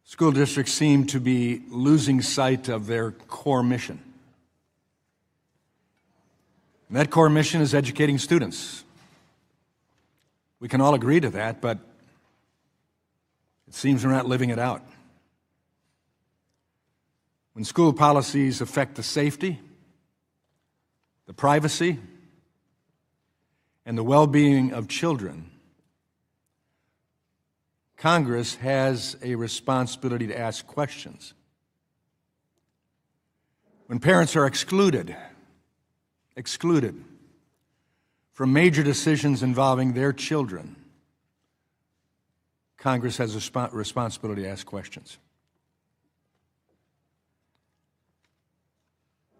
School districts seem to be losing sight of their core mission. And that core mission is educating students. We can all agree to that, but it seems we're not living it out. When school policies affect the safety, the privacy, and the well-being of children, Congress has a responsibility to ask questions. When parents are excluded from major decisions involving their children, Congress has a responsibility to ask questions.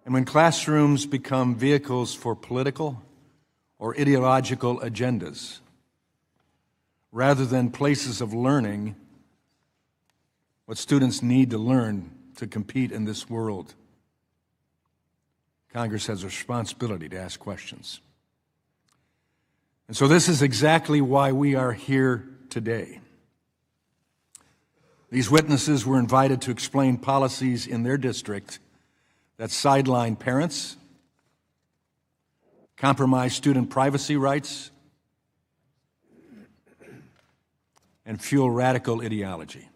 And when classrooms become vehicles for political or ideological agendas, rather than places of learning what students need to learn to compete in this world, Congress has a responsibility to ask questions. And so this is exactly why we are here today. These witnesses were invited to explain policies in their district that sideline parents, compromise student privacy rights, and fuel radical ideology.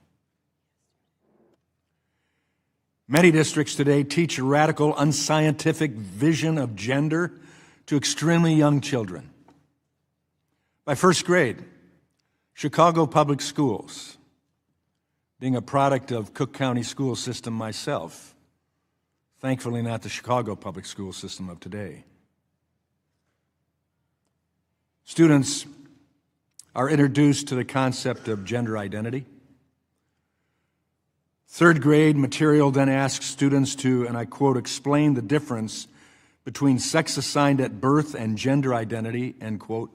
Many districts today teach a radical, unscientific vision of gender to extremely young children. By first grade, Chicago Public Schools, being a product of Cook County school system myself, thankfully not the Chicago public school system of today, students are introduced to the concept of gender identity. Third grade material then asks students to, and I quote, explain the difference between sex assigned at birth and gender identity, end quote.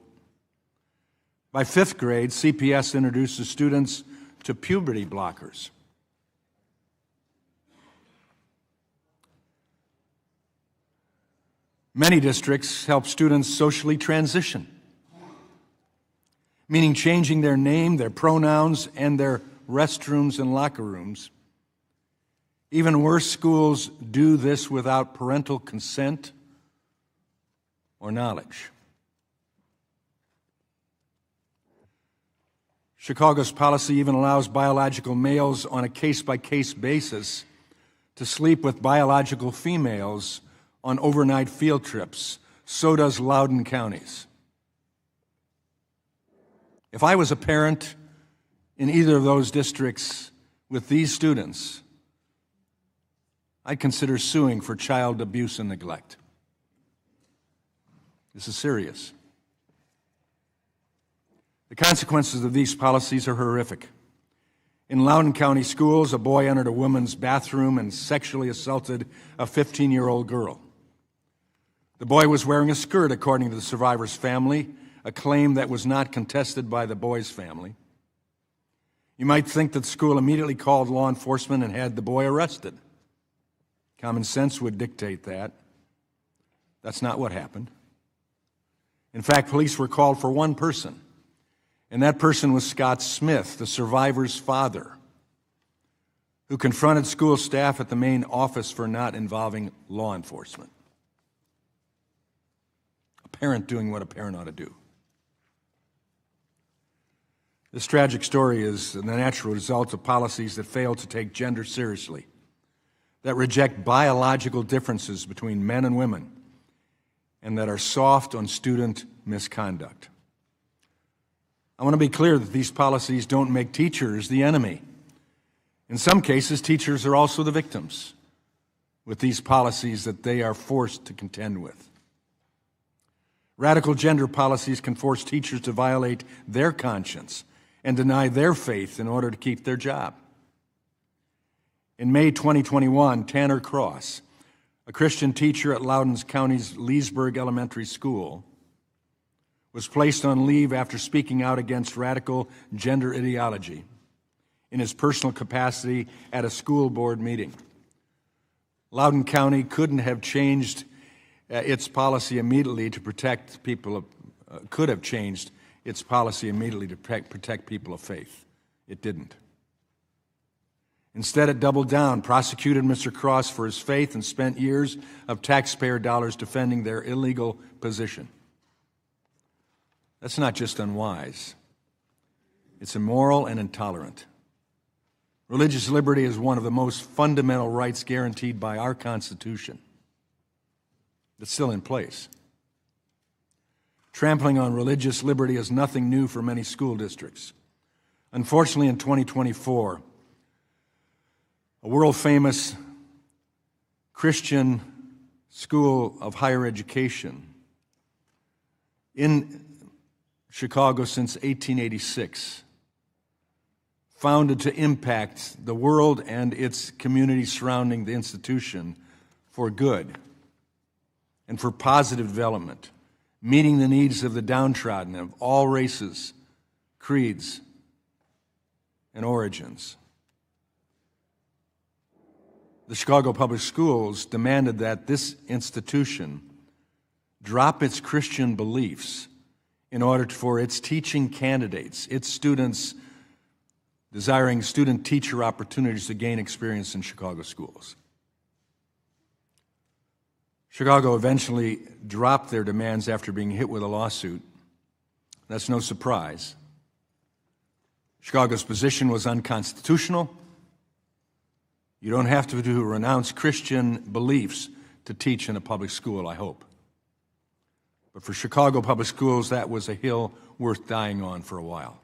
By fifth grade, CPS introduces students to puberty blockers. Many districts help students socially transition, meaning changing their name, their pronouns, and their restrooms and locker rooms. Even worse, schools do this without parental consent or knowledge. Chicago's policy even allows biological males on a case-by-case basis to sleep with biological females on overnight field trips. So does Loudoun County's. If I was a parent in either of those districts with these students, I'd consider suing for child abuse and neglect. This is serious. The consequences of these policies are horrific. In Loudoun County schools, a boy entered a woman's bathroom and sexually assaulted a 15-year-old girl. The boy was wearing a skirt, according to the survivor's family, a claim that was not contested by the boy's family. You might think that the school immediately called law enforcement and had the boy arrested. Common sense would dictate that. That's not what happened. In fact, police were called for one person, and that person was Scott Smith, the survivor's father, who confronted school staff at the main office for not involving law enforcement. A parent doing what a parent ought to do. This tragic story is the natural result of policies that fail to take gender seriously, that reject biological differences between men and women, and that are soft on student misconduct. I want to be clear that these policies don't make teachers the enemy. In some cases, teachers are also the victims with these policies that they are forced to contend with. Radical gender policies can force teachers to violate their conscience and deny their faith in order to keep their job. In May 2021, Tanner Cross, a Christian teacher at Loudoun County's Leesburg Elementary School, was placed on leave after speaking out against radical gender ideology in his personal capacity at a school board meeting. Loudoun County couldn't have changed its policy immediately to protect people could have changed its policy immediately to protect people of faith. It didn't. Instead, it doubled down, prosecuted Mr. Cross for his faith, and spent years of taxpayer dollars defending their illegal position. That's not just unwise. It's immoral and intolerant. Religious liberty is one of the most fundamental rights guaranteed by our Constitution. It's still in place. Trampling on religious liberty is nothing new for many school districts. Unfortunately, in 2024, a world-famous Christian school of higher education in Chicago since 1886, founded to impact the world and its community surrounding the institution for good and for positive development, meeting the needs of the downtrodden of all races, creeds, and origins. The Chicago Public Schools demanded that this institution drop its Christian beliefs in order for its teaching candidates, its students desiring student-teacher opportunities to gain experience in Chicago schools. Chicago eventually dropped their demands after being hit with a lawsuit. That's no surprise. Chicago's position was unconstitutional. You don't have to renounce Christian beliefs to teach in a public school, I hope. But for Chicago Public Schools, that was a hill worth dying on for a while.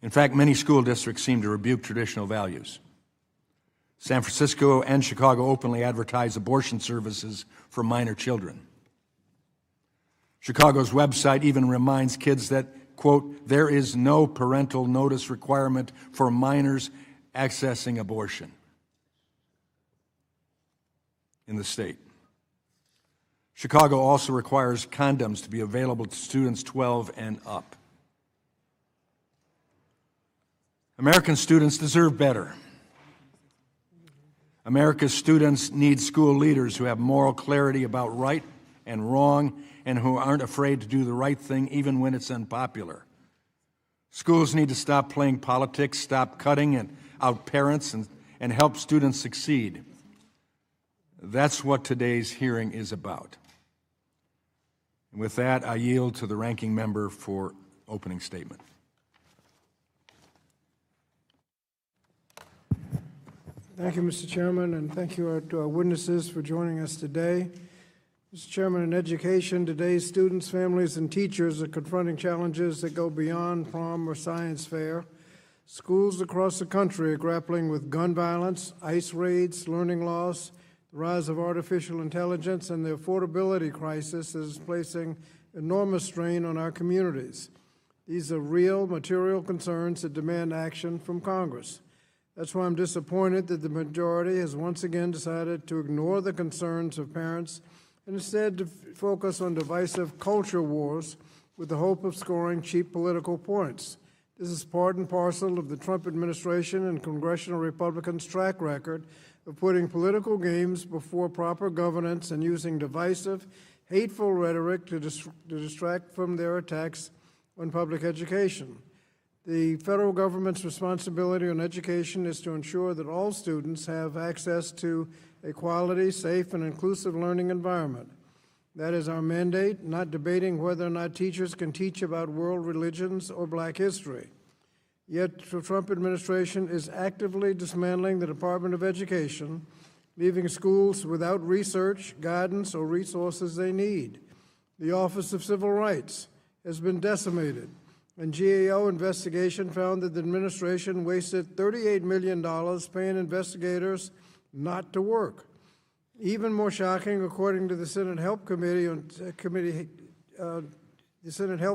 In fact, many school districts seem to rebuke traditional values. San Francisco and Chicago openly advertise abortion services for minor children. Chicago's website even reminds kids that, quote, there is no parental notice requirement for minors accessing abortion in the state. Chicago also requires condoms to be available to students 12 and up. American students deserve better. America's students need school leaders who have moral clarity about right and wrong and who aren't afraid to do the right thing even when it's unpopular. Schools need to stop playing politics, stop cutting out parents, and help students succeed. That's what today's hearing is about. And with that, I yield to the ranking member for opening statement. Thank you, Mr. Chairman, and thank you to our witnesses for joining us today. Mr. Chairman, in education, today's students, families, and teachers are confronting challenges that go beyond prom or science fair. Schools across the country are grappling with gun violence, ICE raids, learning loss, the rise of artificial intelligence, and the affordability crisis is placing enormous strain on our communities. These are real material concerns that demand action from Congress. That's why I'm disappointed that the majority has once again decided to ignore the concerns of parents and instead to focus on divisive culture wars with the hope of scoring cheap political points. This is part and parcel of the Trump administration and congressional Republicans' track record of putting political games before proper governance and using divisive, hateful rhetoric to distract from their attacks on public education. The federal government's responsibility on education is to ensure that all students have access to a quality, safe, and inclusive learning environment. That is our mandate, not debating whether or not teachers can teach about world religions or black history. Yet the Trump administration is actively dismantling the Department of Education, leaving schools without research, guidance, or resources they need. The Office of Civil Rights has been decimated, and GAO investigation found that the administration wasted $38 million paying investigators not to work. Even more shocking, according to the Senate Help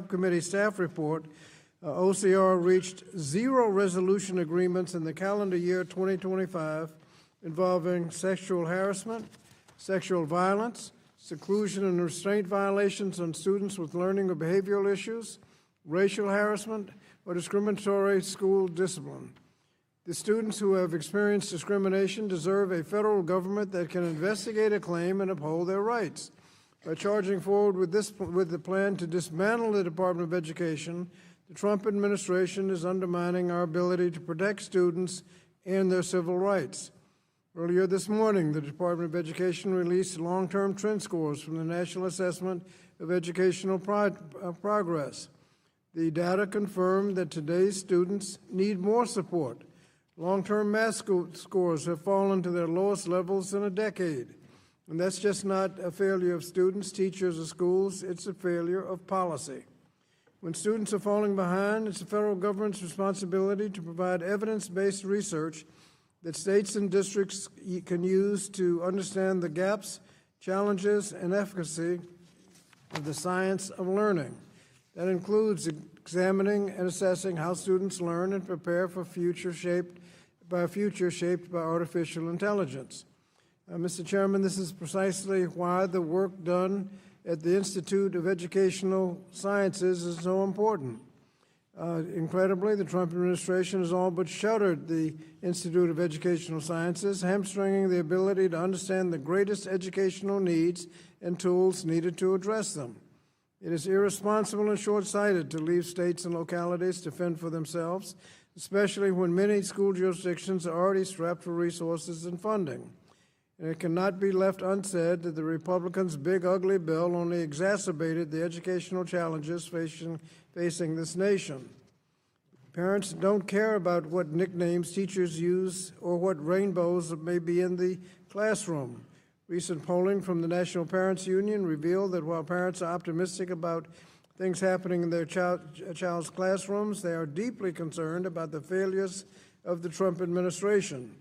Committee staff report, OCR reached 0 resolution agreements in the calendar year 2025 involving sexual harassment, sexual violence, seclusion and restraint violations on students with learning or behavioral issues, racial harassment, or discriminatory school discipline. The students who have experienced discrimination deserve a federal government that can investigate a claim and uphold their rights. By charging forward with the plan to dismantle the Department of Education, The Trump administration is undermining our ability to protect students and their civil rights. Earlier this morning, the Department of Education released long-term trend scores from the National Assessment of Educational Progress. The data confirmed that today's students need more support. Long-term math scores have fallen to their lowest levels in a decade. And that's just not a failure of students, teachers, or schools, it's a failure of policy. When students are falling behind, it's the federal government's responsibility to provide evidence-based research that states and districts can use to understand the gaps, challenges, and efficacy of the science of learning. That includes examining and assessing how students learn and prepare for a future shaped by artificial intelligence. Mr. Chairman, this is precisely why the work done at the Institute of Educational Sciences is so important. Incredibly, the Trump administration has all but shuttered the Institute of Educational Sciences, hamstringing the ability to understand the greatest educational needs and tools needed to address them. It is irresponsible and short-sighted to leave states and localities to fend for themselves, especially when many school jurisdictions are already strapped for resources and funding. And it cannot be left unsaid that the Republicans' big, ugly bill only exacerbated the educational challenges facing this nation. Parents don't care about what nicknames teachers use or what rainbows may be in the classroom. Recent polling from the National Parents Union revealed that while parents are optimistic about things happening in their child's classrooms, they are deeply concerned about the failures of the Trump administration.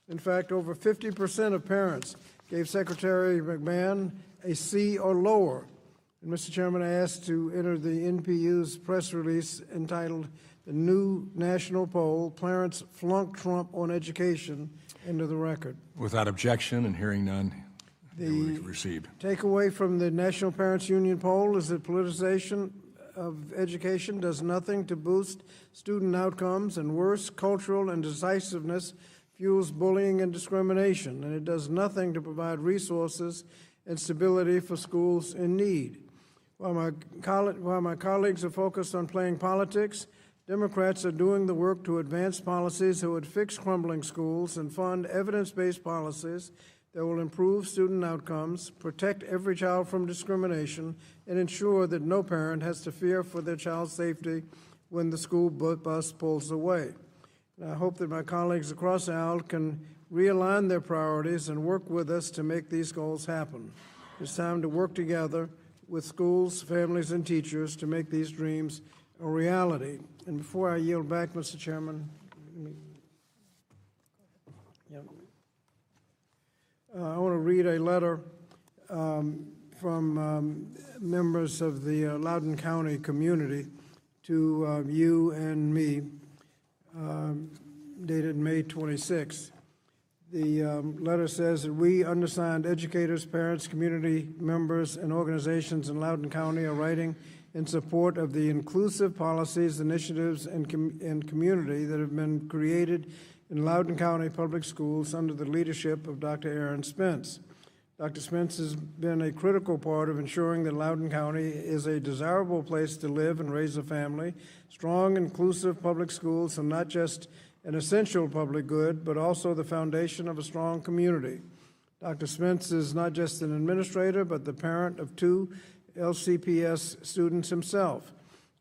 In fact, over 50% of parents gave Secretary McMahon a C or lower. And Mr. Chairman, I ask to enter the NPU's press release entitled "The New National Poll, Parents Flunk Trump on Education," into the record. Without objection and hearing none, it will be received. Takeaway from the National Parents Union poll is that politicization of education does nothing to boost student outcomes, and worse, cultural indecisiveness fuels bullying and discrimination, and it does nothing to provide resources and stability for schools in need. While my colleagues are focused on playing politics, Democrats are doing the work to advance policies that would fix crumbling schools and fund evidence-based policies that will improve student outcomes, protect every child from discrimination, and ensure that no parent has to fear for their child's safety when the school bus pulls away. And I hope that my colleagues across the aisle can realign their priorities and work with us to make these goals happen. It's time to work together with schools, families, and teachers to make these dreams a reality. And before I yield back, Mr. Chairman, I want to read a letter from members of the Loudoun County community to you and me, dated May 26. The letter says that we, undersigned educators, parents, community members, and organizations in Loudoun County are writing in support of the inclusive policies, initiatives, and community that have been created in Loudoun County Public Schools under the leadership of Dr. Aaron Spence. Dr. Spence has been a critical part of ensuring that Loudoun County is a desirable place to live and raise a family. Strong, inclusive public schools are not just an essential public good, but also the foundation of a strong community. Dr. Spence is not just an administrator, but the parent of 2 LCPS students himself.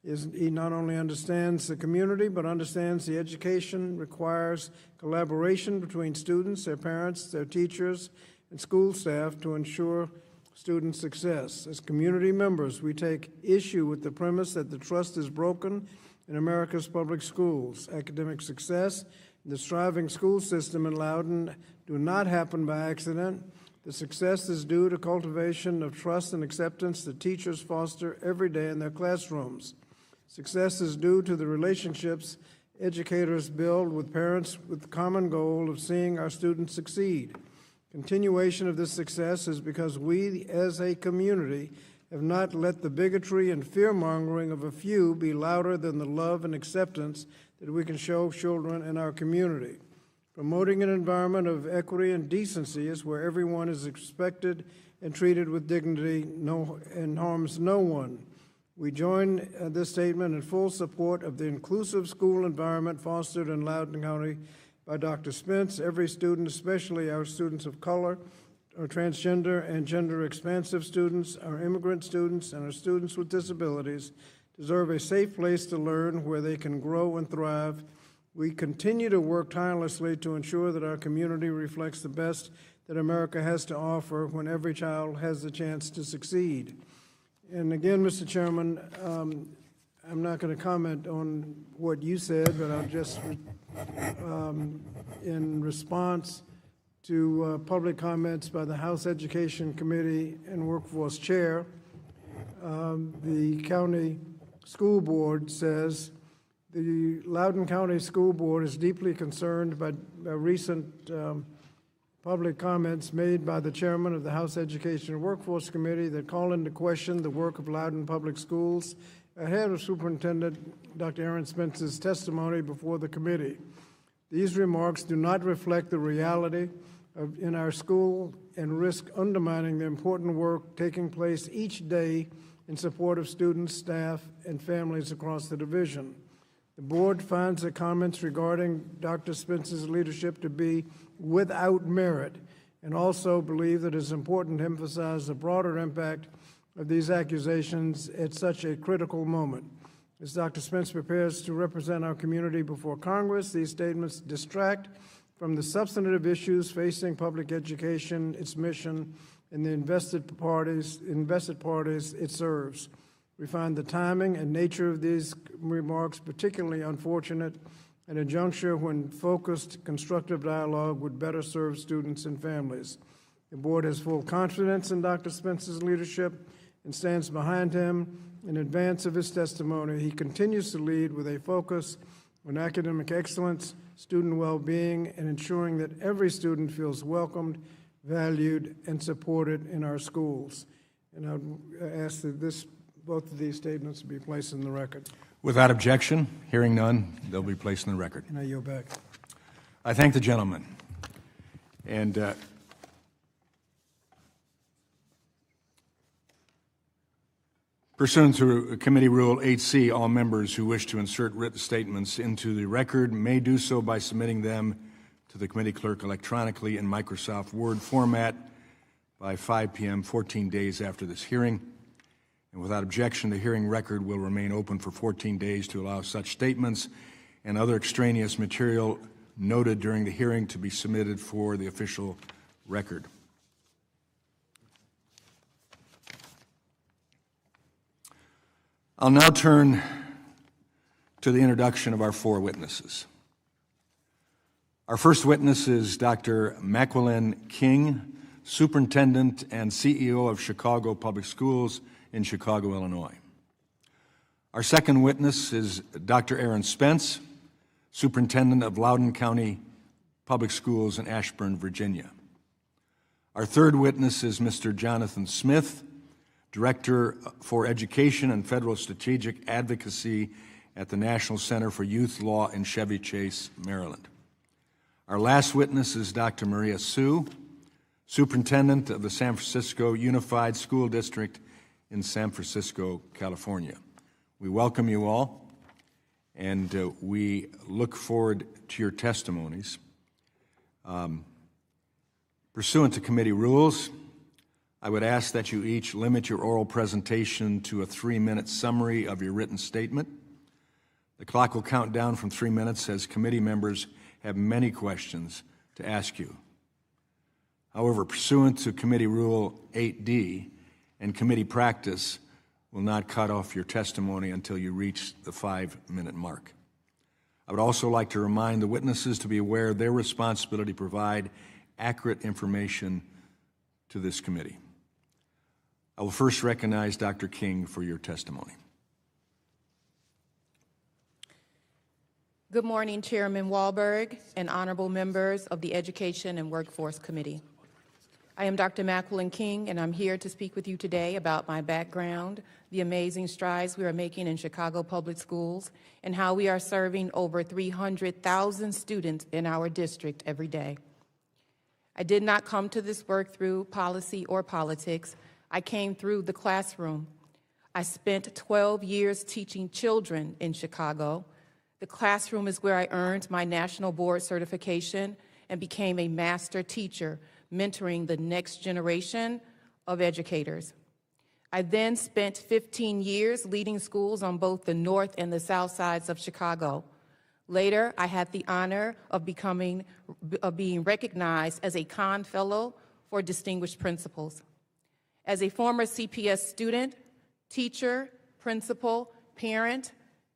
He not only understands the community, but understands the education requires collaboration between students, their parents, their teachers, and school staff to ensure student success. As community members, we take issue with the premise that the trust is broken in America's public schools. Academic success and the thriving school system in Loudoun do not happen by accident. The success is due to cultivation of trust and acceptance that teachers foster every day in their classrooms. Success is due to the relationships educators build with parents with the common goal of seeing our students succeed. Continuation of this success is because we, as a community, have not let the bigotry and fear-mongering of a few be louder than the love and acceptance that we can show children in our community. Promoting an environment of equity and decency is where everyone is respected and treated with dignity and harms no one. We join this statement in full support of the inclusive school environment fostered in Loudoun County by Dr. Spence. Every student, especially our students of color, our transgender and gender-expansive students, our immigrant students, and our students with disabilities, deserve a safe place to learn where they can grow and thrive. We continue to work tirelessly to ensure that our community reflects the best that America has to offer when every child has the chance to succeed. And again, Mr. Chairman, I'm not going to comment on what you said, but I'll just, in response to public comments by the House Education Committee and Workforce Chair, the County School Board says, the Loudoun County School Board is deeply concerned by recent public comments made by the chairman of the House Education and Workforce Committee that call into question the work of Loudoun Public Schools ahead of Superintendent Dr. Aaron Spence's testimony before the committee. These remarks do not reflect the reality in our school and risk undermining the important work taking place each day in support of students, staff, and families across the division. The board finds the comments regarding Dr. Spence's leadership to be without merit and also believe that it is important to emphasize the broader impact of these accusations at such a critical moment. As Dr. Spence prepares to represent our community before Congress, these statements distract from the substantive issues facing public education, its mission, and the invested parties it serves. We find the timing and nature of these remarks particularly unfortunate at a juncture when focused, constructive dialogue would better serve students and families. The board has full confidence in Dr. Spence's leadership and stands behind him in advance of his testimony. He continues to lead with a focus on academic excellence, student well-being, and ensuring that every student feels welcomed, valued, and supported in our schools. And I would ask that both of these statements be placed in the record. Without objection, hearing none, they'll be placed in the record. And I yield back. I thank the gentleman. And pursuant to Committee Rule 8C, all members who wish to insert written statements into the record may do so by submitting them to the committee clerk electronically in Microsoft Word format by 5 p.m. 14 days after this hearing. And without objection, the hearing record will remain open for 14 days to allow such statements and other extraneous material noted during the hearing to be submitted for the official record. I'll now turn to the introduction of our four witnesses. Our first witness is Dr. Maqculine King, Superintendent and CEO of Chicago Public Schools in Chicago, Illinois. Our second witness is Dr. Aaron Spence, Superintendent of Loudoun County Public Schools in Ashburn, Virginia. Our third witness is Mr. Jonathan Smith, Director for Education and Federal Strategic Advocacy at the National Center for Youth Law in Chevy Chase, Maryland. Our last witness is Dr. Maria Sue, Superintendent of the San Francisco Unified School District in San Francisco, California. We welcome you all, and we look forward to your testimonies. Pursuant to committee rules, I would ask that you each limit your oral presentation to a 3-minute summary of your written statement. The clock will count down from 3 minutes as committee members have many questions to ask you. However, pursuant to Committee Rule 8D and committee practice, will not cut off your testimony until you reach the 5-minute mark. I would also like to remind the witnesses to be aware of their responsibility to provide accurate information to this committee. I will first recognize Dr. King for your testimony. Good morning, Chairman Wahlberg and honorable members of the Education and Workforce Committee. I am Dr. Maqculine King, and I'm here to speak with you today about my background, the amazing strides we are making in Chicago Public Schools, and how we are serving over 300,000 students in our district every day. I did not come to this work through policy or politics. I came through the classroom. I spent 12 years teaching children in Chicago. The classroom is where I earned my national board certification and became a master teacher, mentoring the next generation of educators. I then spent 15 years leading schools on both the north and the south sides of Chicago. Later, I had the honor of being recognized as a Kahn Fellow for Distinguished Principals. As a former CPS student, teacher, principal, parent,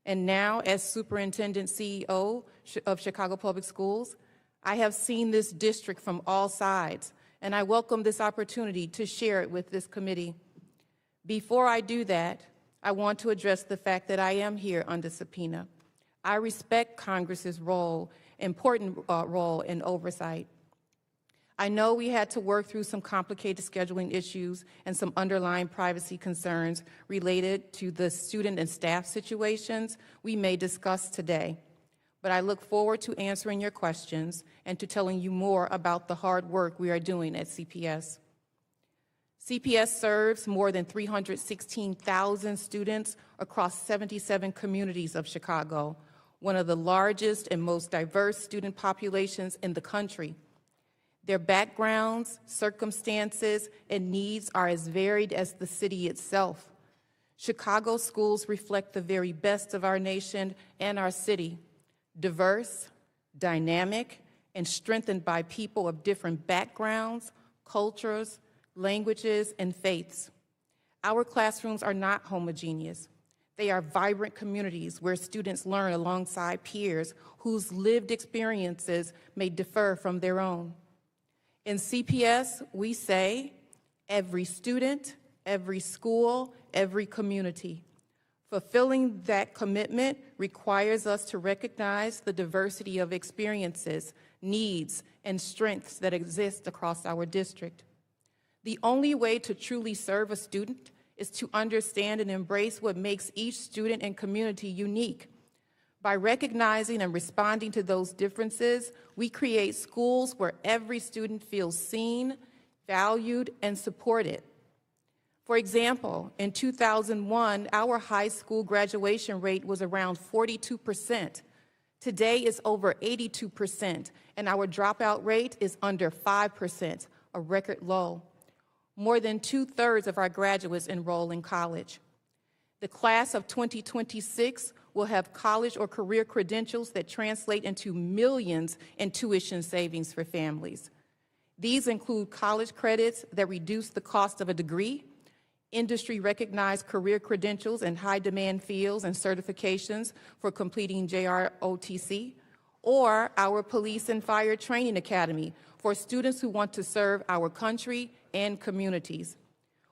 and now as Superintendent CEO of Chicago Public Schools, I have seen this district from all sides, and I welcome this opportunity to share it with this committee. Before I do that, I want to address the fact that I am here under subpoena. I respect Congress's important role in oversight. I know we had to work through some complicated scheduling issues and some underlying privacy concerns related to the student and staff situations we may discuss today. But I look forward to answering your questions and to telling you more about the hard work we are doing at CPS. CPS serves more than 316,000 students across 77 communities of Chicago, one of the largest and most diverse student populations in the country. Their backgrounds, circumstances, and needs are as varied as the city itself. Chicago schools reflect the very best of our nation and our city, diverse, dynamic, and strengthened by people of different backgrounds, cultures, languages, and faiths. Our classrooms are not homogeneous. They are vibrant communities where students learn alongside peers whose lived experiences may differ from their own. In CPS, we say, every student, every school, every community. Fulfilling that commitment requires us to recognize the diversity of experiences, needs, and strengths that exist across our district. The only way to truly serve a student is to understand and embrace what makes each student and community unique. By recognizing and responding to those differences, we create schools where every student feels seen, valued, and supported. For example, in 2001, our high school graduation rate was around 42%. Today it's over 82%, and our dropout rate is under 5%, a record low. More than 2/3 of our graduates enroll in college. The class of 2026 will have college or career credentials that translate into millions in tuition savings for families. These include college credits that reduce the cost of a degree, industry-recognized career credentials in high-demand fields and certifications for completing JROTC, or our Police and Fire Training Academy for students who want to serve our country and communities.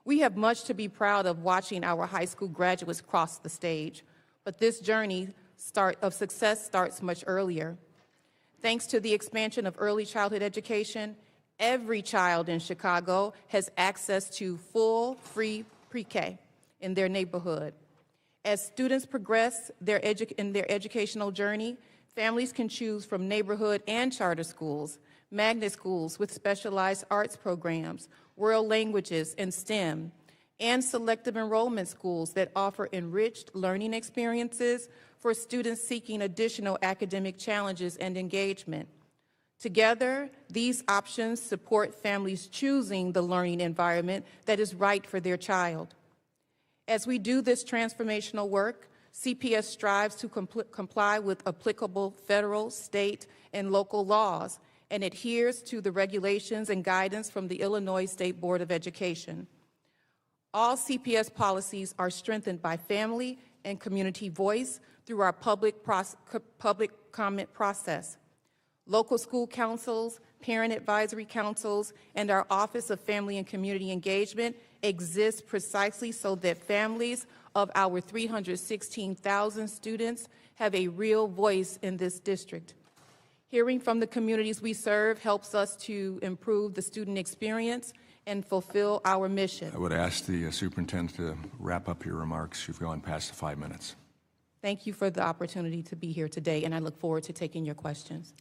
We have much to be proud of watching our high school graduates cross the stage, but this journey of success starts much earlier. Thanks to the expansion of early childhood education, every child in Chicago has access to full, free pre-K in their neighborhood. As students progress in their educational journey, families can choose from neighborhood and charter schools, magnet schools with specialized arts programs, world languages, and STEM, and selective enrollment schools that offer enriched learning experiences for students seeking additional academic challenges and engagement. Together, these options support families choosing the learning environment that is right for their child. As we do this transformational work, CPS strives to comply with applicable federal, state, and local laws and adheres to the regulations and guidance from the Illinois State Board of Education. All CPS policies are strengthened by family and community voice through our public comment process. Local school councils, parent advisory councils, and our Office of Family and Community Engagement exist precisely so that families of our 316,000 students have a real voice in this district. Hearing from the communities we serve helps us to improve the student experience and fulfill our mission. I would ask the superintendent to wrap up your remarks. You've gone past the 5 minutes. Thank you for the opportunity to be here today, and I look forward to taking your questions.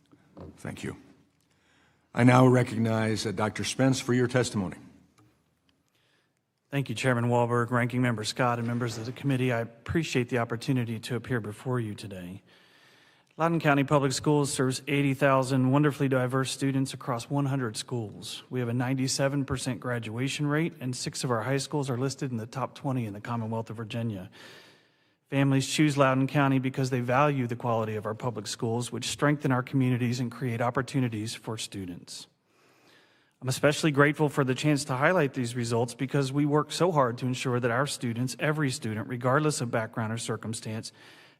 Thank you. I now recognize Dr. Spence for your testimony. Thank you, Chairman Wahlberg, Ranking Member Scott, and members of the committee. I appreciate the opportunity to appear before you today. Loudoun County Public Schools serves 80,000 wonderfully diverse students across 100 schools. We have a 97% graduation rate, and 6 of our high schools are listed in the top 20 in the Commonwealth of Virginia. Families choose Loudoun County because they value the quality of our public schools, which strengthen our communities and create opportunities for students. I'm especially grateful for the chance to highlight these results because we work so hard to ensure that our students, every student, regardless of background or circumstance,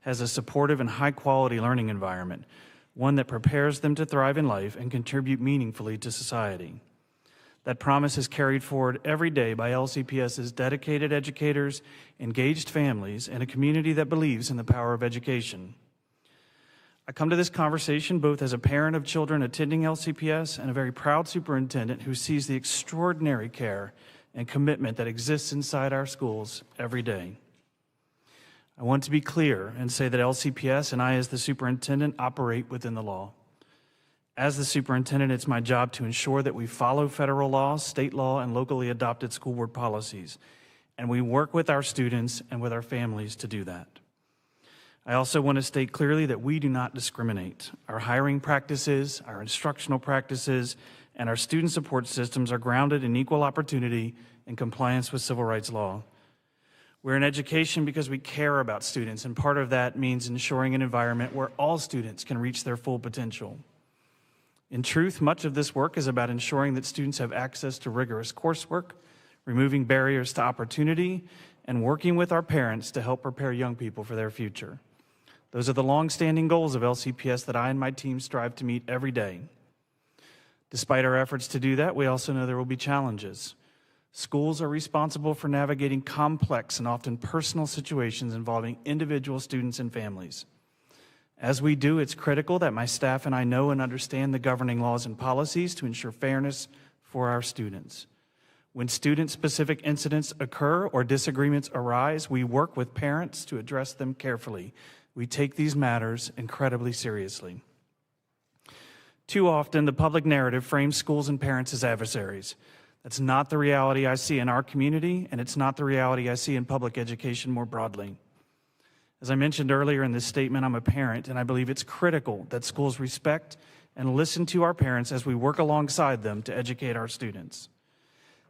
has a supportive and high-quality learning environment, one that prepares them to thrive in life and contribute meaningfully to society. That promise is carried forward every day by LCPS's dedicated educators, engaged families, and a community that believes in the power of education. I come to this conversation both as a parent of children attending LCPS and a very proud superintendent who sees the extraordinary care and commitment that exists inside our schools every day. I want to be clear and say that LCPS and I, as the superintendent, operate within the law. As the superintendent, it's my job to ensure that we follow federal law, state law, and locally adopted school board policies, and we work with our students and with our families to do that. I also want to state clearly that we do not discriminate. Our hiring practices, our instructional practices, and our student support systems are grounded in equal opportunity and compliance with civil rights law. We're in education because we care about students, and part of that means ensuring an environment where all students can reach their full potential. In truth, much of this work is about ensuring that students have access to rigorous coursework, removing barriers to opportunity, and working with our parents to help prepare young people for their future. Those are the long-standing goals of LCPS that I and my team strive to meet every day. Despite our efforts to do that, we also know there will be challenges. Schools are responsible for navigating complex and often personal situations involving individual students and families. As we do, it's critical that my staff and I know and understand the governing laws and policies to ensure fairness for our students. When student-specific incidents occur or disagreements arise, we work with parents to address them carefully. We take these matters incredibly seriously. Too often, the public narrative frames schools and parents as adversaries. That's not the reality I see in our community, and it's not the reality I see in public education more broadly. As I mentioned earlier in this statement, I'm a parent, and I believe it's critical that schools respect and listen to our parents as we work alongside them to educate our students.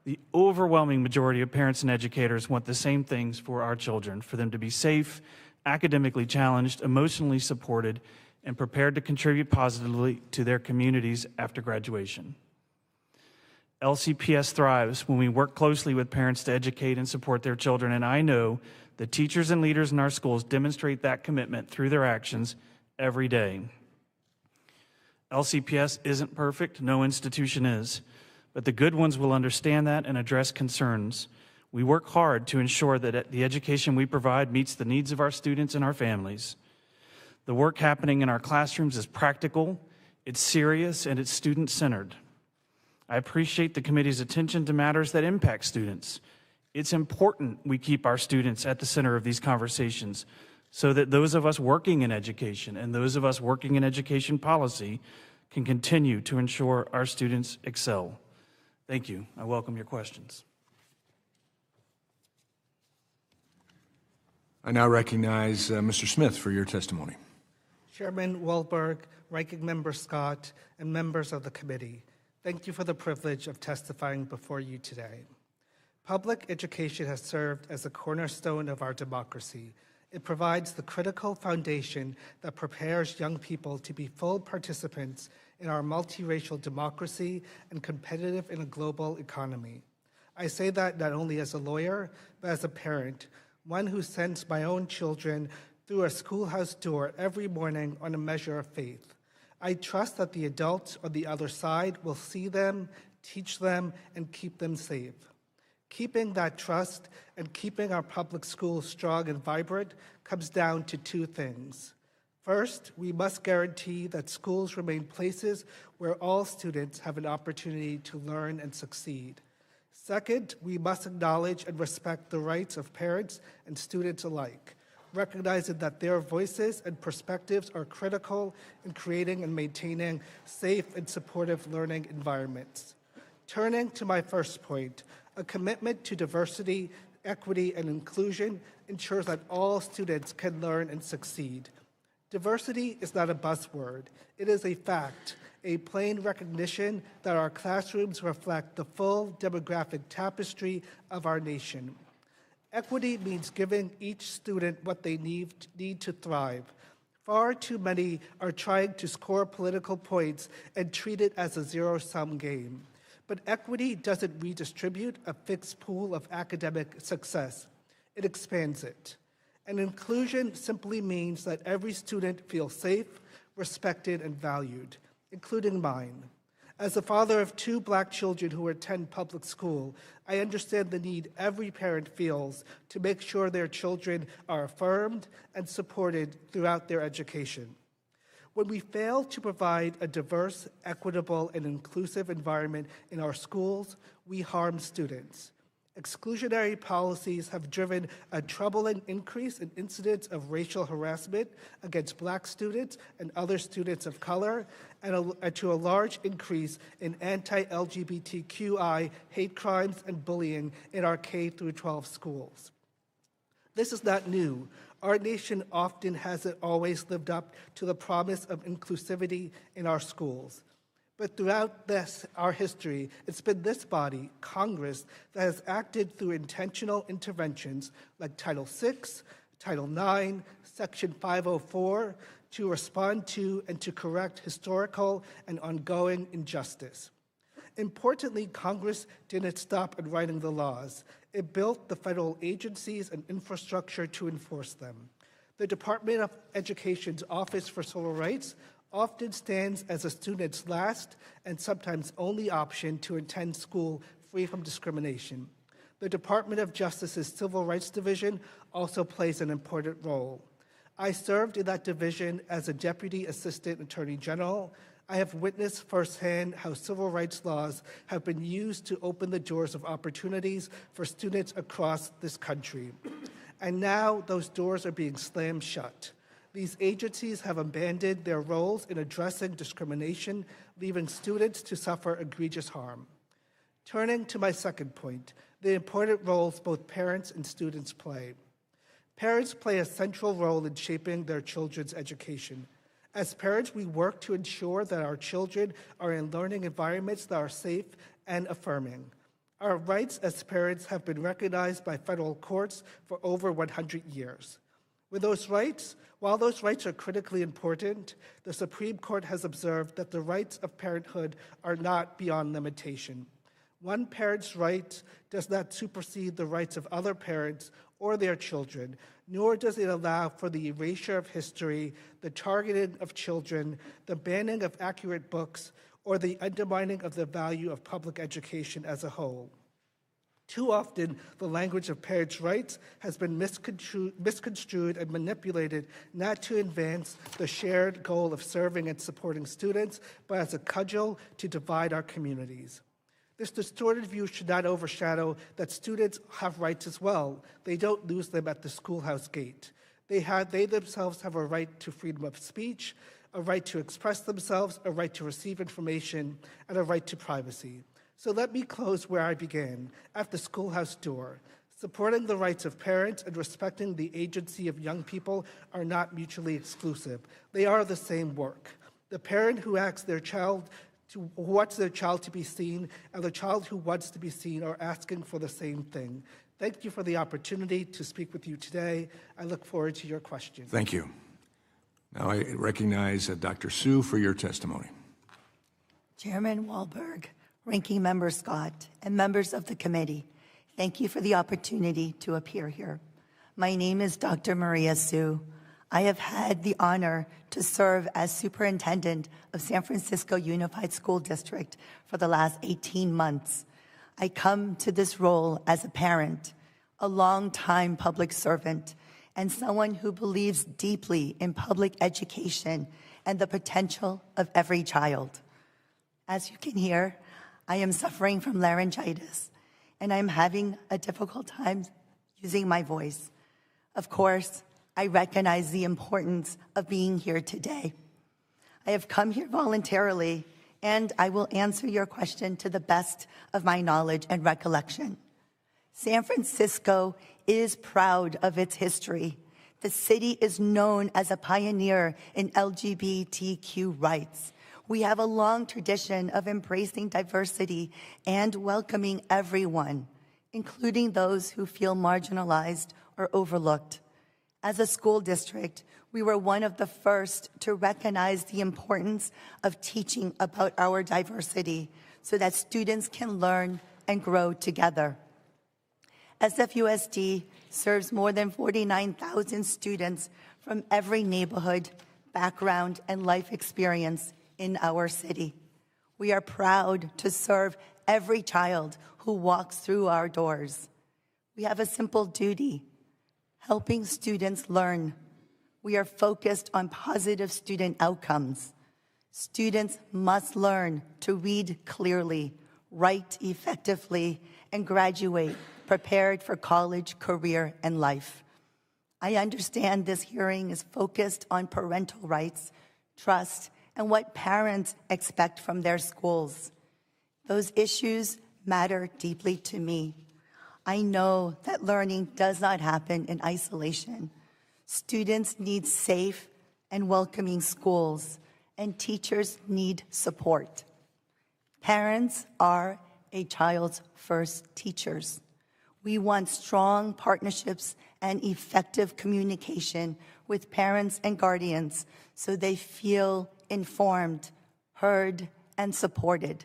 The overwhelming majority of parents and educators want the same things for our children, for them to be safe, academically challenged, emotionally supported, and prepared to contribute positively to their communities after graduation. LCPS thrives when we work closely with parents to educate and support their children, and I know the teachers and leaders in our schools demonstrate that commitment through their actions every day. LCPS isn't perfect, no institution is, but the good ones will understand that and address concerns. We work hard to ensure that the education we provide meets the needs of our students and our families. The work happening in our classrooms is practical, it's serious, and it's student-centered. I appreciate the committee's attention to matters that impact students. It's important we keep our students at the center of these conversations so that those of us working in education and those of us working in education policy can continue to ensure our students excel. Thank you. I welcome your questions. I now recognize Mr. Smith for your testimony. Chairman Wahlberg, Ranking Member Scott, and members of the committee, thank you for the privilege of testifying before you today. Public education has served as a cornerstone of our democracy. It provides the critical foundation that prepares young people to be full participants in our multiracial democracy and competitive in a global economy. I say that not only as a lawyer, but as a parent, one who sends my own children through a schoolhouse door every morning on a measure of faith. I trust that the adults on the other side will see them, teach them, and keep them safe. Keeping that trust and keeping our public schools strong and vibrant comes down to two things. First, we must guarantee that schools remain places where all students have an opportunity to learn and succeed. Second, we must acknowledge and respect the rights of parents and students alike, recognizing that their voices and perspectives are critical in creating and maintaining safe and supportive learning environments. Turning to my first point, A commitment to diversity, equity, and inclusion ensures that all students can learn and succeed. Diversity is not a buzzword. It is a fact, a plain recognition that our classrooms reflect the full demographic tapestry of our nation. Equity means giving each student what they need to thrive. Far too many are trying to score political points and treat it as a zero-sum game. But equity doesn't redistribute a fixed pool of academic success. It expands it. And inclusion simply means that every student feels safe, respected, and valued, including mine. As a father of 2 Black children who attend public school, I understand the need every parent feels to make sure their children are affirmed and supported throughout their education. When we fail to provide a diverse, equitable, and inclusive environment in our schools, we harm students. Exclusionary policies have driven a troubling increase in incidents of racial harassment against Black students and other students of color, and to a large increase in anti-LGBTQI hate crimes and bullying in our K-12 schools. This is not new. Our nation often hasn't always lived up to the promise of inclusivity in our schools. But throughout our history, it's been this body, Congress, that has acted through intentional interventions like Title VI, Title IX, Section 504, to respond to and to correct historical and ongoing injustice. Importantly, Congress didn't stop at writing the laws. It built the federal agencies and infrastructure to enforce them. The Department of Education's Office for Civil Rights often stands as a student's last and sometimes only option to attend school free from discrimination. The Department of Justice's Civil Rights Division also plays an important role. I served in that division as a Deputy Assistant Attorney General. I have witnessed firsthand how civil rights laws have been used to open the doors of opportunities for students across this country. And now those doors are being slammed shut. These agencies have abandoned their roles in addressing discrimination, leaving students to suffer egregious harm. Turning to my second point, the important roles both parents and students play. Parents play a central role in shaping their children's education. As parents, we work to ensure that our children are in learning environments that are safe and affirming. Our rights as parents have been recognized by federal courts for over 100 years. While those rights are critically important, the Supreme Court has observed that the rights of parenthood are not beyond limitation. One parent's right does not supersede the rights of other parents or their children, nor does it allow for the erasure of history, the targeting of children, the banning of accurate books, or the undermining of the value of public education as a whole. Too often, the language of parents' rights has been misconstrued and manipulated not to advance the shared goal of serving and supporting students, but as a cudgel to divide our communities. This distorted view should not overshadow that students have rights as well. They don't lose them at the schoolhouse gate. They themselves have a right to freedom of speech, a right to express themselves, a right to receive information, and a right to privacy. So let me close where I began, at the schoolhouse door. Supporting the rights of parents and respecting the agency of young people are not mutually exclusive. They are the same work. The parent who wants their child to be seen and the child who wants to be seen are asking for the same thing. Thank you for the opportunity to speak with you today. I look forward to your questions. Thank you. Now I recognize Dr. Sue for your testimony. Chairman Wahlberg, Ranking Member Scott, and members of the committee, thank you for the opportunity to appear here. My name is Dr. Maria Sue. I have had the honor to serve as superintendent of San Francisco Unified School District for the last 18 months. I come to this role as a parent, a longtime public servant, and someone who believes deeply in public education and the potential of every child. As you can hear, I am suffering from laryngitis, and I'm having a difficult time using my voice. Of course, I recognize the importance of being here today. I have come here voluntarily, and I will answer your question to the best of my knowledge and recollection. San Francisco is proud of its history. The city is known as a pioneer in LGBTQ rights. We have a long tradition of embracing diversity and welcoming everyone, including those who feel marginalized or overlooked. As a school district, we were one of the first to recognize the importance of teaching about our diversity so that students can learn and grow together. SFUSD serves more than 49,000 students from every neighborhood, background, and life experience in our city. We are proud to serve every child who walks through our doors. We have a simple duty, helping students learn. We are focused on positive student outcomes. Students must learn to read clearly, write effectively, and graduate prepared for college, career, and life. I understand this hearing is focused on parental rights, trust, and what parents expect from their schools. Those issues matter deeply to me. I know that learning does not happen in isolation. Students need safe and welcoming schools, and teachers need support. Parents are a child's first teachers. We want strong partnerships and effective communication with parents and guardians so they feel informed, heard, and supported.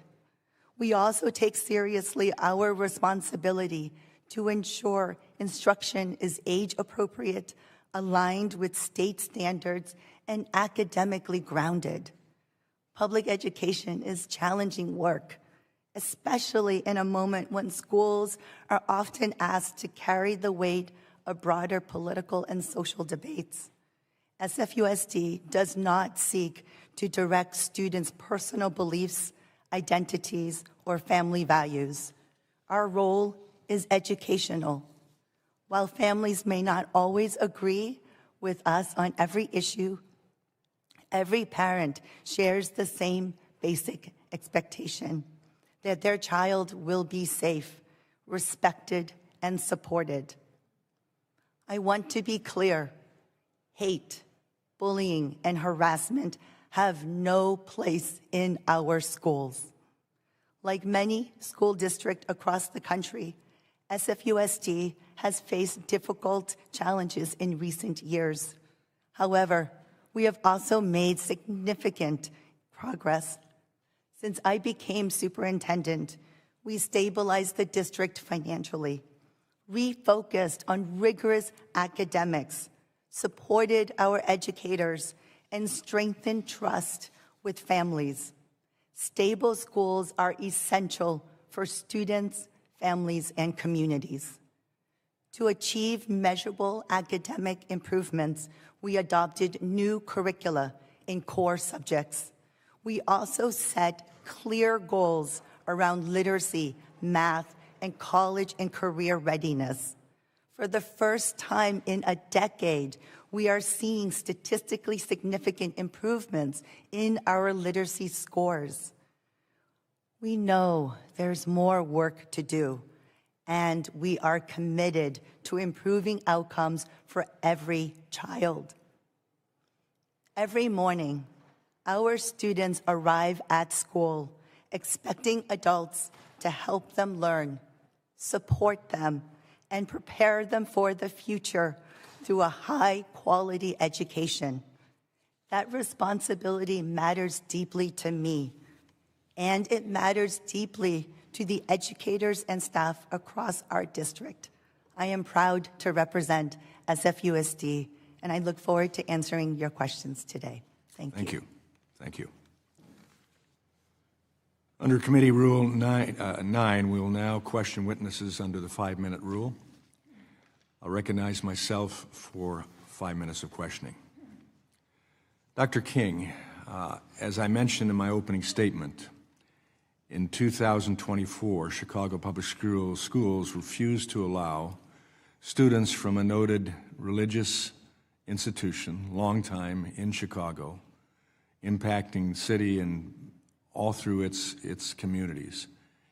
We also take seriously our responsibility to ensure instruction is age-appropriate, aligned with state standards, and academically grounded. Public education is challenging work, especially in a moment when schools are often asked to carry the weight of broader political and social debates. SFUSD does not seek to direct students' personal beliefs, identities, or family values. Our role is educational. While families may not always agree with us on every issue, every parent shares the same basic expectation: that their child will be safe, respected, and supported. I want to be clear: hate, bullying, and harassment have no place in our schools. Like many school districts across the country, SFUSD has faced difficult challenges in recent years. However, we have also made significant progress. Since I became superintendent, we stabilized the district financially, refocused on rigorous academics, supported our educators, and strengthened trust with families. Stable schools are essential for students, families, and communities. To achieve measurable academic improvements, we adopted new curricula in core subjects. We also set clear goals around literacy, math, and college and career readiness. For the first time in a decade, we are seeing statistically significant improvements in our literacy scores. We know there's more work to do, and we are committed to improving outcomes for every child. Every morning, our students arrive at school expecting adults to help them learn, support them, and prepare them for the future through a high-quality education. That responsibility matters deeply to me, and it matters deeply to the educators and staff across our district. I am proud to represent SFUSD, and I look forward to answering your questions today. Thank you. Thank you. Under Committee Rule 9, we will now question witnesses under the 5-minute rule. I'll recognize myself for 5 minutes of questioning. Dr. King, as I mentioned in my opening statement, in 2024, Chicago Public Schools refused to allow students from a noted religious institution, long time in Chicago, impacting the city and all through its communities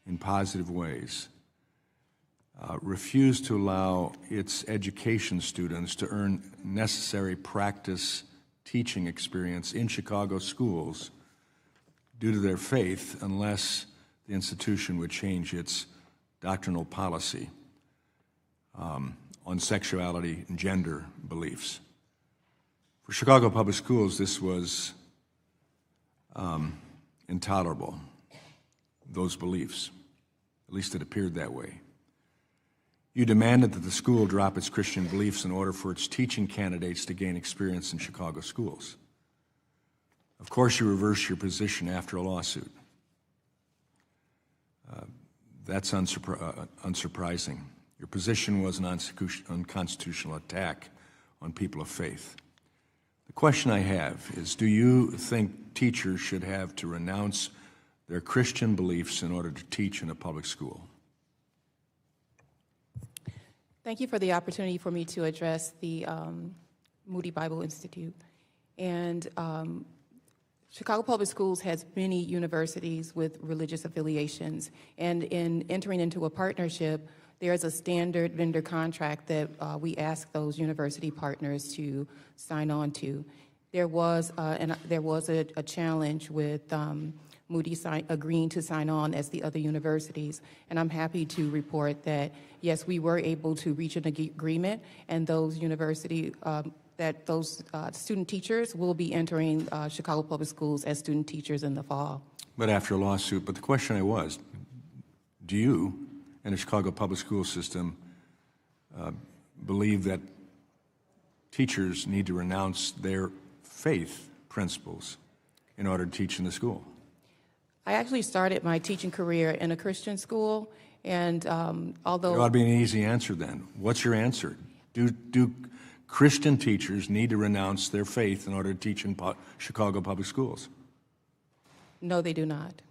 in positive ways. refused to allow its education students to earn necessary practice teaching experience in Chicago schools due to their faith unless the institution would change its doctrinal policy on sexuality and gender beliefs. For Chicago Public Schools, this was intolerable, those beliefs. At least it appeared that way. You demanded that the school drop its Christian beliefs in order for its teaching candidates to gain experience in Chicago schools. Of course, you reversed your position after a lawsuit. That's unsurprising. Your position was an unconstitutional attack on people of faith. The question I have is, do you think teachers should have to renounce their Christian beliefs in order to teach in a public school? Thank you for the opportunity for me to address the Moody Bible Institute. And Chicago Public Schools has many universities with religious affiliations, and in entering into a partnership, there's a standard vendor contract that we ask those university partners to sign on to. There was a challenge with Moody agreeing to sign on as the other universities, and I'm happy to report that yes, we were able to reach an agreement, and those student teachers will be entering Chicago Public Schools as student teachers in the fall. But after a lawsuit. But the question was, do you and the Chicago Public School System believe that teachers need to renounce their faith principles in order to teach in the school? I actually started my teaching career in a Christian school, and although... There ought to be an easy answer then. What's your answer? Do Christian teachers need to renounce their faith in order to teach in Chicago Public Schools? No, they do not.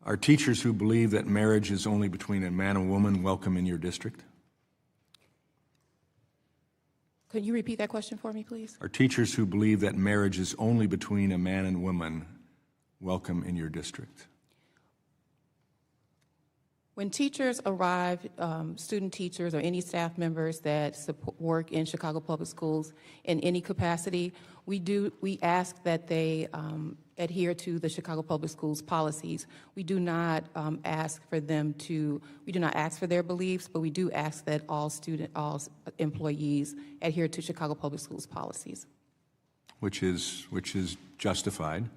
Are teachers who believe that marriage is only between a man and woman welcome in your district? Could you repeat that question for me, please? Are teachers who believe that marriage is only between a man and woman welcome in your district? When teachers arrive, student teachers or any staff members that work in Chicago Public Schools in any capacity, we ask that they adhere to the Chicago Public Schools policies. We do not ask for their beliefs, but we do ask that all employees adhere to Chicago Public Schools policies. Which is Justified.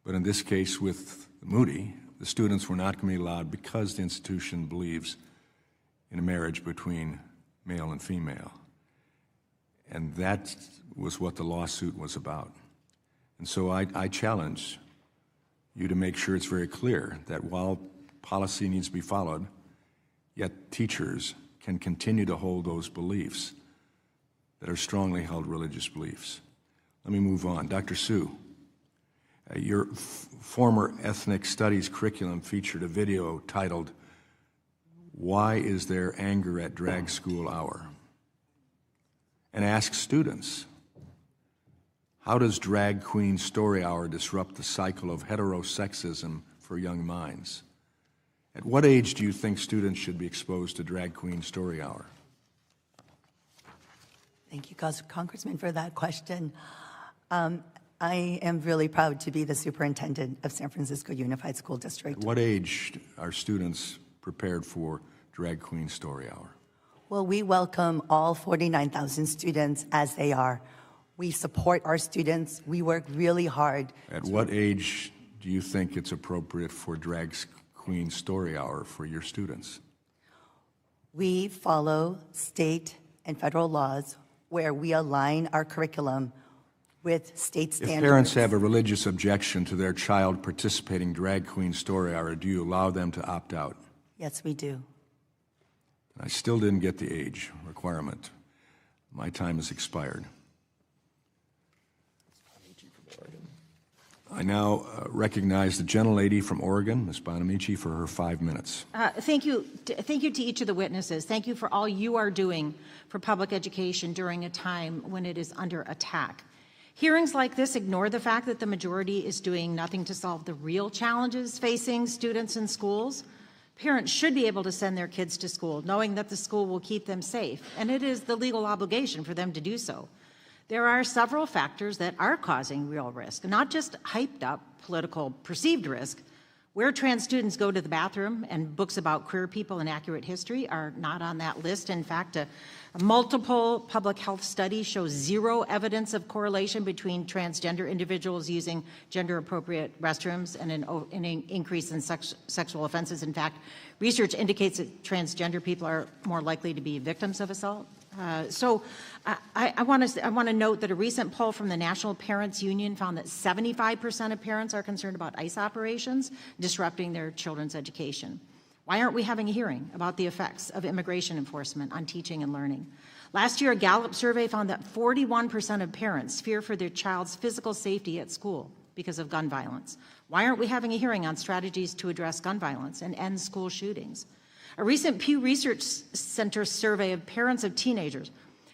But in this case with Moody, the students were not going to be allowed because the institution believes in a marriage between male and female. And that was what the lawsuit was about. And so I challenge you to make sure it's very clear that while policy needs to be followed, yet teachers can continue to hold those beliefs that are strongly held religious beliefs. Let me move on. Dr. Sue, your former ethnic studies curriculum featured a video titled, "Why is There Anger at Drag School Hour?" and asked students, how does Drag Queen Story Hour disrupt the cycle of heterosexism for young minds? At what age do you think students should be exposed to Drag Queen Story Hour? Thank you, Congressman, for that question. I am really proud to be the superintendent of San Francisco Unified School District. At what age are students prepared for Drag Queen Story Hour? Well, we welcome all 49,000 students as they are. We support our students. We work really hard. At what age do you think it's appropriate for Drag Queen Story Hour for your students? We follow state and federal laws where we align our curriculum with state standards. If parents have a religious objection to their child participating in Drag Queen Story Hour, do you allow them to opt out? Yes, we do. I still didn't get the age requirement. My time has expired. I now recognize the gentlelady from Oregon, Ms. Bonamici, for her 5 minutes. Thank you to each of the witnesses. Thank you for all you are doing for public education during a time when it is under attack. Hearings like this ignore the fact that the majority is doing nothing to solve the real challenges facing students in schools. Parents should be able to send their kids to school knowing that the school will keep them safe, and it is the legal obligation for them to do so. There are several factors that are causing real risk, not just hyped up political perceived risk. Where trans students go to the bathroom and books about queer people and accurate history are not on that list. In fact, a multiple public health study shows zero evidence of correlation between transgender individuals using gender-appropriate restrooms and an increase in sexual offenses. In fact, research indicates that transgender people are more likely to be victims of assault. I want to note that a recent poll from the National Parents Union found that 75% of parents are concerned about ICE operations disrupting their children's education. Why aren't we having a hearing about the effects of immigration enforcement on teaching and learning? Last year, a Gallup survey found that 41% of parents fear for their child's physical safety at school because of gun violence. Why aren't we having a hearing on strategies to address gun violence and end school shootings? A recent Pew Research Center survey of parents of teenagers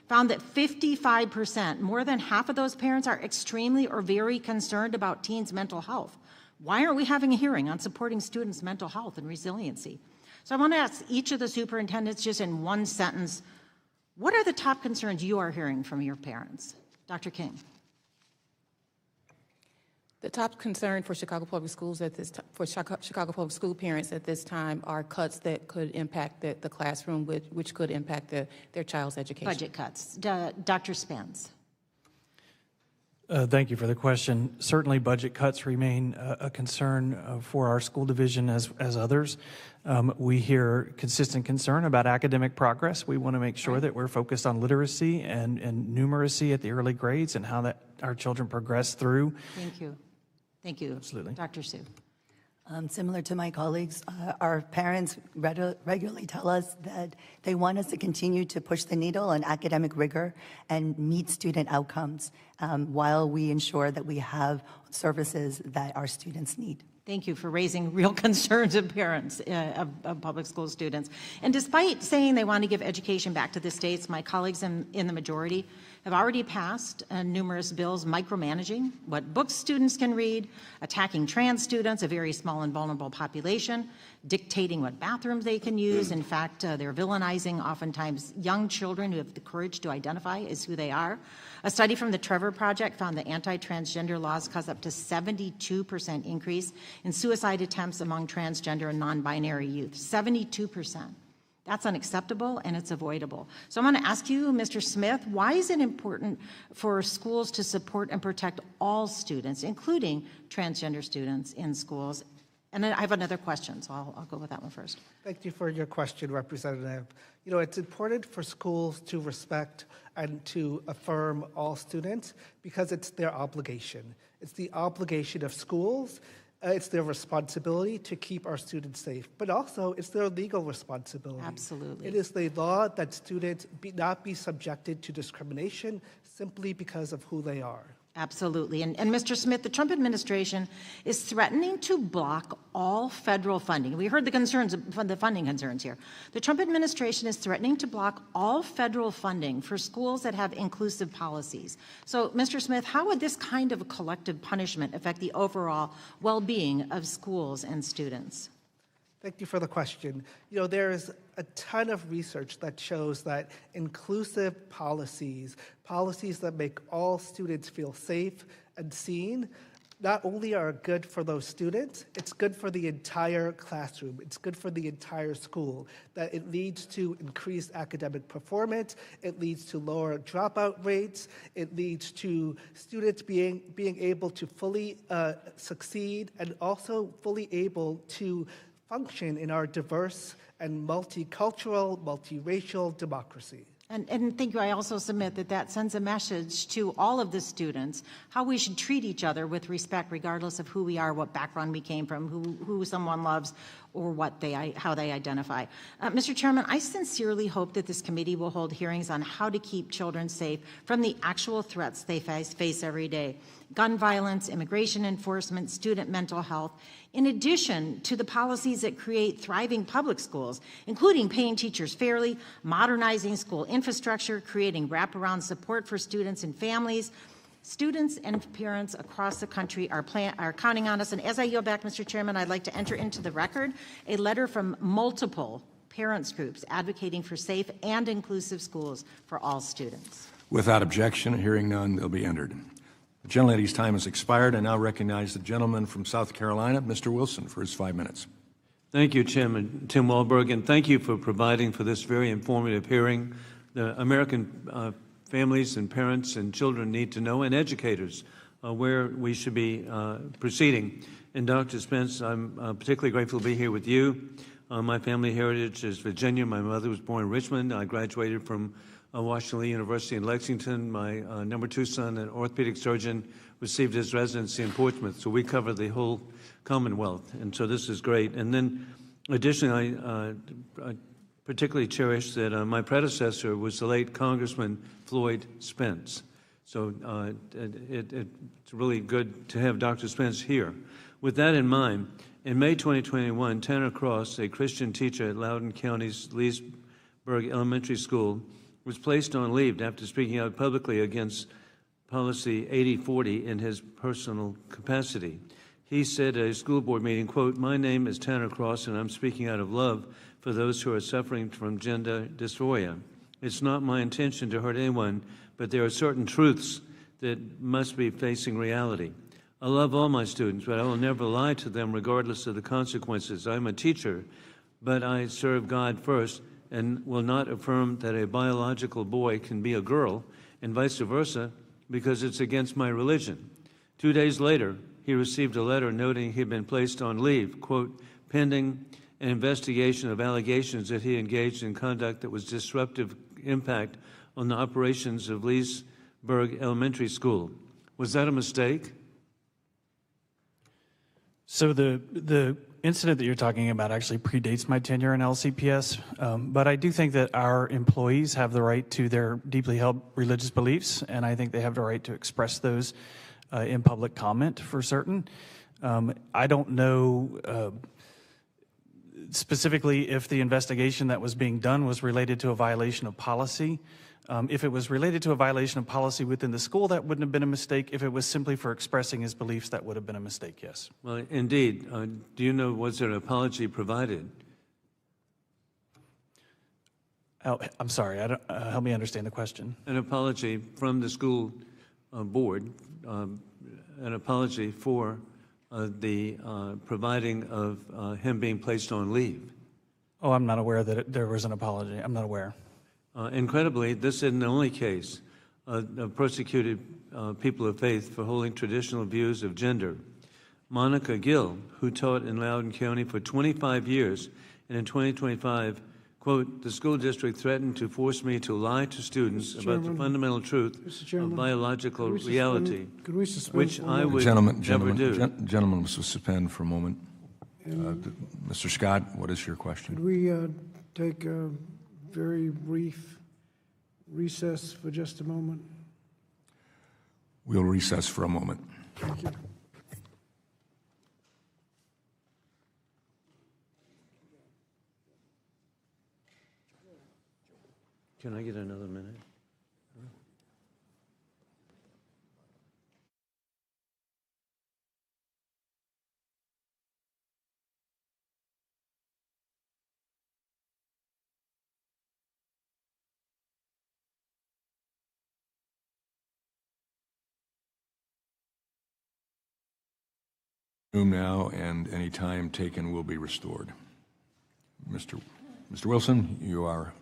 found that 55%, more than half of those parents, are extremely or very concerned about teens' mental health. Why aren't we having a hearing on supporting students' mental health and resiliency? So I want to ask each of the superintendents, just in one sentence, what are the top concerns you are hearing from your parents? Dr. King. The top concern for Chicago Public Schools at this time, for Chicago Public School parents at this time, are cuts that could impact the classroom, which could impact their child's education. Budget cuts. Dr. Spence. Thank you for the question. Certainly budget cuts remain a concern for our school division as others. We hear consistent concern about academic progress. We want to make sure that we're focused on literacy and numeracy at the early grades and how that our children progress through. Thank you. Thank you. Absolutely. Dr. Sue. Similar to my colleagues, our parents regularly tell us that they want us to continue to push the needle on academic rigor and meet student outcomes while we ensure that we have services that our students need. Thank you for raising real concerns of parents of public school students. And despite saying they want to give education back to the states, my colleagues in the majority have already passed numerous bills micromanaging what books students can read, attacking trans students, a very small and vulnerable population, dictating what bathrooms they can use. In fact, they're villainizing oftentimes young children who have the courage to identify as who they are. A study from the Trevor Project found that anti-transgender laws cause up to 72% increase in suicide attempts among transgender and non-binary youth. 72%. That's unacceptable and it's avoidable. So I'm going to ask you, Mr. Smith, why is it important for schools to support and protect all students, including transgender students in schools? And I have another question, so I'll go with that one first. Thank you for your question, Representative. You know, it's important for schools to respect and to affirm all students because it's their obligation. It's the obligation of schools. It's their responsibility to keep our students safe, but also it's their legal responsibility. Absolutely. It is the law that students not be subjected to discrimination simply because of who they are. Absolutely. And Mr. Smith, the Trump administration is threatening to block all federal funding. We heard the concerns, the funding concerns here. The Trump administration is threatening to block all federal funding for schools that have inclusive policies. So, Mr. Smith, how would this kind of a collective punishment affect the overall well-being of schools and students? Thank you for the question. You know, there's a ton of research that shows that inclusive policies, policies that make all students feel safe and seen, not only are good for those students, it's good for the entire classroom, it's good for the entire school, that it leads to increased academic performance, it leads to lower dropout rates, it leads to students being able to fully succeed and also fully able to function in our diverse and multicultural, multiracial democracy. And thank you. I also submit that sends a message to all of the students how we should treat each other with respect, regardless of who we are, what background we came from, who someone loves, or how they identify. Mr. Chairman, I sincerely hope that this committee will hold hearings on how to keep children safe from the actual threats they face every day: gun violence, immigration enforcement, student mental health, in addition to the policies that create thriving public schools, including paying teachers fairly, modernizing school infrastructure, creating wraparound support for students and families, Students and parents across the country are counting on us. And as I yield back, Mr. Chairman, I'd like to enter into the record a letter from multiple parents groups advocating for safe and inclusive schools for all students. Without objection, hearing none, they'll be entered. The gentlelady's time has expired. I now recognize the gentleman from South Carolina, Mr. Wilson, for his 5 minutes. Thank you, Chairman Tim Walberg, and thank you for providing for this very informative hearing. The American families and parents and children need to know, and educators, where we should be proceeding. And Dr. Spence, I'm particularly grateful to be here with you. My family heritage is Virginia. My mother was born in Richmond. I graduated from Washington Lee University in Lexington. My number 2 son, an orthopedic surgeon, received his residency in Portsmouth. So we cover the whole Commonwealth, and so this is great. And then additionally, I particularly cherish that my predecessor was the late Congressman Floyd Spence. So it's really good to have Dr. Spence here. With that in mind, in May 2021, Tanner Cross, a Christian teacher at Loudoun County's Leesburg Elementary School, was placed on leave after speaking out publicly against policy 8040 in his personal capacity. He said at a school board meeting, quote, "My name is Tanner Cross, and I'm speaking out of love for those who are suffering from gender dysphoria. It's not my intention to hurt anyone, but there are certain truths that must be facing reality. I love all my students, but I will never lie to them regardless of the consequences. I'm a teacher, but I serve God first and will not affirm that a biological boy can be a girl and vice versa because it's against my religion." 2 days later, he received a letter noting he'd been placed on leave, quote, "pending an investigation of allegations that he engaged in conduct that was disruptive impact on the operations of Leesburg Elementary School." Was that a mistake? So the incident that you're talking about actually predates my tenure in LCPS, but I do think that our employees have the right to their deeply held religious beliefs, and I think they have the right to express those in public comment for certain. I don't know specifically if the investigation that was being done was related to a violation of policy. If it was related to a violation of policy within the school, that wouldn't have been a mistake. If it was simply for expressing his beliefs, that would have been a mistake, yes. Well, indeed. Do you know, was there an apology provided? Oh, I'm sorry, help me understand the question. An apology from the school board, an apology for the providing of him being placed on leave. Oh, I'm not aware that there was an apology. I'm not aware. Incredibly, this isn't the only case of persecuted people of faith for holding traditional views of gender. Monica Gill, who taught in Loudoun County for 25 years, and in 2025, quote, "The school district threatened to force me to lie to students about the fundamental truth of biological reality, which I would never do." Gentlemen, will suspend for a moment. Mr. Scott, what is your question? Could we take a very brief recess for just a moment? We'll recess for a moment. Thank you. Can I get another minute? Room now, and any time taken will be restored. Mr. Wilson, you are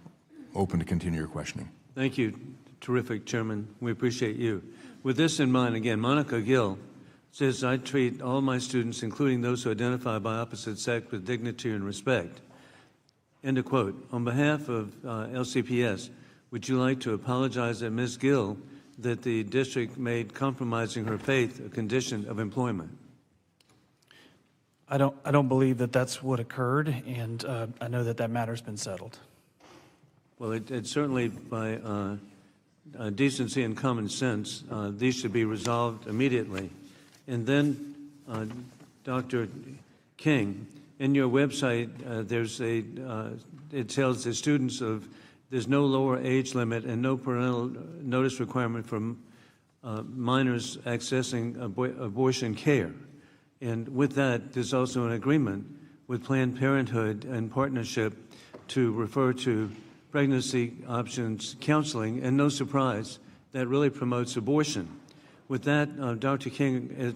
open to continue your questioning. Thank you. Terrific, Chairman. We appreciate you. With this in mind, again, Monica Gill says, "I treat all my students, including those who identify by opposite sex, with dignity and respect." End of quote. On behalf of LCPS, would you like to apologize to Ms. Gill that the district made compromising her faith a condition of employment? I don't believe that that's what occurred, and I know that matter's been settled. Well, it certainly, by decency and common sense, these should be resolved immediately. And then, Dr. King, in your website, it tells the students there's no lower age limit and no parental notice requirement for minors accessing abortion care. And with that, there's also an agreement with Planned Parenthood and partnership to refer to pregnancy options counseling, and no surprise, that really promotes abortion. With that, Dr. King,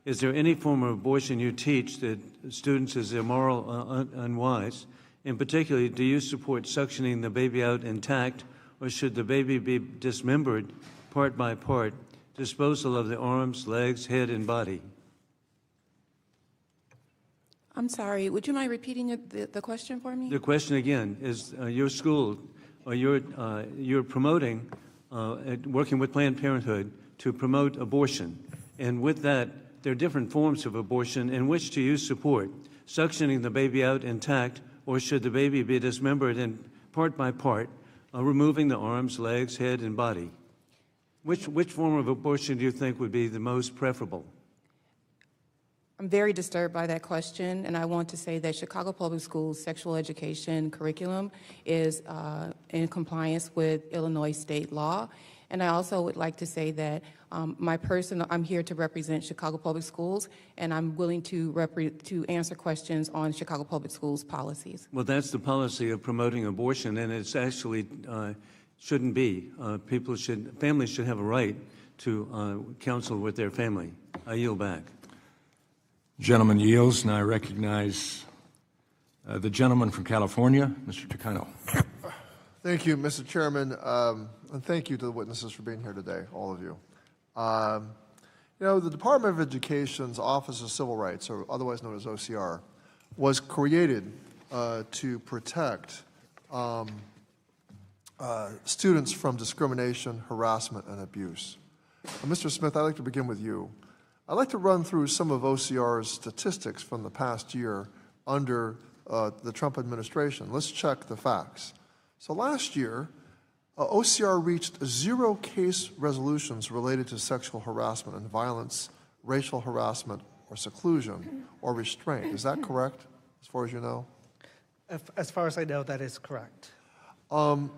is there any form of abortion you teach that students is immoral, unwise? In particular, do you support suctioning the baby out intact, or should the baby be dismembered part by part, disposal of the arms, legs, head, and body? I'm sorry, would you mind repeating the question for me? The question again is your school, or you're promoting, working with Planned Parenthood to promote abortion. And with that, there are different forms of abortion. In which do you support? Suctioning the baby out intact, or should the baby be dismembered and part by part, removing the arms, legs, head, and body? Which form of abortion do you think would be the most preferable? I'm very disturbed by that question, and I want to say that Chicago Public Schools' sexual education curriculum is in compliance with Illinois state law. And I also would like to say that I'm here to represent Chicago Public Schools, and I'm willing to answer questions on Chicago Public Schools policies. Well, that's the policy of promoting abortion, and it's actually shouldn't be. Families should have a right to counsel with their family. I yield back. Gentleman yields, and I recognize the gentleman from California, Mr. Takano. Thank you, Mr. Chairman, and thank you to the witnesses for being here today, all of you. You know, the Department of Education's Office of Civil Rights, or otherwise known as OCR, was created to protect students from discrimination, harassment, and abuse. Mr. Smith, I'd like to begin with you. I'd like to run through some of OCR's statistics from the past year under the Trump administration. Let's check the facts. So last year, OCR reached 0 case resolutions related to sexual harassment and violence, racial harassment, or seclusion, or restraint. Is that correct, as far as you know? As far as I know, that is correct. And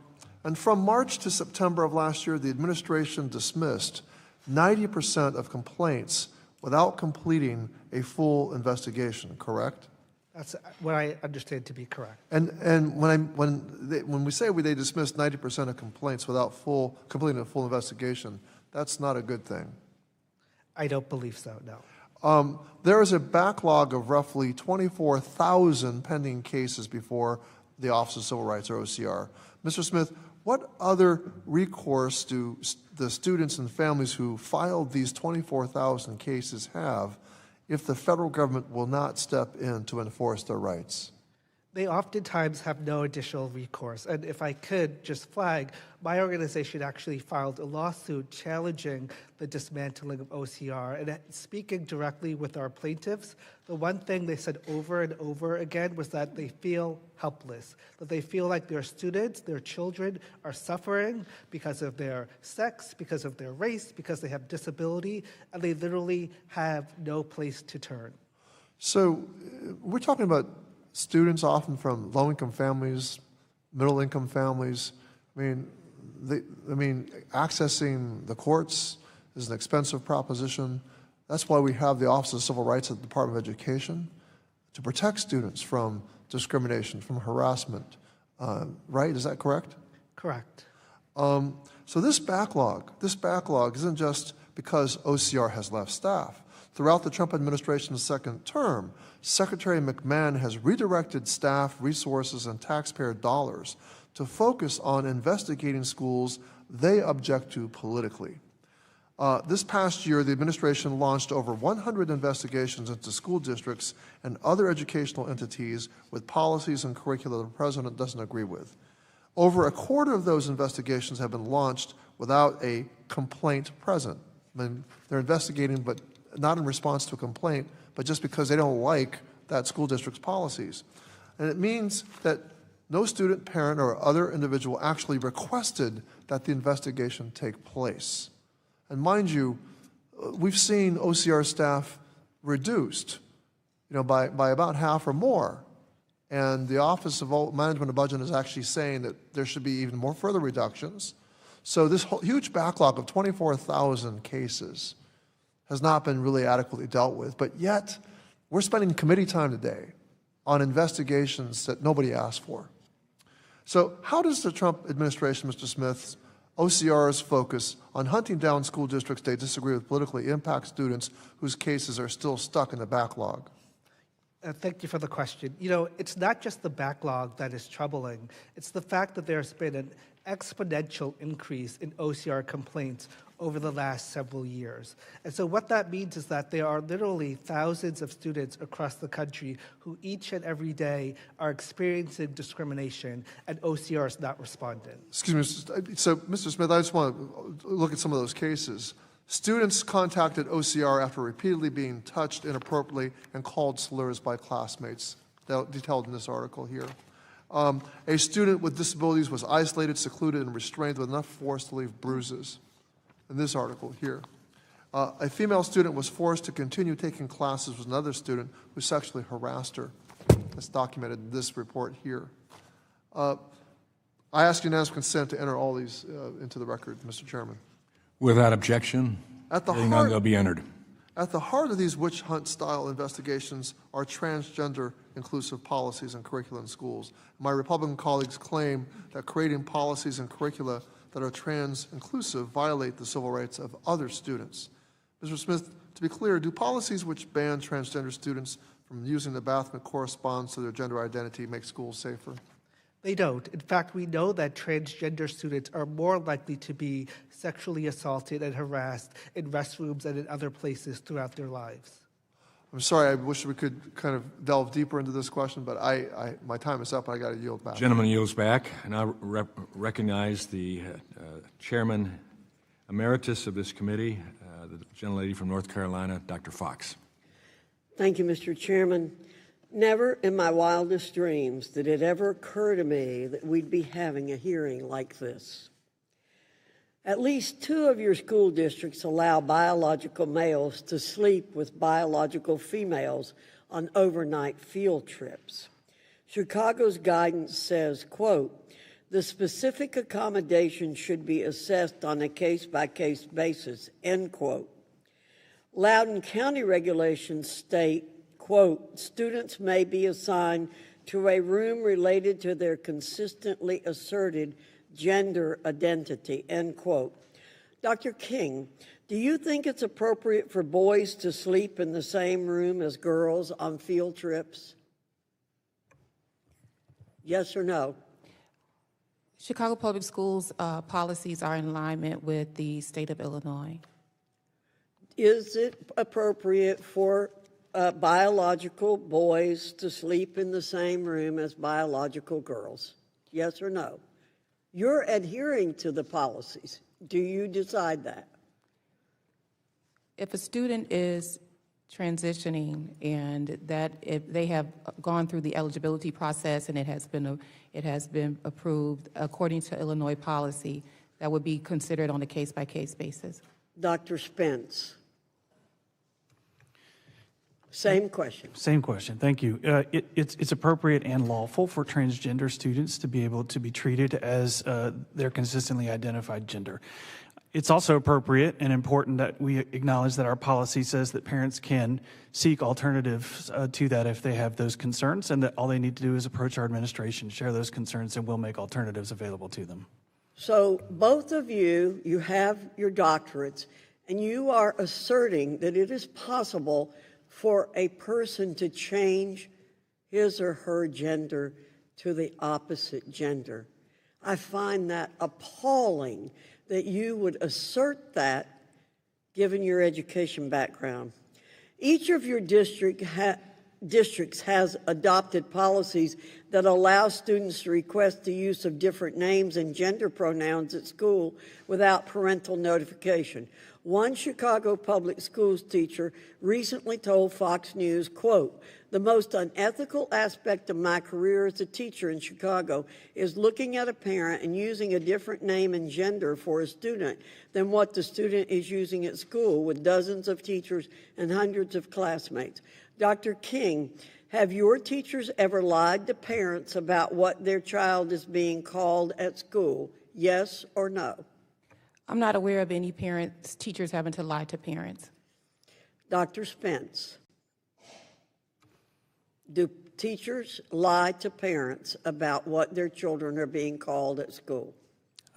from March to September of last year, the administration dismissed 90% of complaints without completing a full investigation, correct? That's what I understand to be correct. And when we say they dismissed 90% of complaints without completing a full investigation, that's not a good thing. I don't believe so, no. There is a backlog of roughly 24,000 pending cases before the Office of Civil Rights, or OCR. Mr. Smith, what other recourse do the students and families who filed these 24,000 cases have if the federal government will not step in to enforce their rights? They oftentimes have no additional recourse. And if I could just flag, my organization actually filed a lawsuit challenging the dismantling of OCR. And speaking directly with our plaintiffs, the one thing they said over and over again was that they feel helpless, that they feel like their students, their children are suffering because of their sex, because of their race, because they have disability, and they literally have no place to turn. So we're talking about students often from low-income families, middle-income families. I mean, accessing the courts is an expensive proposition. That's why we have the Office of Civil Rights at the Department of Education, to protect students from discrimination, from harassment. Right? Is that correct? Correct. So this backlog isn't just because OCR has left staff. Throughout the Trump administration's second term, Secretary McMahon has redirected staff, resources, and taxpayer dollars to focus on investigating schools they object to politically. This past year, the administration launched over 100 investigations into school districts and other educational entities with policies and curricula the president doesn't agree with. Over a quarter of those investigations have been launched without a complaint present. I mean, they're investigating, but not in response to a complaint, but just because they don't like that school district's policies. And it means that no student, parent, or other individual actually requested that the investigation take place. And mind you, we've seen OCR staff reduced, by about half or more. And the Office of Management and Budget is actually saying that there should be even more further reductions So this huge backlog of 24,000 cases has not been really adequately dealt with, but yet we're spending committee time today on investigations that nobody asked for. So how does the Trump administration, Mr. Smith, OCR's focus on hunting down school districts they disagree with politically impact students whose cases are still stuck in the backlog? Thank you for the question. You know, it's not just the backlog that is troubling. It's the fact that there's been an exponential increase in OCR complaints over the last several years. And so what that means is that there are literally thousands of students across the country who each and every day are experiencing discrimination, and OCR is not responding. Excuse me, so Mr. Smith, I just want to look at some of those cases. Students contacted OCR after repeatedly being touched inappropriately and called slurs by classmates, detailed in this article here. A student with disabilities was isolated, secluded, and restrained with enough force to leave bruises, in this article here. A female student was forced to continue taking classes with another student who sexually harassed her. That's documented in this report here. I ask unanimous consent to enter all these into the record, Mr. Chairman. Without objection, hearing none, they'll be entered. At the heart of these witch hunt-style investigations are transgender-inclusive policies and curricula in schools. My Republican colleagues claim that creating policies and curricula that are trans-inclusive violate the civil rights of other students. Mr. Smith, to be clear, do policies which ban transgender students from using the bathroom that corresponds to their gender identity make schools safer? They don't. In fact, we know that transgender students are more likely to be sexually assaulted and harassed in restrooms and in other places throughout their lives. I'm sorry, I wish we could kind of delve deeper into this question, but my time is up and I got to yield back. Gentleman yields back, and I recognize the Chairman Emeritus of this committee, the gentlelady from North Carolina, Dr. Fox. Thank you, Mr. Chairman. Never in my wildest dreams did it ever occur to me that we'd be having a hearing like this. At least 2 of your school districts allow biological males to sleep with biological females on overnight field trips. Chicago's guidance says, quote, "The specific accommodation should be assessed on a case-by-case basis," end quote. Loudoun County regulations state, quote, "Students may be assigned to a room related to their consistently asserted gender identity," end quote. Dr. King, do you think it's appropriate for boys to sleep in the same room as girls on field trips? Yes or no? Chicago Public Schools policies are in alignment with the state of Illinois. Is it appropriate for biological boys to sleep in the same room as biological girls? Yes or no? You're adhering to the policies. Do you decide that? If a student is transitioning and that if they have gone through the eligibility process and it has been approved according to Illinois policy, that would be considered on a case-by-case basis. Dr. Spence. Same question. Same question. Thank you. It's appropriate and lawful for transgender students to be able to be treated as their consistently identified gender. It's also appropriate and important that we acknowledge that our policy says that parents can seek alternatives to that if they have those concerns, and that all they need to do is approach our administration, share those concerns, and we'll make alternatives available to them. So both of you, you have your doctorates, and you are asserting that it is possible for a person to change his or her gender to the opposite gender. I find that appalling that you would assert that given your education background. Each of your districts has adopted policies that allow students to request the use of different names and gender pronouns at school without parental notification. One Chicago public schools teacher recently told Fox News, quote, "The most unethical aspect of my career as a teacher in Chicago is looking at a parent and using a different name and gender for a student than what the student is using at school with dozens of teachers and hundreds of classmates." Dr. King, have your teachers ever lied to parents about what their child is being called at school? Yes or no? I'm not aware of any teachers having to lie to parents. Dr. Spence, do teachers lie to parents about what their children are being called at school?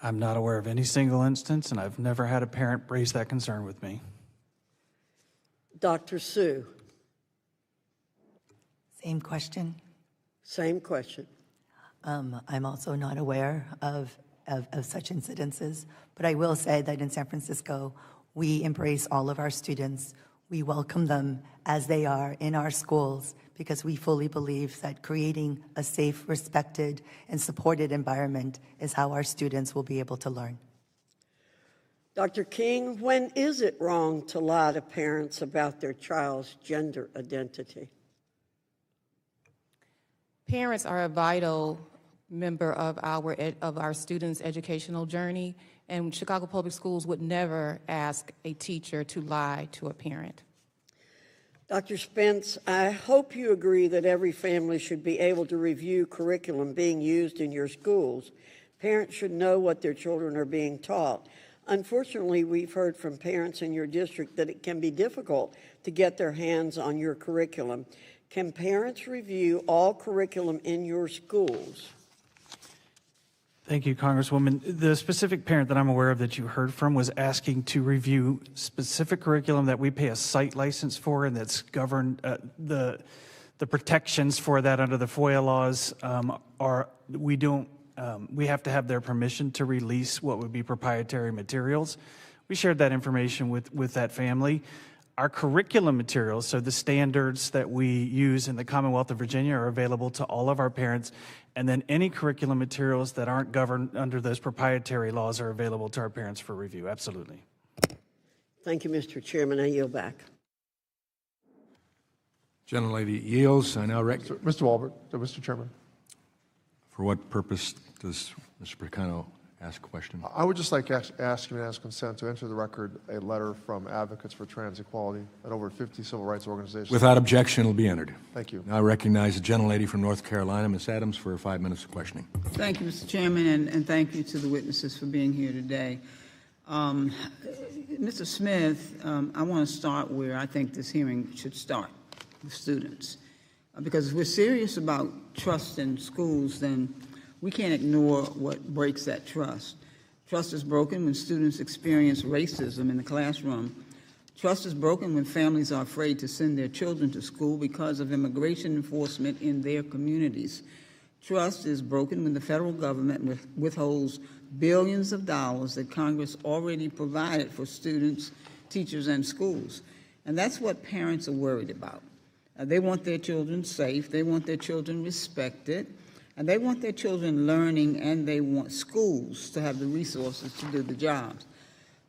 I'm not aware of any single instance, and I've never had a parent raise that concern with me. Dr. Sue. Same question. Same question. I'm also not aware of such incidences, but I will say that in San Francisco, we embrace all of our students. We welcome them as they are in our schools because we fully believe that creating a safe, respected, and supported environment is how our students will be able to learn. Dr. King, when is it wrong to lie to parents about their child's gender identity? Parents are a vital member of our students' educational journey, and Chicago Public Schools would never ask a teacher to lie to a parent. Dr. Spence, I hope you agree that every family should be able to review curriculum being used in your schools. Parents should know what their children are being taught. Unfortunately, we've heard from parents in your district that it can be difficult to get their hands on your curriculum. Can parents review all curriculum in your schools? Thank you, Congresswoman. The specific parent that I'm aware of that you heard from was asking to review specific curriculum that we pay a site license for and that's governed, the protections for that under the FOIA laws we have to have their permission to release what would be proprietary materials. We shared that information with that family. Our curriculum materials, so the standards that we use in the Commonwealth of Virginia, are available to all of our parents, and then any curriculum materials that aren't governed under those proprietary laws are available to our parents for review. Absolutely. Thank you, Mr. Chairman. I yield back. Gentlelady yields. I now Mr. Wahlberg, Mr. Chairman. For what purpose does Mr. Percano ask a question? I would just like to ask you to ask consent to enter the record a letter from Advocates for Trans Equality and over 50 civil rights organizations. Without objection, it will be entered. Thank you. Now I recognize the gentlelady from North Carolina, Ms. Adams, for 5 minutes of questioning. Thank you, Mr. Chairman, and thank you to the witnesses for being here today. Mr. Smith, I want to start where I think this hearing should start, with students. Because if we're serious about trust in schools, then we can't ignore what breaks that trust. Trust is broken when students experience racism in the classroom. Trust is broken when families are afraid to send their children to school because of immigration enforcement in their communities. Trust is broken when the federal government withholds billions of dollars that Congress already provided for students, teachers, and schools. And that's what parents are worried about. They want their children safe, they want their children respected, and they want their children learning, and they want schools to have the resources to do the jobs.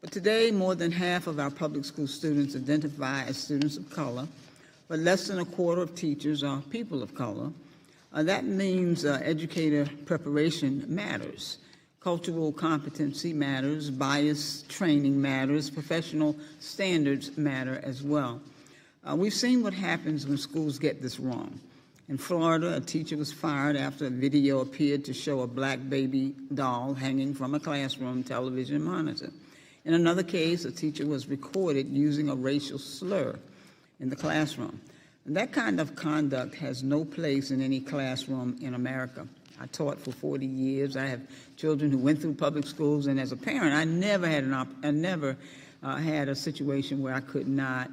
But today, more than half of our public school students identify as students of color, but less than a quarter of teachers are people of color. That means educator preparation matters. Cultural competency matters, bias training matters, professional standards matter as well. We've seen what happens when schools get this wrong. In Florida, a teacher was fired after a video appeared to show a black baby doll hanging from a classroom television monitor. In another case, a teacher was recorded using a racial slur in the classroom. And that kind of conduct has no place in any classroom in America. I taught for 40 years. I have children who went through public schools, and as a parent, I never had a situation where I could not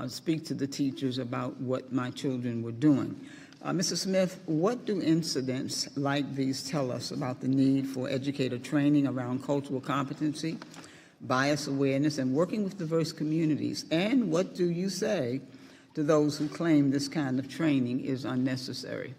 speak to the teachers about what my children were doing. Mr. Smith, what do incidents like these tell us about the need for educator training around cultural competency, bias awareness, and working with diverse communities? And what do you say to those who claim this kind of training is unnecessary?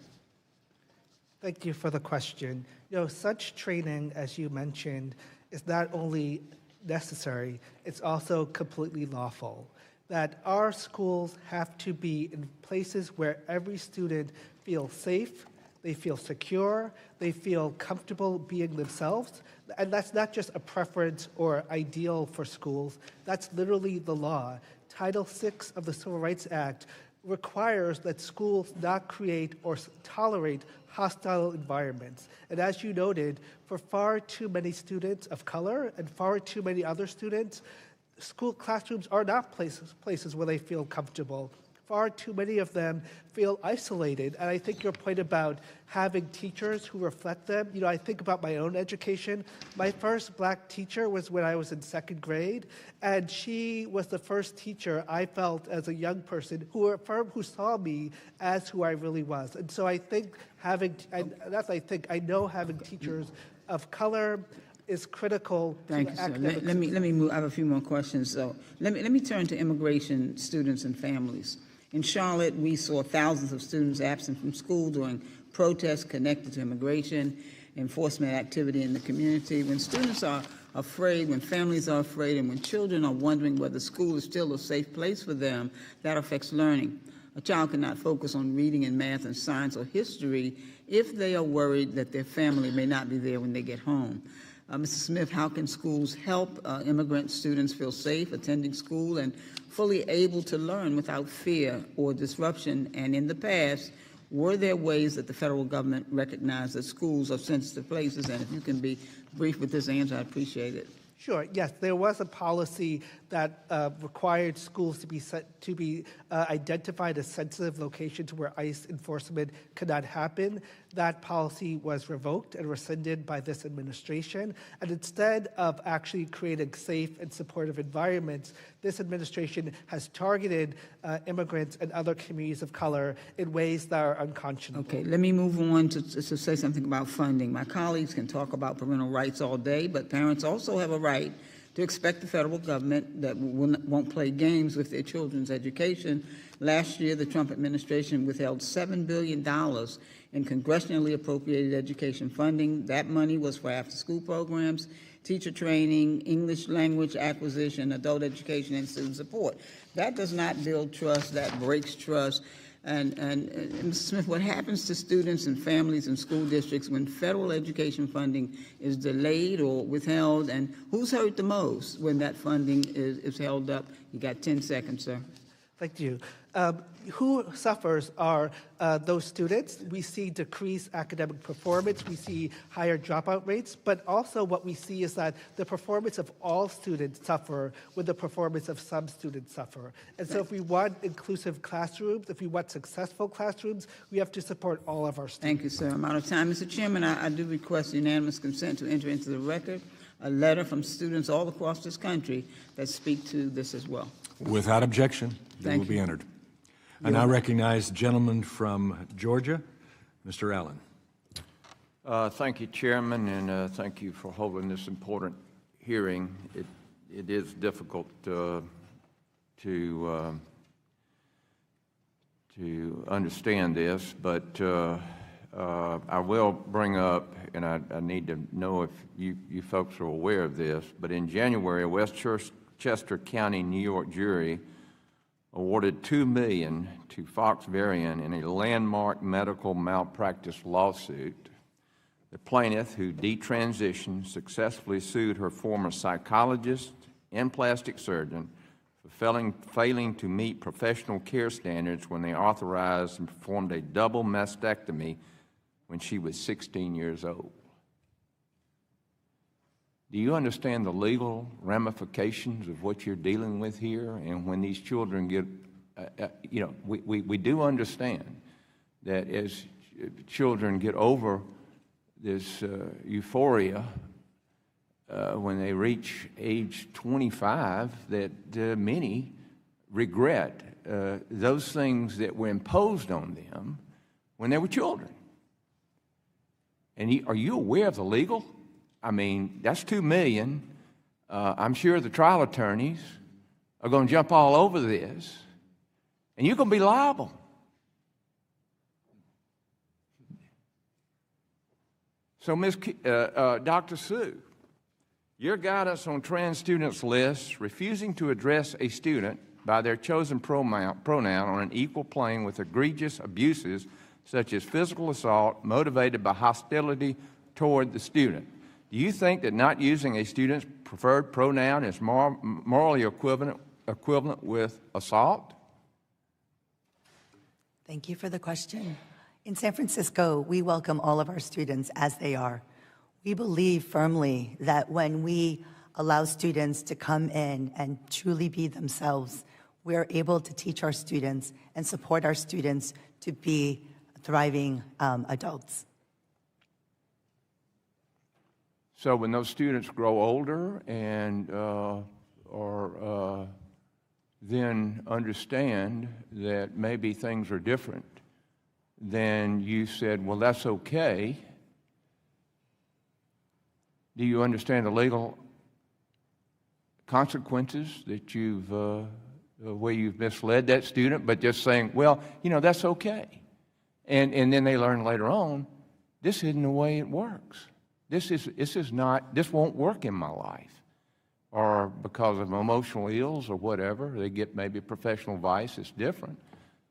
Thank you for the question. Such training, as you mentioned, is not only necessary, it's also completely lawful. That our schools have to be in places where every student feels safe, they feel secure, they feel comfortable being themselves. And that's not just a preference or ideal for schools, that's literally the law. Title VI of the Civil Rights Act requires that schools not create or tolerate hostile environments. And as you noted, for far too many students of color and far too many other students, school classrooms are not places where they feel comfortable. Far too many of them feel isolated. And I think your point about having teachers who reflect them, I think about my own education. My first black teacher was when I was in second grade, and she was the first teacher I felt as a young person who saw me as who I really was. And so I think I know having teachers of color is critical. Thank you, sir. Let me move. I have a few more questions. So let me turn to immigration students and families. In Charlotte, we saw thousands of students absent from school during protests connected to immigration, enforcement activity in the community. When students are afraid, when families are afraid, and when children are wondering whether school is still a safe place for them, that affects learning. A child cannot focus on reading and math and science or history if they are worried that their family may not be there when they get home. Mr. Smith, how can schools help immigrant students feel safe attending school and fully able to learn without fear or disruption? And in the past, were there ways that the federal government recognized that schools are sensitive places? And if you can be brief with this answer, I appreciate it. Sure. Yes, there was a policy that required schools to be identified as sensitive locations where ICE enforcement could not happen. That policy was revoked and rescinded by this administration. And instead of actually creating safe and supportive environments, this administration has targeted immigrants and other communities of color in ways that are unconscionable. Okay, let me move on to say something about funding. My colleagues can talk about parental rights all day, but parents also have a right to expect the federal government that won't play games with their children's education. Last year, the Trump administration withheld $7 billion in congressionally appropriated education funding. That money was for after-school programs, teacher training, English language acquisition, adult education, and student support. That does not build trust. That breaks trust. And Mr. Smith, what happens to students and families and school districts when federal education funding is delayed or withheld, and who's hurt the most when that funding is held up? You got 10 seconds, sir. Thank you. Who suffers are those students. We see decreased academic performance. We see higher dropout rates. But also what we see is that the performance of all students suffer when the performance of some students suffer. And so if we want inclusive classrooms, if we want successful classrooms, we have to support all of our students. Thank you, sir. I'm out of time. Mr. Chairman, I do request unanimous consent to enter into the record a letter from students all across this country that speak to this as well. Without objection, they will be entered. I now recognize the gentleman from Georgia, Mr. Allen. Thank you, Chairman, and thank you for holding this important hearing. It is difficult to understand this, but I will bring up, and I need to know if you folks are aware of this, but in January, a Westchester County, New York jury awarded $2 million to Fox Varian in a landmark medical malpractice lawsuit. The plaintiff, who detransitioned, successfully sued her former psychologist and plastic surgeon for failing to meet professional care standards when they authorized and performed a double mastectomy when she was 16 years old. Do you understand the legal ramifications of what you're dealing with here? And when these children get, we do understand that as children get over this euphoria when they reach age 25, that many regret those things that were imposed on them when they were children. And are you aware of the legal? I mean, that's $2 million. I'm sure the trial attorneys are going to jump all over this, and you're going to be liable. So, Dr. Sue, your guidance on trans students lists refusing to address a student by their chosen pronoun on an equal plane with egregious abuses such as physical assault motivated by hostility toward the student. Do you think that not using a student's preferred pronoun is morally equivalent with assault? Thank you for the question. In San Francisco, we welcome all of our students as they are. We believe firmly that when we allow students to come in and truly be themselves, we are able to teach our students and support our students to be thriving adults. So when those students grow older and then understand that maybe things are different, then you said, well, that's okay. Do you understand the legal consequences that where you've misled that student, but just saying, well, that's okay. And then they learn later on, this isn't the way it works. This won't work in my life. Or because of emotional ills or whatever, they get maybe professional advice, it's different.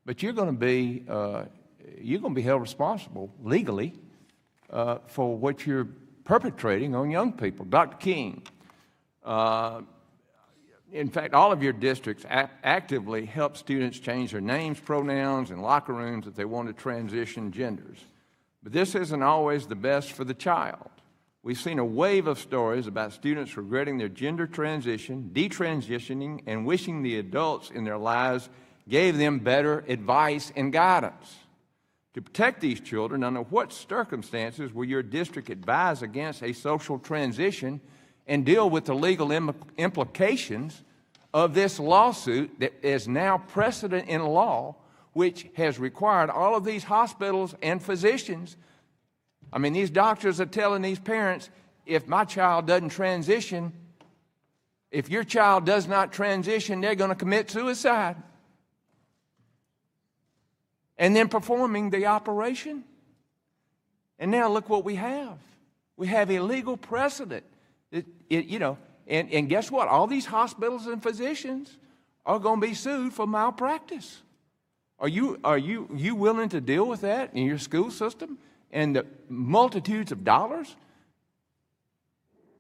But you're going to be held responsible legally for what you're perpetrating on young people. Dr. King, in fact, all of your districts actively help students change their names, pronouns, and locker rooms if they want to transition genders. But this isn't always the best for the child. We've seen a wave of stories about students regretting their gender transition, detransitioning, and wishing the adults in their lives gave them better advice and guidance. To protect these children, under what circumstances will your district advise against a social transition and deal with the legal implications of this lawsuit that is now precedent in law, which has required all of these hospitals and physicians? I mean, these doctors are telling these parents, if my child doesn't transition, if your child does not transition, they're going to commit suicide. And then performing the operation. And now look what we have. We have a legal precedent. And guess what? All these hospitals and physicians are going to be sued for malpractice. Are you willing to deal with that in your school system and the multitudes of dollars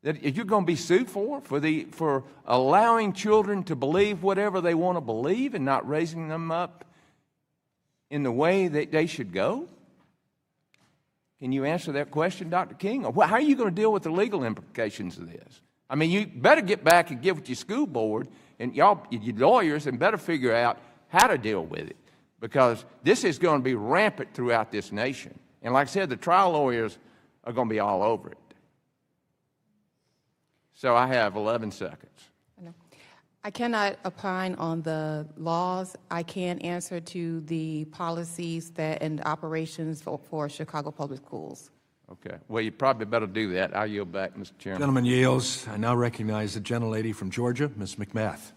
that you're going to be sued for allowing children to believe whatever they want to believe and not raising them up in the way that they should go? Can you answer that question, Dr. King? Or how are you going to deal with the legal implications of this? I mean, you better get back and get with your school board and your lawyers and better figure out how to deal with it, because this is going to be rampant throughout this nation. And like I said, the trial lawyers are going to be all over it. So I have 11 seconds. I cannot opine on the laws. I can answer to the policies and operations for Chicago Public Schools. Okay. Well, you probably better do that. I'll yield back, Mr. Chairman. Gentleman yields. I now recognize the gentlelady from Georgia, Ms. McMath.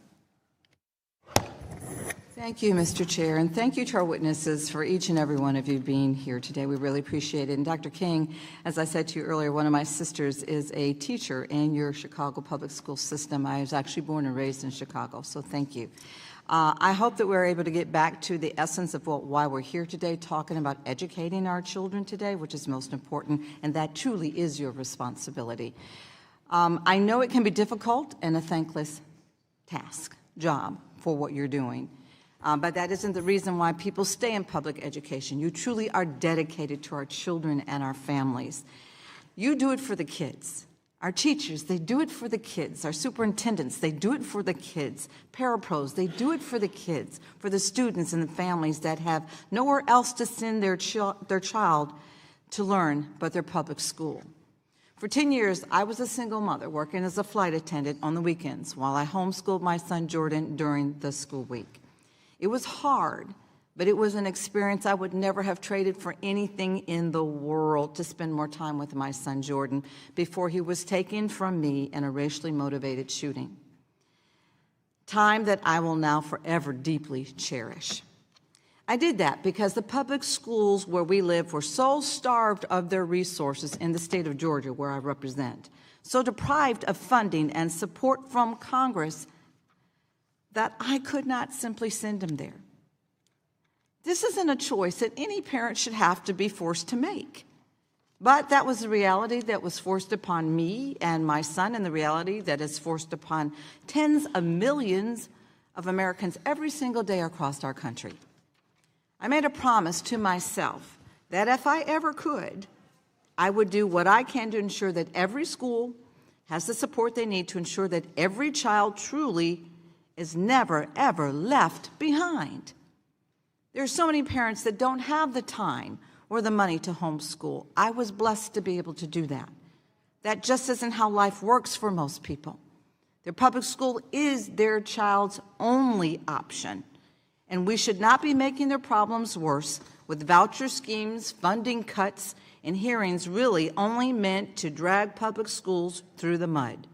Thank you, Mr. Chair, and thank you to our witnesses for each and every one of you being here today. We really appreciate it. And Dr. King, as I said to you earlier, one of my sisters is a teacher in your Chicago public school system. I was actually born and raised in Chicago, so thank you. I hope that we're able to get back to the essence of why we're here today, talking about educating our children today, which is most important, and that truly is your responsibility. I know it can be difficult and a thankless job for what you're doing. But that isn't the reason why people stay in public education. You truly are dedicated to our children and our families. You do it for the kids. Our teachers, they do it for the kids. Our superintendents, they do it for the kids. Parapros, they do it for the kids, for the students and the families that have nowhere else to send their child to learn but their public school. For 10 years, I was a single mother working as a flight attendant on the weekends while I homeschooled my son Jordan during the school week. It was hard, but it was an experience I would never have traded for anything in the world to spend more time with my son Jordan before he was taken from me in a racially motivated shooting. Time that I will now forever deeply cherish. I did that because the public schools where we live were so starved of their resources in the state of Georgia, where I represent, so deprived of funding and support from Congress that I could not simply send them there. This isn't a choice that any parent should have to be forced to make. But that was the reality that was forced upon me and my son, and the reality that is forced upon tens of millions of Americans every single day across our country. I made a promise to myself that if I ever could, I would do what I can to ensure that every school has the support they need to ensure that every child truly is never, ever left behind. There are so many parents that don't have the time or the money to homeschool. I was blessed to be able to do that. That just isn't how life works for most people. Their public school is their child's only option, and we should not be making their problems worse with voucher schemes, funding cuts, and hearings really only meant to drag public schools through the mud.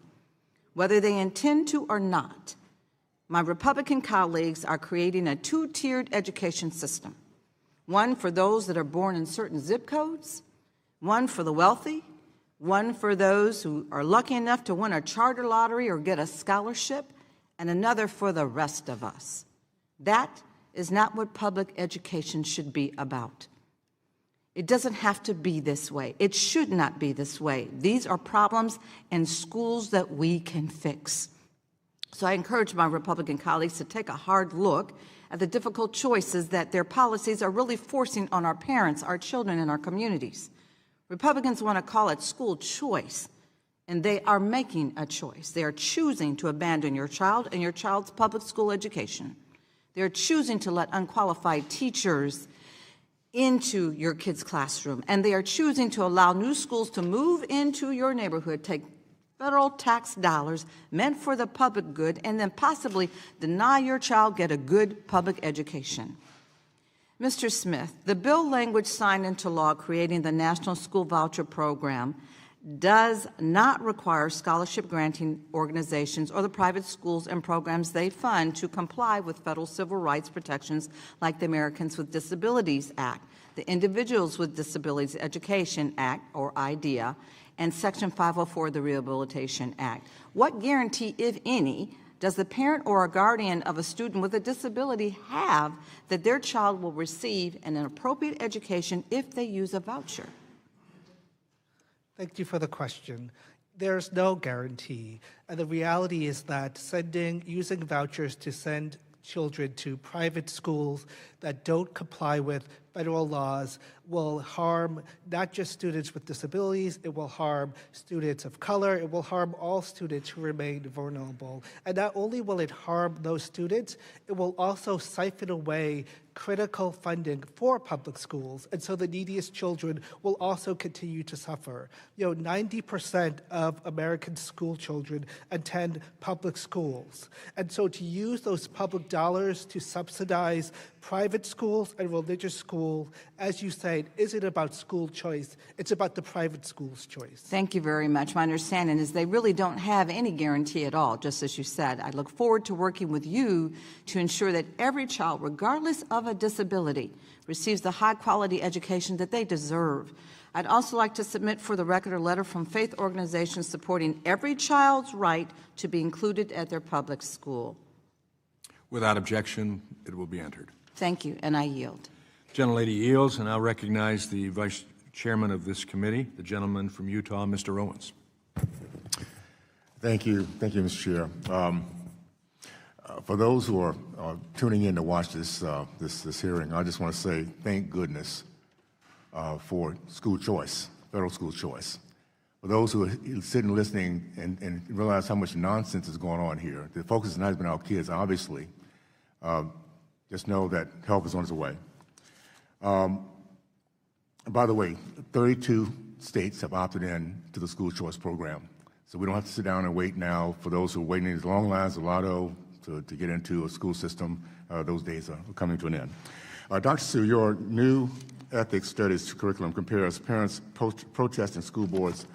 Whether they intend to or not, my Republican colleagues are creating a two-tiered education system, one for those that are born in certain zip codes, one for the wealthy, one for those who are lucky enough to win a charter lottery or get a scholarship, and another for the rest of us. That is not what public education should be about. It doesn't have to be this way. It should not be this way. These are problems in schools that we can fix. So I encourage my Republican colleagues to take a hard look at the difficult choices that their policies are really forcing on our parents, our children, and our communities. Republicans want to call it school choice, and they are making a choice. They are choosing to abandon your child and your child's public school education. They are choosing to let unqualified teachers into your kid's classroom, and they are choosing to allow new schools to move into your neighborhood, take federal tax dollars meant for the public good, and then possibly deny your child get a good public education. Mr. Smith, the bill language signed into law creating the National School Voucher Program does not require scholarship granting organizations or the private schools and programs they fund to comply with federal civil rights protections like the Americans with Disabilities Act, the Individuals with Disabilities Education Act, or IDEA, and Section 504 of the Rehabilitation Act. What guarantee, if any, does the parent or a guardian of a student with a disability have that their child will receive an appropriate education if they use a voucher? Thank you for the question. There's no guarantee. And the reality is that using vouchers to send children to private schools that don't comply with federal laws will harm not just students with disabilities, it will harm students of color, it will harm all students who remain vulnerable. And not only will it harm those students, it will also siphon away critical funding for public schools, and so the neediest children will also continue to suffer. 90% of American school children attend public schools, and so to use those public dollars to subsidize private schools and religious schools, as you said, isn't about school choice, it's about the private school's choice. Thank you very much. My understanding is they really don't have any guarantee at all, just as you said. I look forward to working with you to ensure that every child, regardless of a disability, receives the high-quality education that they deserve. I'd also like to submit for the record a letter from faith organizations supporting every child's right to be included at their public school. Without objection, it will be entered. Thank you, and I yield. Gentlelady yields, and I'll recognize the Vice Chairman of this committee, the gentleman from Utah, Mr. Owens. Thank you, Mr. Chair. For those who are tuning in to watch this hearing, I just want to say thank goodness for school choice, federal school choice. For those who are sitting listening and realize how much nonsense is going on here, the focus has not been our kids, obviously. Just know that help is on its way. By the way, 32 states have opted in to the school choice program. So we don't have to sit down and wait now for those who are waiting in these long lines of lotto to get into a school system. Those days are coming to an end. Dr. Sue, your new ethics studies curriculum compares parents protesting school boards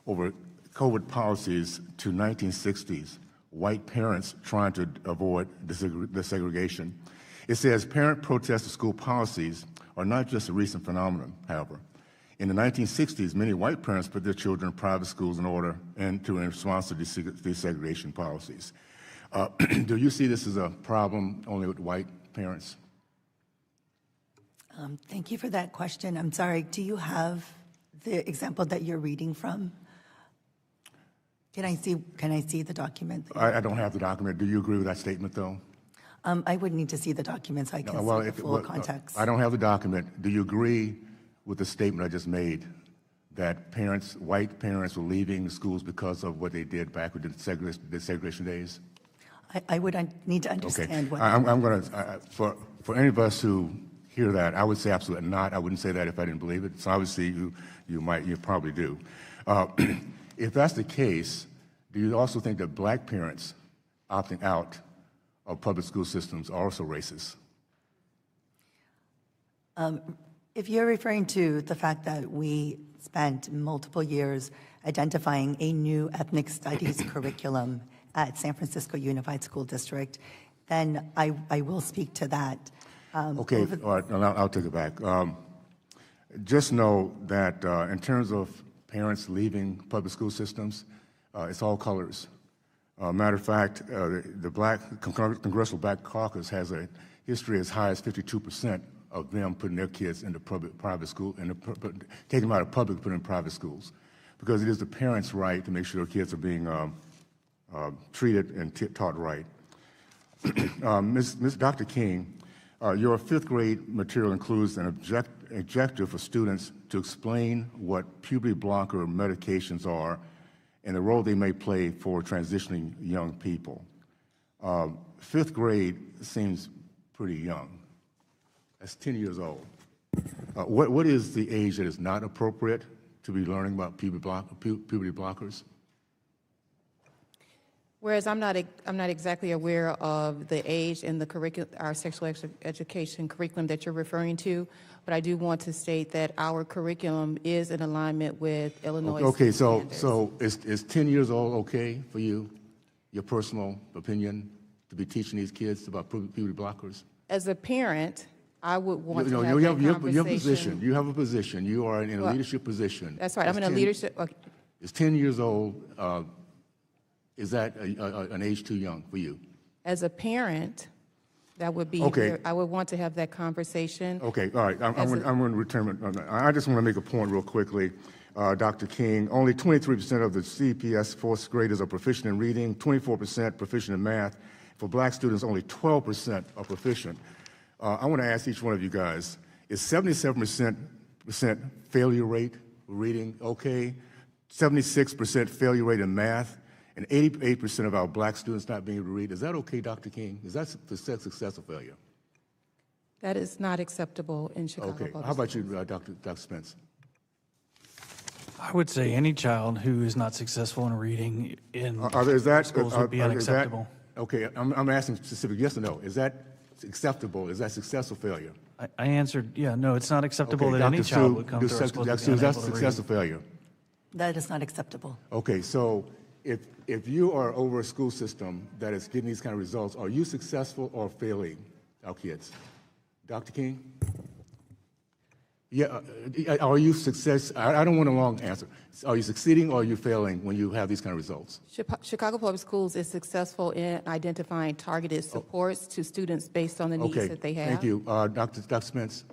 over COVID policies to 1960s, white parents trying to avoid desegregation. It says parent protests of school policies are not just a recent phenomenon, however. In the 1960s, many white parents put their children in private schools in response to desegregation policies. Do you see this as a problem only with white parents? Thank you for that question. I'm sorry, do you have the example that you're reading from? Can I see the document? I don't have the document. Do you agree with that statement, though? I would need to see the documents. I can see the full context. I don't have the document. Do you agree with the statement I just made that parents, white parents, were leaving schools because of what they did back with the segregation days? I would need to understand what. I'm going to, for any of us who hear that, I would say absolutely not. I wouldn't say that if I didn't believe it. So obviously you probably do. If that's the case, do you also think that black parents opting out of public school systems are also racist? If you're referring to the fact that we spent multiple years identifying a new ethnic studies curriculum at San Francisco Unified School District, then I will speak to that. Okay, all right, I'll take it back. Just know that in terms of parents leaving public school systems, it's all colors. Matter of fact, the Congressional Black Caucus has a history as high as 52% of them putting their kids into private school, and taking them out of public, putting them in private schools, because it is the parents' right to make sure their kids are being treated and taught right. Dr. King, your fifth grade material includes an objective for students to explain what puberty blocker medications are and the role they may play for transitioning young people. Fifth grade seems pretty young. That's 10 years old. What is the age that is not appropriate to be learning about puberty blockers? Whereas I'm not exactly aware of the age in the our sexual education curriculum that you're referring to, but I do want to state that our curriculum is in alignment with Illinois. Okay, so is 10 years old okay for you, your personal opinion, to be teaching these kids about puberty blockers? As a parent, I would want to have you that have conversation. You have a position. You are in a leadership position. That's right. I'm in a leadership. Okay. It's 10 years old. Is that an age too young for you? As a parent, that would be. Okay. I would want to have that conversation. Okay. All right. I'm going to return. I just want to make a point real quickly. Dr. King, only 23% of the CPS fourth graders are proficient in reading, 24% proficient in math. For black students, only 12% are proficient. I want to ask each one of you guys, is 77% failure rate for reading okay? 76% failure rate in math, and 88% of our black students not being able to read. Is that okay, Dr. King? Is that success or failure? That is not acceptable in Chicago. Okay. How about you, Dr. Spence? I would say any child who is not successful in reading in schools would be unacceptable. Okay, I'm asking specific yes or no. Is that acceptable? Is that success or failure? I answered, yeah, no, it's not acceptable Okay, that any Dr. child would come to our school to be is that unable to success or read. failure? That is not acceptable. Okay, so if you are over a school system that is getting these kind of results, are you successful or failing our kids? Dr. King? Yeah, are you success? I don't want a long answer. Are you succeeding or are you failing when you have these kind of results? Chicago Public Schools is successful in identifying targeted supports to students based on the needs that they have. Thank you. Dr. Spence?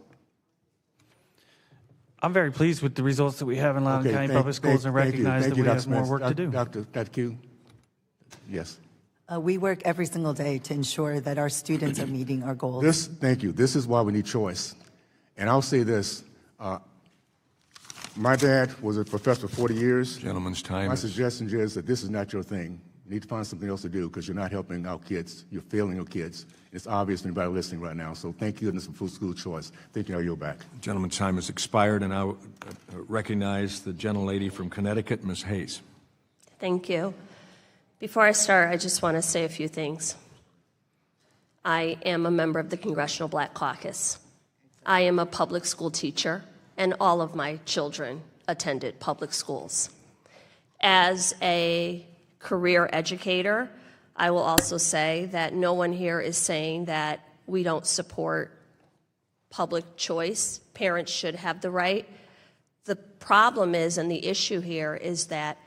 I'm very pleased with the results that we have in Loudoun County Public Schools and recognize that we have more work to do. Dr. Q? Yes. We work every single day to ensure that our students are meeting our goals. Thank you. This is why we need choice. And I'll say this. My dad was a professor for 40 years. Gentleman's time. My suggestion is that this is not your thing. You need to find something else to do because you're not helping our kids. You're failing your kids. It's obvious to anybody listening right now. So thank you, and it's a full school choice. Thank you. I yield back. Gentleman's time has expired, and I recognize the gentlelady from Connecticut, Ms. Hayes. Thank you. Before I start, I just want to say a few things. I am a member of the Congressional Black Caucus. I am a public school teacher, and all of my children attended public schools. As a career educator, I will also say that no one here is saying that we don't support public choice. Parents should have the right. The problem is, and the issue here, is that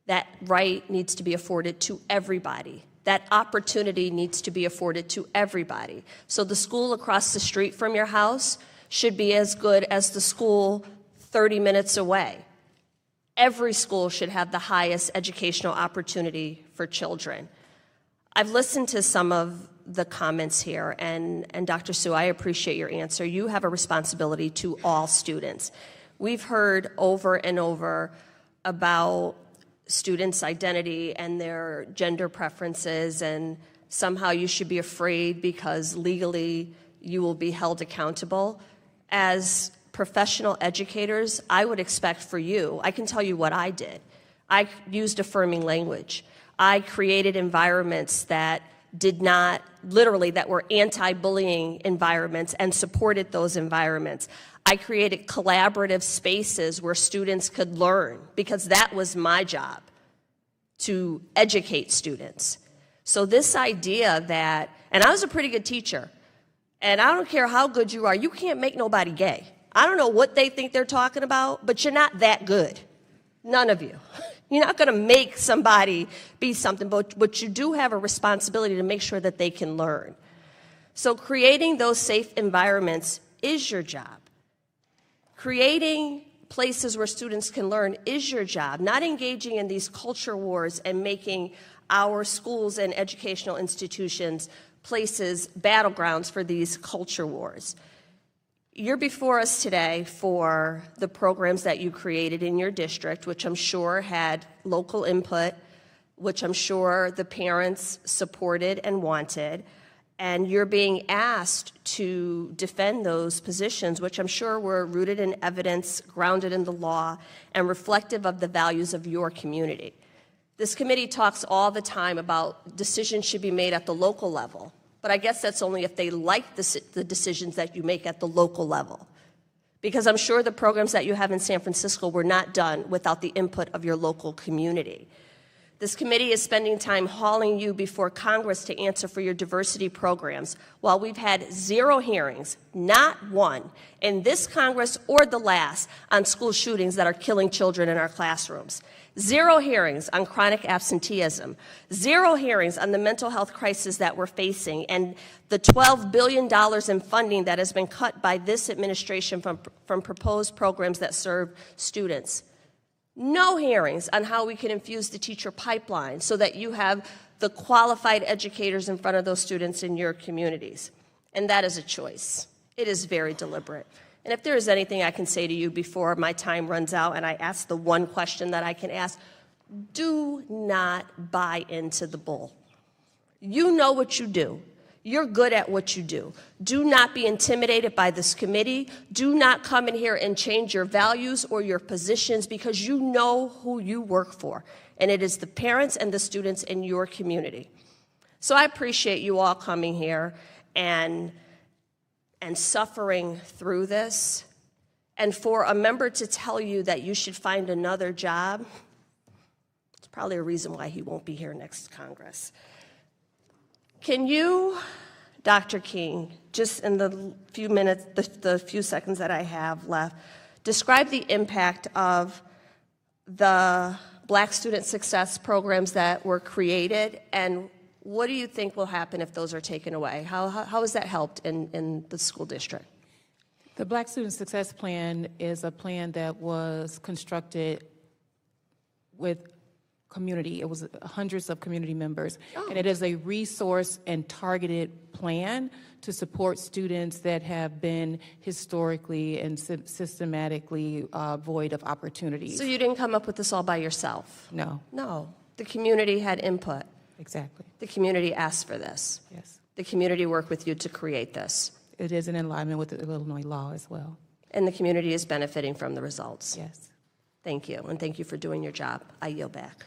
that right needs to be afforded to everybody. That opportunity needs to be afforded to everybody. So the school across the street from your house should be as good as the school 30 minutes away. Every school should have the highest educational opportunity for children. I've listened to some of the comments here, and Dr. Sue, I appreciate your answer. You have a responsibility to all students. We've heard over and over about students' identity and their gender preferences, and somehow you should be afraid because legally you will be held accountable. As professional educators, I would expect for you, I can tell you what I did. I used affirming language. I created environments that did not, literally, that were anti-bullying environments and supported those environments. I created collaborative spaces where students could learn because that was my job, to educate students. So this idea that, and I was a pretty good teacher, and I don't care how good you are, you can't make nobody gay. I don't know what they think they're talking about, but you're not that good. None of you. You're not going to make somebody be something, but you do have a responsibility to make sure that they can learn. So creating those safe environments is your job. Creating places where students can learn is your job, not engaging in these culture wars and making our schools and educational institutions places, battlegrounds for these culture wars. You're before us today for the programs that you created in your district, which I'm sure had local input, which I'm sure the parents supported and wanted, and you're being asked to defend those positions, which I'm sure were rooted in evidence, grounded in the law, and reflective of the values of your community. This committee talks all the time about decisions should be made at the local level, but I guess that's only if they like the decisions that you make at the local level. Because I'm sure the programs that you have in San Francisco were not done without the input of your local community. This committee is spending time hauling you before Congress to answer for your diversity programs, while we've had 0 hearings, not one, in this Congress or the last, on school shootings that are killing children in our classrooms. 0 hearings on chronic absenteeism. 0 hearings on the mental health crisis that we're facing and the $12 billion in funding that has been cut by this administration from proposed programs that serve students. No hearings on how we can infuse the teacher pipeline so that you have the qualified educators in front of those students in your communities. And that is a choice. It is very deliberate. And if there is anything I can say to you before my time runs out and I ask the one question that I can ask, do not buy into the bull. You know what you do. You're good at what you do. Do not be intimidated by this committee. Do not come in here and change your values or your positions because you know who you work for, and it is the parents and the students in your community. So I appreciate you all coming here and suffering through this, and for a member to tell you that you should find another job, it's probably a reason why he won't be here next Congress. Can you, Dr. King, just in the few minutes, the few seconds that I have left, describe the impact of the Black Student Success programs that were created, and what do you think will happen if those are taken away? How has that helped in the school district? The Black Student Success Plan is a plan that was constructed with community. It was hundreds of community members, and it is a resource and targeted plan to support students that have been historically and systematically void of opportunities. So you didn't come up with this all by yourself? No. No. The community had input. Exactly. The community asked for this. Yes. The community worked with you to create this. It is in alignment with the Illinois law as well. And the community is benefiting from the results. Yes. Thank you, and thank you for doing your job. I yield back.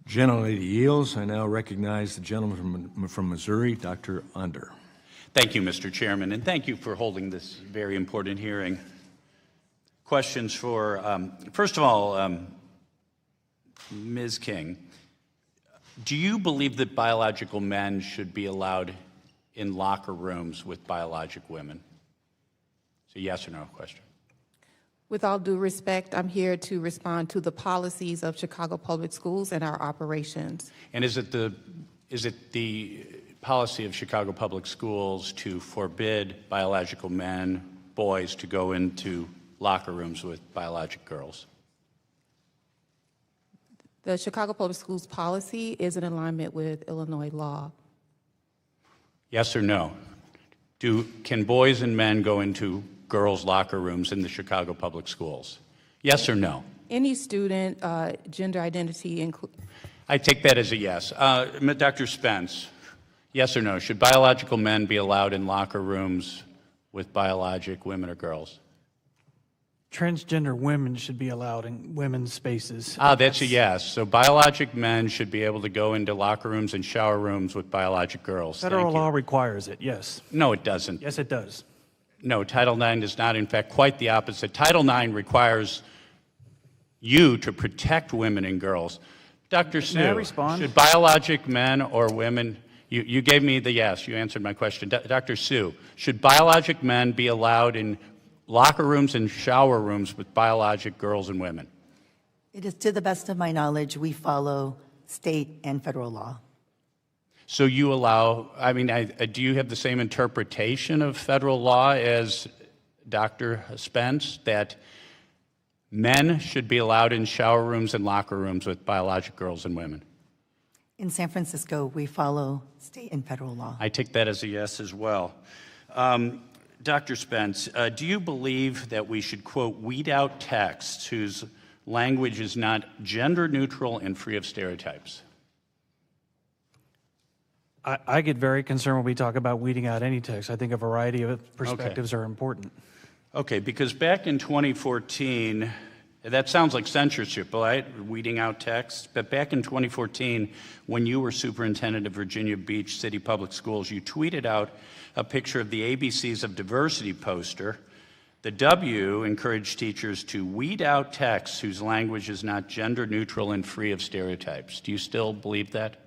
Gentlelady yields. I now recognize the gentleman from Missouri, Dr. Under. Thank you, Mr. Chairman, and thank you for holding this very important hearing. Questions for, first of all, Ms. King, do you believe that biological men should be allowed in locker rooms with biologic women? It's a yes or no question. With all due respect, I'm here to respond to the policies of Chicago Public Schools and our operations. And is it the policy of Chicago Public Schools to forbid biological men, boys, to go into locker rooms with biologic girls? The Chicago Public Schools policy is in alignment with Illinois law. Yes or no? Can boys and men go into girls' locker rooms in the Chicago Public Schools? Yes or no? Any student, gender identity I take that as a yes. Dr. Spence, yes or no? Should biological men be allowed in locker rooms with biologic women or girls? Transgender women should be allowed in women's spaces. That's a yes. So biologic men should be able to go into locker rooms and shower rooms with biologic girls. Federal law requires it, yes. No, it doesn't. Yes, it does. No, Title IX does not. In fact, quite the opposite. Title IX requires you to protect women and girls. Dr. Sue, May I respond? Should biologic men or women, you gave me the yes, you answered my question. Dr. Sue, should biologic men be allowed in locker rooms and shower rooms with biologic girls and women? It is to the best of my knowledge, we follow state and federal law. So you allow, do you have the same interpretation of federal law as Dr. Spence, that men should be allowed in shower rooms and locker rooms with biologic girls and women? In San Francisco, we follow state and federal law. I take that as a yes as well. Dr. Spence, do you believe that we should, quote, weed out texts whose language is not gender neutral and free of stereotypes? I get very concerned when we talk about weeding out any text. I think a variety of perspectives are important. Okay, because back in 2014, that sounds like censorship, right? Weeding out text. But back in 2014, when you were superintendent of Virginia Beach City Public Schools, you tweeted out a picture of the ABCs of Diversity poster. The W encouraged teachers to weed out texts whose language is not gender neutral and free of stereotypes. Do you still believe that?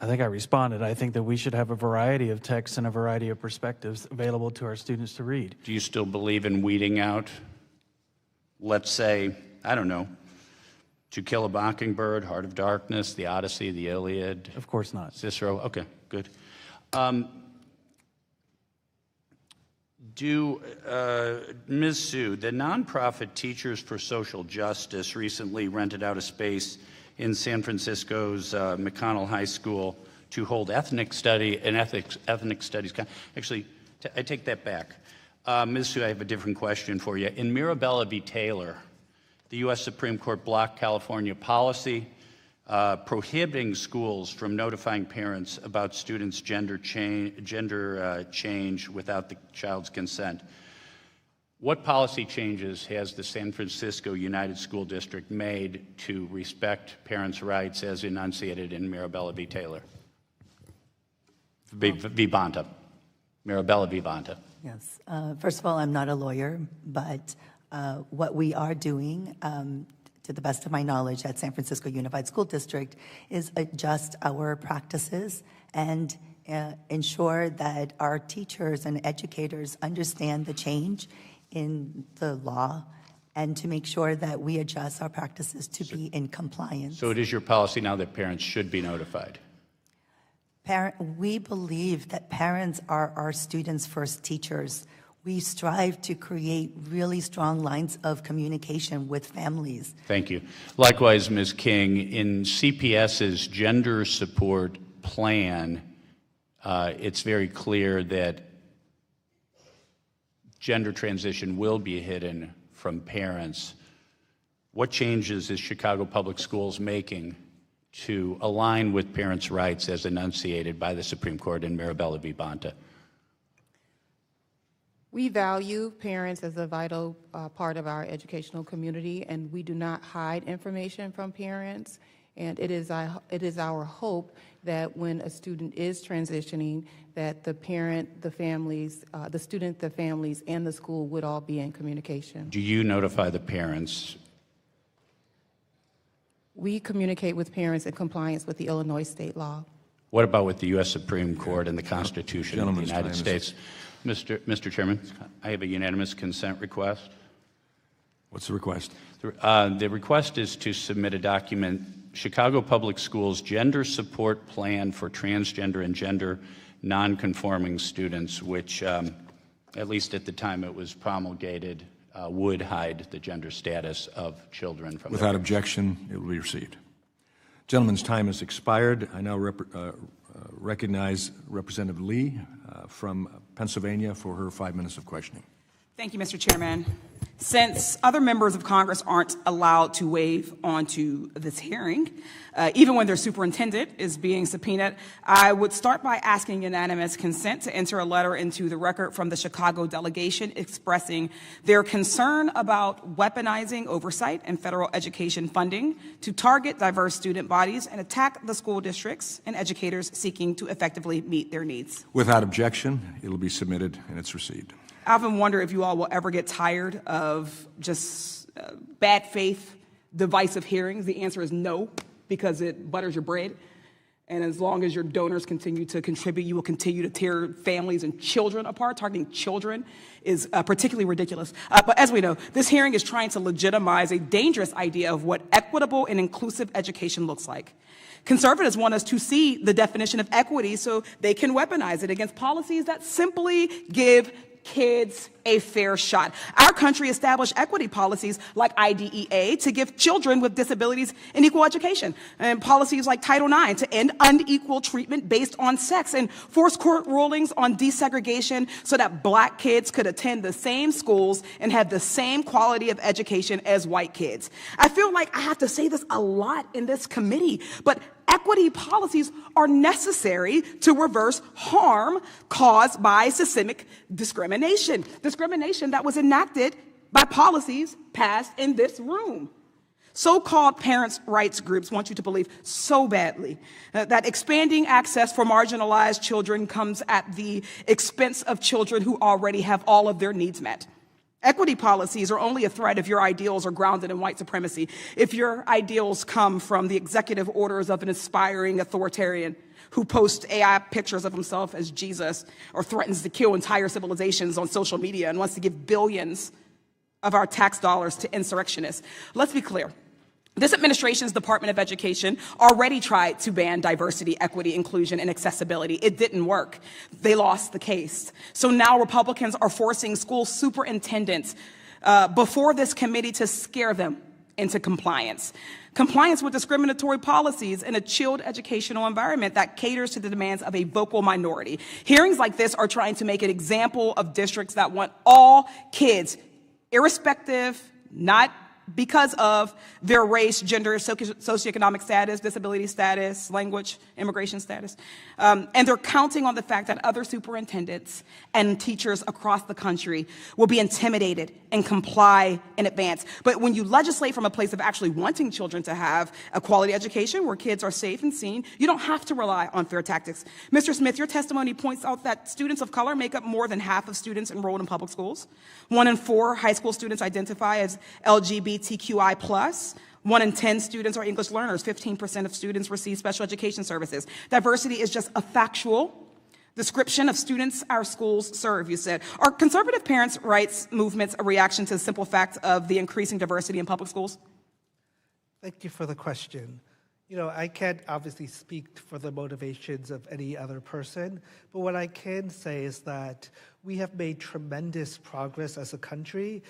I think I responded. I think that we should have a variety of texts and a variety of perspectives available to our students to read. Do you still believe in weeding out, let's say, I don't know, To Kill a Mockingbird, Heart of Darkness, The Odyssey, The Iliad? Of course not. Cicero? Okay, good. Ms. Sue, the nonprofit Teachers for Social Justice recently rented out a space in San Francisco's McConnell High School to hold ethnic studies. Actually, I take that back. Ms. Sue, I have a different question for you. In Mirabella v. Taylor, the U.S. Supreme Court blocked California policy prohibiting schools from notifying parents about students' gender change without the child's consent. What policy changes has the San Francisco United School District made to respect parents' rights as enunciated in Mirabella v. Taylor? V. Bonta. Mirabella v. Bonta. Yes. First of all, I'm not a lawyer, but what we are doing, to the best of my knowledge at San Francisco Unified School District, is adjust our practices and ensure that our teachers and educators understand the change in the law, and to make sure that we adjust our practices to be in compliance. So it is your policy now that parents should be notified? We believe that parents are our students' first teachers. We strive to create really strong lines of communication with families. Thank you. Likewise, Ms. King, in CPS's gender support plan, it's very clear that gender transition will be hidden from parents. What changes is Chicago Public Schools making to align with parents' rights as enunciated by the Supreme Court in Mirabella v. Bonta? We value parents as a vital part of our educational community, and we do not hide information from parents. And it is our hope that when a student is transitioning, that the parent, the families, the student, the families, and the school would all be in communication. Do you notify the parents? We communicate with parents in compliance with the Illinois state law. What about with the U.S. Supreme Court and the Constitution of the United States? Mr. Chairman, I have a unanimous consent request. What's the request? The request is to submit a document, Chicago Public Schools Gender Support Plan for Transgender and Gender Nonconforming Students, which, at least at the time it was promulgated, would hide the gender status of children from Without objection, it will be received. Gentleman's time has expired. I now recognize Representative Lee from Pennsylvania for her 5 minutes of questioning. Thank you, Mr. Chairman. Since other members of Congress aren't allowed to waive onto this hearing, even when their superintendent is being subpoenaed, I would start by asking unanimous consent to enter a letter into the record from the Chicago delegation expressing their concern about weaponizing oversight and federal education funding to target diverse student bodies and attack the school districts and educators seeking to effectively meet their needs. Without objection, it'll be submitted and it's received. I often wonder if you all will ever get tired of just bad faith, divisive hearings. The answer is no, because it butters your bread. And as long as your donors continue to contribute, you will continue to tear families and children apart. Targeting children is particularly ridiculous. But as we know, this hearing is trying to legitimize a dangerous idea of what equitable and inclusive education looks like. Conservatives want us to see the definition of equity so they can weaponize it against policies that simply give kids a fair shot. Our country established equity policies like IDEA to give children with disabilities an equal education, and policies like Title IX to end unequal treatment based on sex, and forced court rulings on desegregation so that black kids could attend the same schools and have the same quality of education as white kids. I feel like I have to say this a lot in this committee, but equity policies are necessary to reverse harm caused by systemic discrimination. Discrimination that was enacted by policies passed in this room. So-called parents' rights groups want you to believe so badly that expanding access for marginalized children comes at the expense of children who already have all of their needs met. Equity policies are only a threat if your ideals are grounded in white supremacy, if your ideals come from the executive orders of an aspiring authoritarian who posts AI pictures of himself as Jesus or threatens to kill entire civilizations on social media and wants to give billions of our tax dollars to insurrectionists. Let's be clear. This administration's Department of Education already tried to ban diversity, equity, inclusion, and accessibility. It didn't work. They lost the case. So now Republicans are forcing school superintendents before this committee to scare them into compliance. Compliance with discriminatory policies in a chilled educational environment that caters to the demands of a vocal minority. Hearings like this are trying to make an example of districts that want all kids, irrespective, not because of their race, gender, socioeconomic status, disability status, language, immigration status. And they're counting on the fact that other superintendents and teachers across the country will be intimidated and comply in advance. But when you legislate from a place of actually wanting children to have a quality education where kids are safe and seen, you don't have to rely on fair tactics. Mr. Smith, your testimony points out that students of color make up more than half of students enrolled in public schools. 1 in 4 high school students identify as LGBTQI+. 1 in 10 students are English learners. 15% of students receive special education services. Diversity is just a factual description of students our schools serve, you said. Are conservative parents' rights movements a reaction to the simple fact of the increasing diversity in public schools? Thank you for the question. You know, I can't obviously speak for the motivations of any other person, but what I can say is that we have made tremendous progress as a country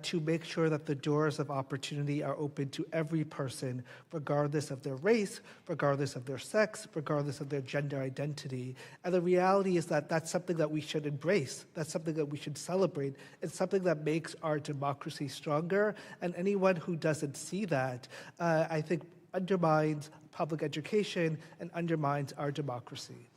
to make sure that the doors of opportunity are open to every person, regardless of their race, regardless of their sex, regardless of their gender identity. And the reality is that that's something that we should embrace. That's something that we should celebrate. It's something that makes our democracy stronger. And anyone who doesn't see that, I think, undermines public education and undermines our democracy.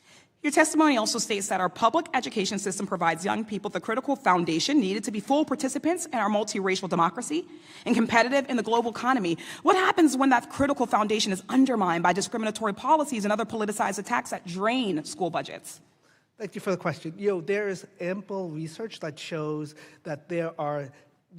Your testimony also states that our public education system provides young people the critical foundation needed to be full participants in our multiracial democracy and competitive in the global economy. What happens when that critical foundation is undermined by discriminatory policies and other politicized attacks that drain school budgets? Thank you for the question. You know, there is ample research that shows that there are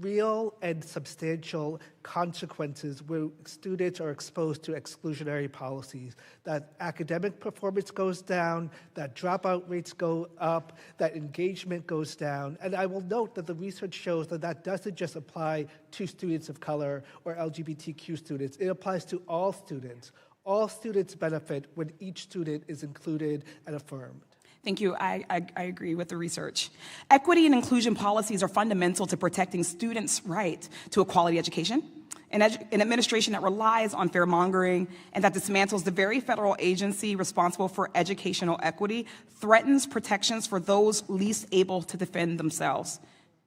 real and substantial consequences where students are exposed to exclusionary policies, that academic performance goes down, that dropout rates go up, that engagement goes down. And I will note that the research shows that that doesn't just apply to students of color or LGBTQ students. It applies to all students. All students benefit when each student is included and affirmed. Thank you. I agree with the research. Equity and inclusion policies are fundamental to protecting students' right to a quality education an administration that relies on fear-mongering and that dismantles the very federal agency responsible for educational equity threatens protections for those least able to defend themselves.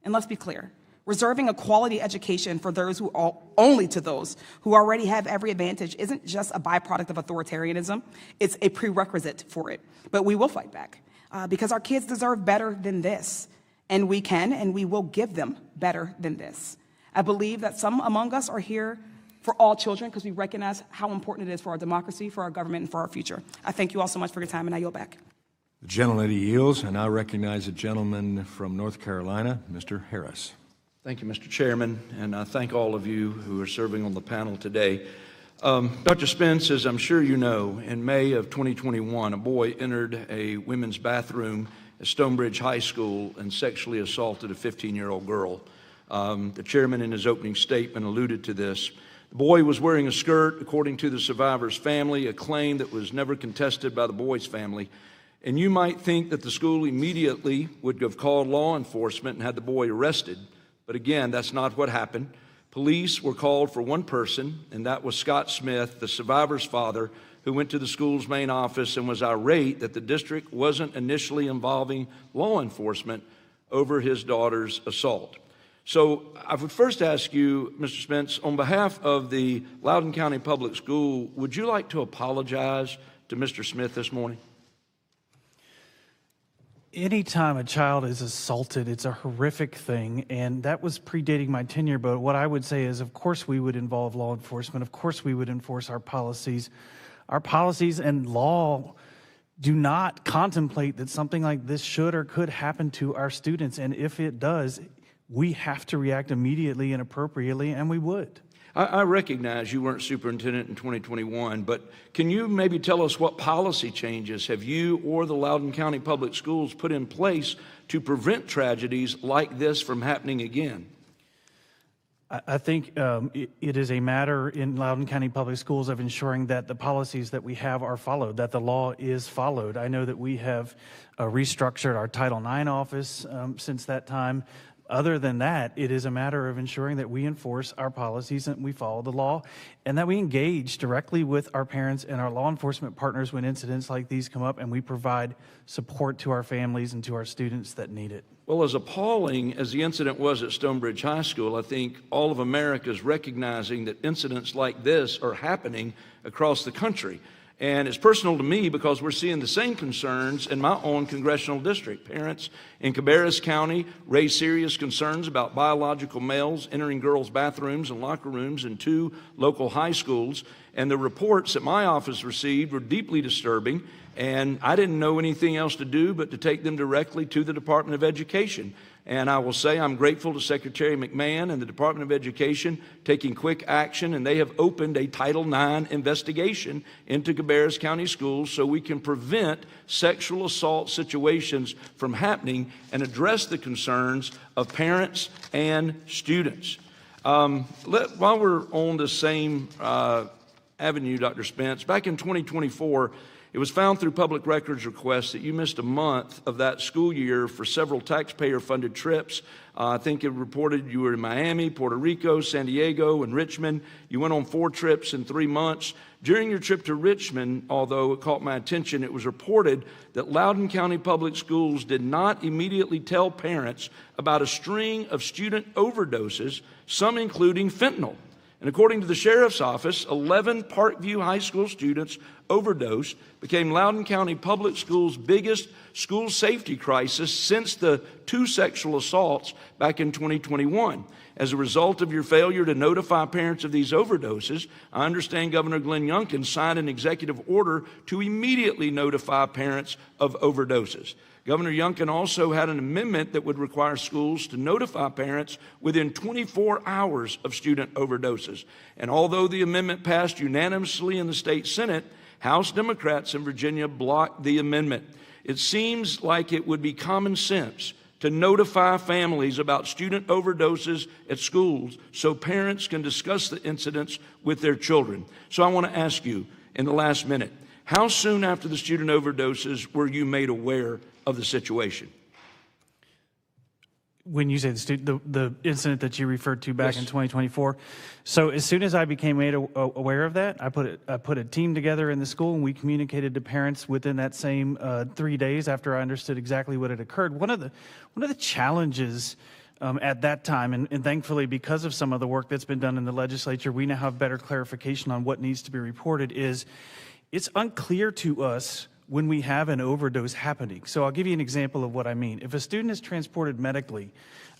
And let's be clear, reserving a quality education for those who only to those who already have every advantage isn't just a byproduct of authoritarianism, it's a prerequisite for it. But we will fight back because our kids deserve better than this, and we can and we will give them better than this. I believe that some among us are here for all children because we recognize how important it is for our democracy, for our government, and for our future. I thank you all so much for your time, and I yield back. The gentlelady yields, and I recognize the gentleman from North Carolina, Mr. Harris. Thank you, Mr. Chairman, and I thank all of you who are serving on the panel today. Dr. Spence, as I'm sure you know, in May of 2021, a boy entered a women's bathroom at Stonebridge High School and sexually assaulted a 15-year-old girl. The chairman in his opening statement alluded to this. The boy was wearing a skirt, according to the survivor's family, a claim that was never contested by the boy's family. And you might think that the school immediately would have called law enforcement and had the boy arrested. But again, that's not what happened. Police were called for one person, and that was Scott Smith, the survivor's father, who went to the school's main office and was irate that the district wasn't initially involving law enforcement over his daughter's assault. So I would first ask you, Mr. Spence, on behalf of the Loudoun County Public School, would you like to apologize to Mr. Smith this morning? Anytime a child is assaulted, it's a horrific thing, and that was predating my tenure, but what I would say is, of course, we would involve law enforcement. Of course, we would enforce our policies. Our policies and law do not contemplate that something like this should or could happen to our students, and if it does, we have to react immediately and appropriately, and we would. I recognize you weren't superintendent in 2021, but can you maybe tell us what policy changes have you or the Loudoun County Public Schools put in place to prevent tragedies like this from happening again? I think it is a matter in Loudoun County Public Schools of ensuring that the policies that we have are followed, that the law is followed. I know that we have restructured our Title IX office since that time. Other than that, it is a matter of ensuring that we enforce our policies and we follow the law, and that we engage directly with our parents and our law enforcement partners when incidents like these come up, and we provide support to our families and to our students that need it. Well, as appalling as the incident was at Stonebridge High School, I think all of America is recognizing that incidents like this are happening across the country. And it's personal to me because we're seeing the same concerns in my own congressional district. Parents in Cabarrus County raise serious concerns about biological males entering girls' bathrooms and locker rooms in 2 local high schools. And the reports that my office received were deeply disturbing. And I didn't know anything else to do but to take them directly to the Department of Education. And I will say I'm grateful to Secretary McMahon and the Department of Education taking quick action, and they have opened a Title IX investigation into Cabarrus County schools so we can prevent sexual assault situations from happening and address the concerns of parents and students. While we're on the same avenue, Dr. Spence, back in 2024, it was found through public records requests that you missed a month of that school year for several taxpayer-funded trips. I think it reported you were in Miami, Puerto Rico, San Diego, and Richmond. You went on 4 trips in 3 months. During your trip to Richmond, although it caught my attention, it was reported that Loudoun County Public Schools did not immediately tell parents about a string of student overdoses, some including fentanyl. And according to the Sheriff's Office, 11 Parkview High School students overdosed, became Loudoun County Public Schools' biggest school safety crisis since the 2 sexual assaults back in 2021. As a result of your failure to notify parents of these overdoses, I understand Governor Glenn Youngkin signed an executive order to immediately notify parents of overdoses. Governor Youngkin also had an amendment that would require schools to notify parents within 24 hours of student overdoses. And although the amendment passed unanimously in the state Senate, House Democrats in Virginia blocked the amendment. It seems like it would be common sense to notify families about student overdoses at schools so parents can discuss the incidents with their children. So I want to ask you in the last minute, how soon after the student overdoses were you made aware of the situation? When you say the incident that you referred to back in 2024, so as soon as I became made aware of that, I put a team together in the school, and we communicated to parents within that same 3 days after I understood exactly what had occurred. One of the challenges at that time, and thankfully because of some of the work that's been done in the legislature, we now have better clarification on what needs to be reported. Is it's unclear to us when we have an overdose happening. So I'll give you an example of what I mean. If a student is transported medically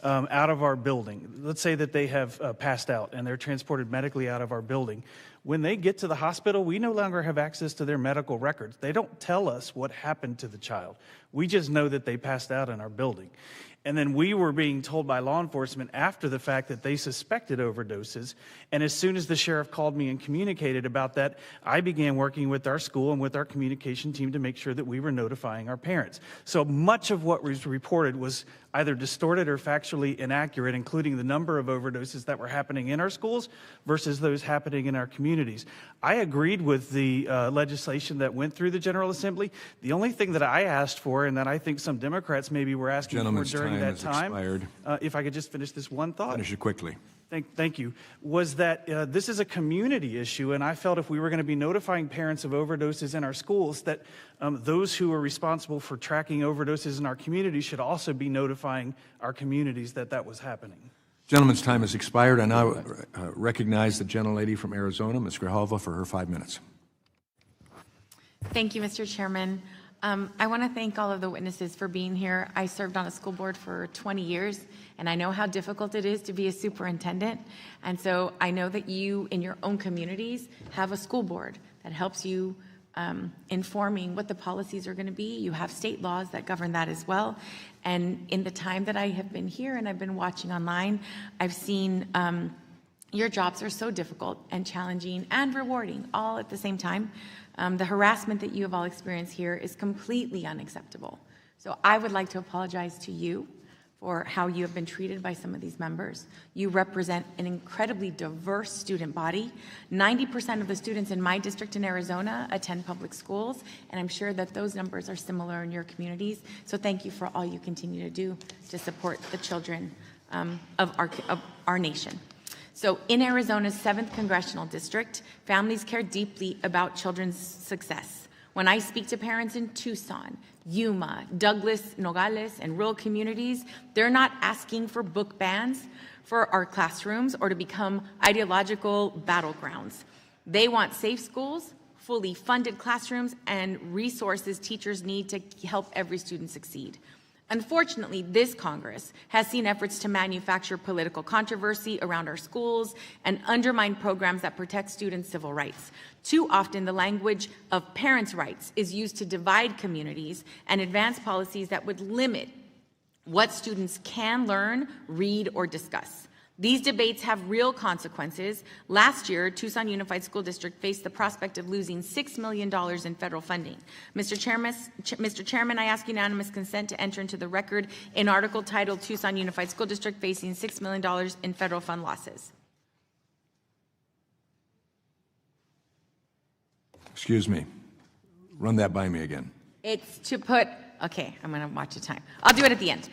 out of our building, let's say that they have passed out and they're transported medically out of our building, when they get to the hospital, we no longer have access to their medical records. They don't tell us what happened to the child. We just know that they passed out in our building. And then we were being told by law enforcement after the fact that they suspected overdoses. And as soon as the sheriff called me and communicated about that, I began working with our school and with our communication team to make sure that we were notifying our parents. So much of what was reported was either distorted or factually inaccurate, including the number of overdoses that were happening in our schools versus those happening in our communities. I agreed with the legislation that went through the General Assembly. The only thing that I asked for, and that I think some Democrats maybe were asking for during that time, if I could just finish this one thought. Finish it quickly. Thank you, was that this is a community issue, and I felt if we were going to be notifying parents of overdoses in our schools, that those who are responsible for tracking overdoses in our community should also be notifying our communities that that was happening. Gentleman's time has expired. I now recognize the gentlelady from Arizona, Ms. Grijalva, for her 5 minutes. Thank you, Mr. Chairman. I want to thank all of the witnesses for being here. I served on a school board for 20 years, and I know how difficult it is to be a superintendent. And so I know that you, in your own communities, have a school board that helps you informing what the policies are going to be. You have state laws that govern that as well. And in the time that I have been here and I've been watching online, I've seen your jobs are so difficult and challenging and rewarding all at the same time. The harassment that you have all experienced here is completely unacceptable. So I would like to apologize to you for how you have been treated by some of these members. You represent an incredibly diverse student body. 90% of the students in my district in Arizona attend public schools, and I'm sure that those numbers are similar in your communities. So thank you for all you continue to do to support the children of our nation. So in Arizona's 7th Congressional District, families care deeply about children's success. When I speak to parents in Tucson, Yuma, Douglas, Nogales, and rural communities, they're not asking for book bans for our classrooms or to become ideological battlegrounds. They want safe schools, fully funded classrooms, and resources teachers need to help every student succeed. Unfortunately, this Congress has seen efforts to manufacture political controversy around our schools and undermine programs that protect students' civil rights. Too often, the language of parents' rights is used to divide communities and advance policies that would limit what students can learn, read, or discuss. These debates have real consequences. Last year, Tucson Unified School District faced the prospect of losing $6 million in federal funding. Mr. Chairman, I ask unanimous consent to enter into the record an article titled Tucson Unified School District Facing $6 million in Federal Fund Losses. Excuse me. Run that by me again. It's to put, okay, I'm going to watch the time. I'll do it at the end.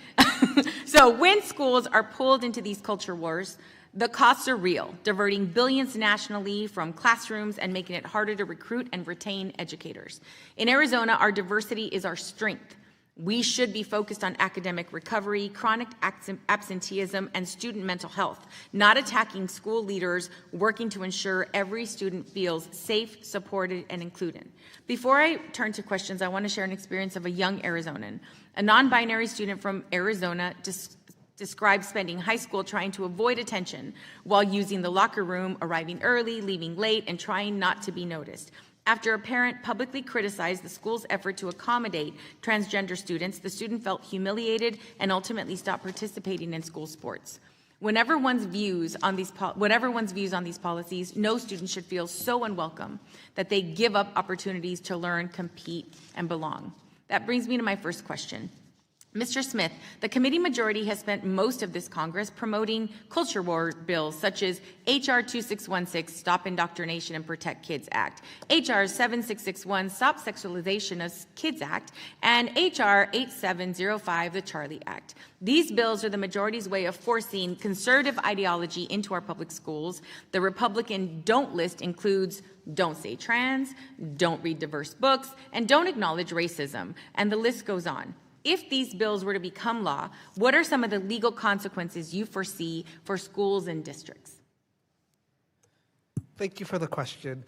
So when schools are pulled into these culture wars, the costs are real, diverting billions nationally from classrooms and making it harder to recruit and retain educators. In Arizona, our diversity is our strength. We should be focused on academic recovery, chronic absenteeism, and student mental health, not attacking school leaders working to ensure every student feels safe, supported, and included. Before I turn to questions, I want to share an experience of a young Arizonan. A non-binary student from Arizona described spending high school trying to avoid attention while using the locker room, arriving early, leaving late, and trying not to be noticed. After a parent publicly criticized the school's effort to accommodate transgender students, the student felt humiliated and ultimately stopped participating in school sports. Whatever one's views on these policies, no student should feel so unwelcome that they give up opportunities to learn, compete, and belong. That brings me to my first question. Mr. Smith, the committee majority has spent most of this Congress promoting culture war bills such as H.R. 2616, Stop Indoctrination and Protect Kids Act, H.R. 7661, Stop Sexualization of Kids Act, and H.R. 8705, the Charlie Act. These bills are the majority's way of forcing conservative ideology into our public schools. The Republican don't list includes don't say trans, don't read diverse books, and don't acknowledge racism, and the list goes on. If these bills were to become law, what are some of the legal consequences you foresee for schools and districts? Thank you for the question.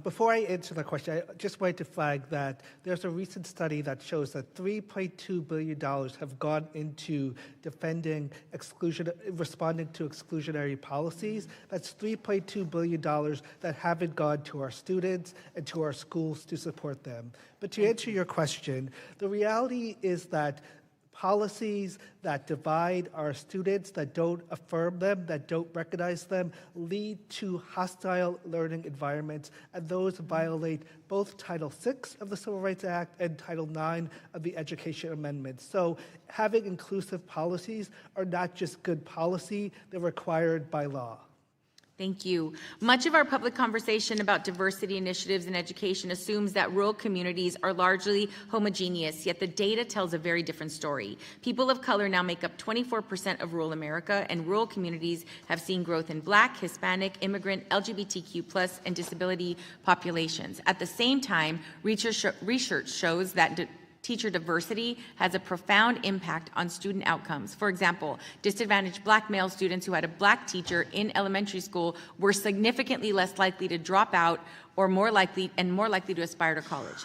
Before I answer the question, I just wanted to flag that there's a recent study that shows that $3.2 billion have gone into responding to exclusionary policies. That's $3.2 billion that haven't gone to our students and to our schools to support them. But to answer your question, the reality is that policies that divide our students, that don't affirm them, that don't recognize them, lead to hostile learning environments, and those violate both Title VI of the Civil Rights Act and Title IX of the Education Amendments. So having inclusive policies are not just good policy, they're required by law. Thank you. Much of our public conversation about diversity initiatives in education assumes that rural communities are largely homogeneous, yet the data tells a very different story. People of color now make up 24% of rural America, and rural communities have seen growth in Black, Hispanic, immigrant, LGBTQ+, and disability populations. At the same time, research shows that teacher diversity has a profound impact on student outcomes. For example, disadvantaged Black male students who had a Black teacher in elementary school were significantly less likely to drop out or more likely to aspire to college.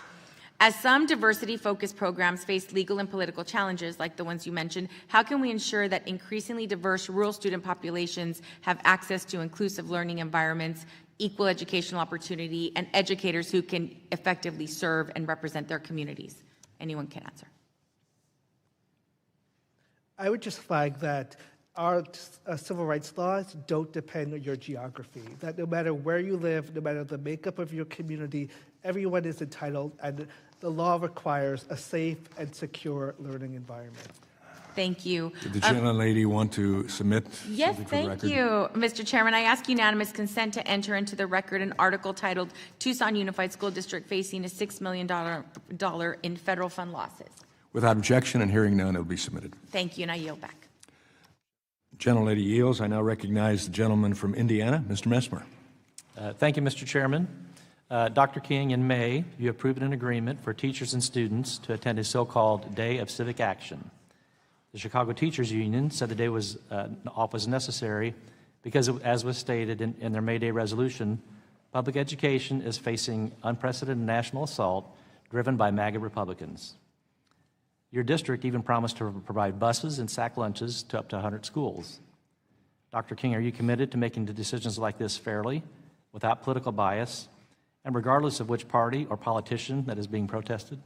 As some diversity-focused programs face legal and political challenges, like the ones you mentioned, how can we ensure that increasingly diverse rural student populations have access to inclusive learning environments, equal educational opportunity, and educators who can effectively serve and represent their communities? Anyone can answer. I would just flag that our civil rights laws don't depend on your geography, that no matter where you live, no matter the makeup of your community, everyone is entitled, and the law requires a safe and secure learning environment. Thank you. Did the gentlelady want to submit Yes, something for the thank record? you, Mr. Chairman. I ask unanimous consent to enter into the record an article titled Tucson Unified School District Facing a $6 million in Federal Fund Losses. Without objection and hearing none, it will be submitted. Thank you, and I yield back. Gentlelady yields. I now recognize the gentleman from Indiana, Mr. Messmer. Thank you, Mr. Chairman. Dr. King, in May, you approved an agreement for teachers and students to attend a so-called Day of Civic Action. The Chicago Teachers Union said the day was off was necessary because, as was stated in their May Day resolution, public education is facing unprecedented national assault driven by MAGA Republicans. Your district even promised to provide buses and sack lunches to up to 100 schools. Dr. King, are you committed to making the decisions like this fairly, without political bias, and regardless of which party or politician that is being protested?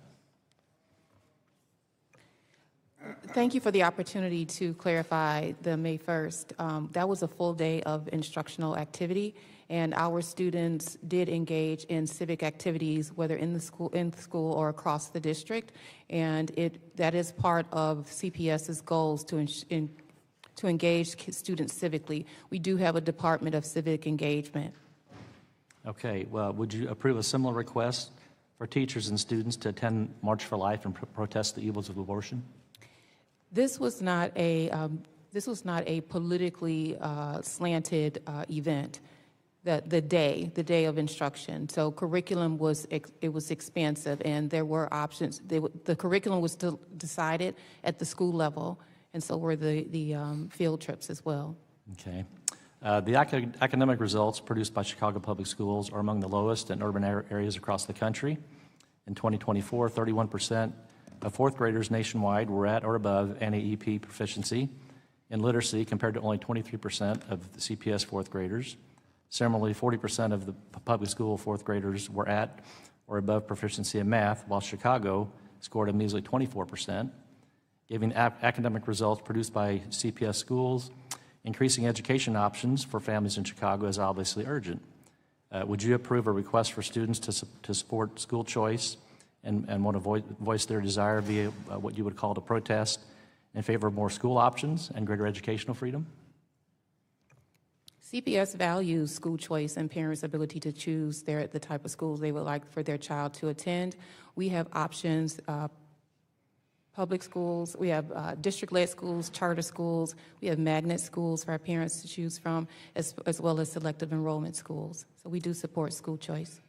Thank you for the opportunity to clarify the May 1st. That was a full day of instructional activity, and our students did engage in civic activities, whether in the school or across the district, and that is part of CPS's goals to engage students civically. We do have a Department of Civic Engagement. Okay, well, would you approve a similar request for teachers and students to attend March for Life and protest the evils of abortion? This was not a politically slanted event. The day of instruction. So curriculum was expansive, and there were options. The curriculum was decided at the school level, and so were the field trips as well. Okay. The academic results produced by Chicago Public Schools are among the lowest in urban areas across the country. In 2024, 31% of fourth graders nationwide were at or above NAEP proficiency in literacy, compared to only 23% of the CPS fourth graders. Similarly, 40% of the public school fourth graders were at or above proficiency in math, while Chicago scored a measly 24%. Giving academic results produced by CPS schools, increasing education options for families in Chicago is obviously urgent. Would you approve a request for students to support school choice and want to voice their desire via what you would call a protest in favor of more school options and greater educational freedom? CPS values school choice and parents' ability to choose the type of schools they would like for their child to attend. We have options, public schools, we have district-led schools, charter schools, we have magnet schools for our parents to choose from, as well as selective enrollment schools. So we do support school choice.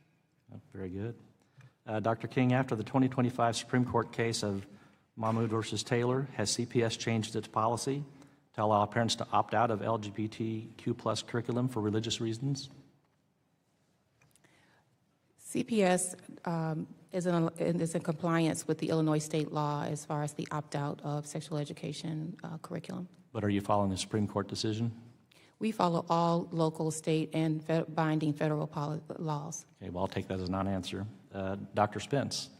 Very good. Dr. King, after the 2025 Supreme Court case of Mahmoud versus Taylor, has CPS changed its policy to allow parents to opt out of LGBTQ+ curriculum for religious reasons? CPS is in compliance with the Illinois state law as far as the opt-out of sexual education curriculum. But are you following the Supreme Court decision? We follow all local, state, and binding federal laws. Okay, well, I'll take that as a non-answer. Dr. Spence,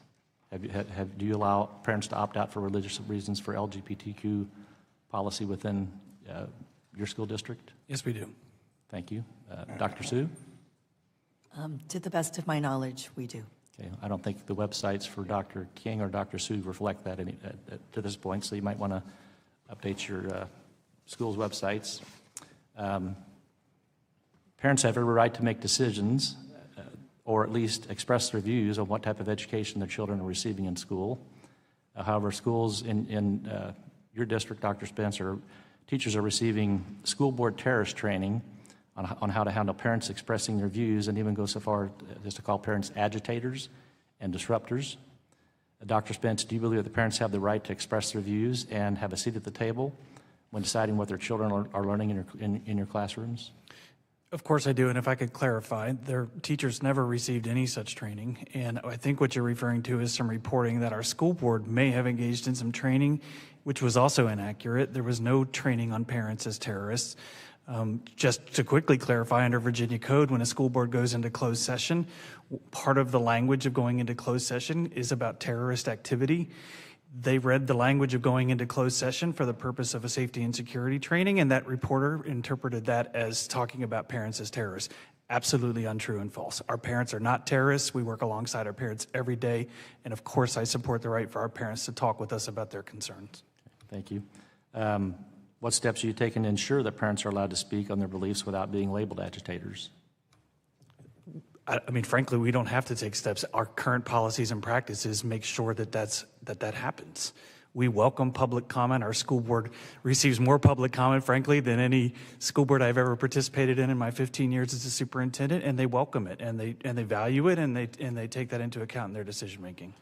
do you allow parents to opt out for religious reasons for LGBTQ policy within your school district? Yes, we do. Thank you. Dr. Sue? To the best of my knowledge, we do. Okay, I don't think the websites for Dr. King or Dr. Sue reflect that to this point, so you might want to update your school's websites. Parents have every right to make decisions or at least express their views on what type of education their children are receiving in school. However, schools in your district, Dr. Spencer, teachers are receiving school board terrorist training on how to handle parents expressing their views, and even go so far as to call parents agitators and disruptors. Dr. Spence, do you believe that the parents have the right to express their views and have a seat at the table when deciding what their children are learning in your classrooms? Of course I do, and if I could clarify, their teachers never received any such training, and I think what you're referring to is some reporting that our school board may have engaged in some training, which was also inaccurate. There was no training on parents as terrorists. Just to quickly clarify, under Virginia Code, when a school board goes into closed session, part of the language of going into closed session is about terrorist activity. They read the language of going into closed session for the purpose of a safety and security training, and that reporter interpreted that as talking about parents as terrorists. Absolutely untrue and false. Our parents are not terrorists. We work alongside our parents every day, and of course I support the right for our parents to talk with us about their concerns. Thank you. What steps are you taking to ensure that parents are allowed to speak on their beliefs without being labeled agitators? I mean, frankly, we don't have to take steps. Our current policies and practices make sure that that happens. We welcome public comment. Our school board receives more public comment, frankly, than any school board I've ever participated in my 15 years as a superintendent, and they welcome it, and they value it, and they take that into account in their decision making.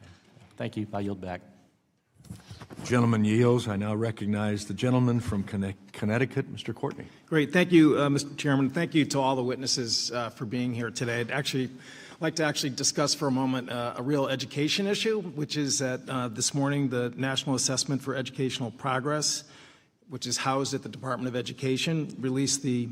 Thank you. I yield back. Gentleman yields. I now recognize the gentleman from Connecticut, Mr. Courtney. Great. Thank you, Mr. Chairman. Thank you to all the witnesses for being here today. I'd like to discuss for a moment a real education issue, which is that this morning the National Assessment for Educational Progress, which is housed at the Department of Education, released the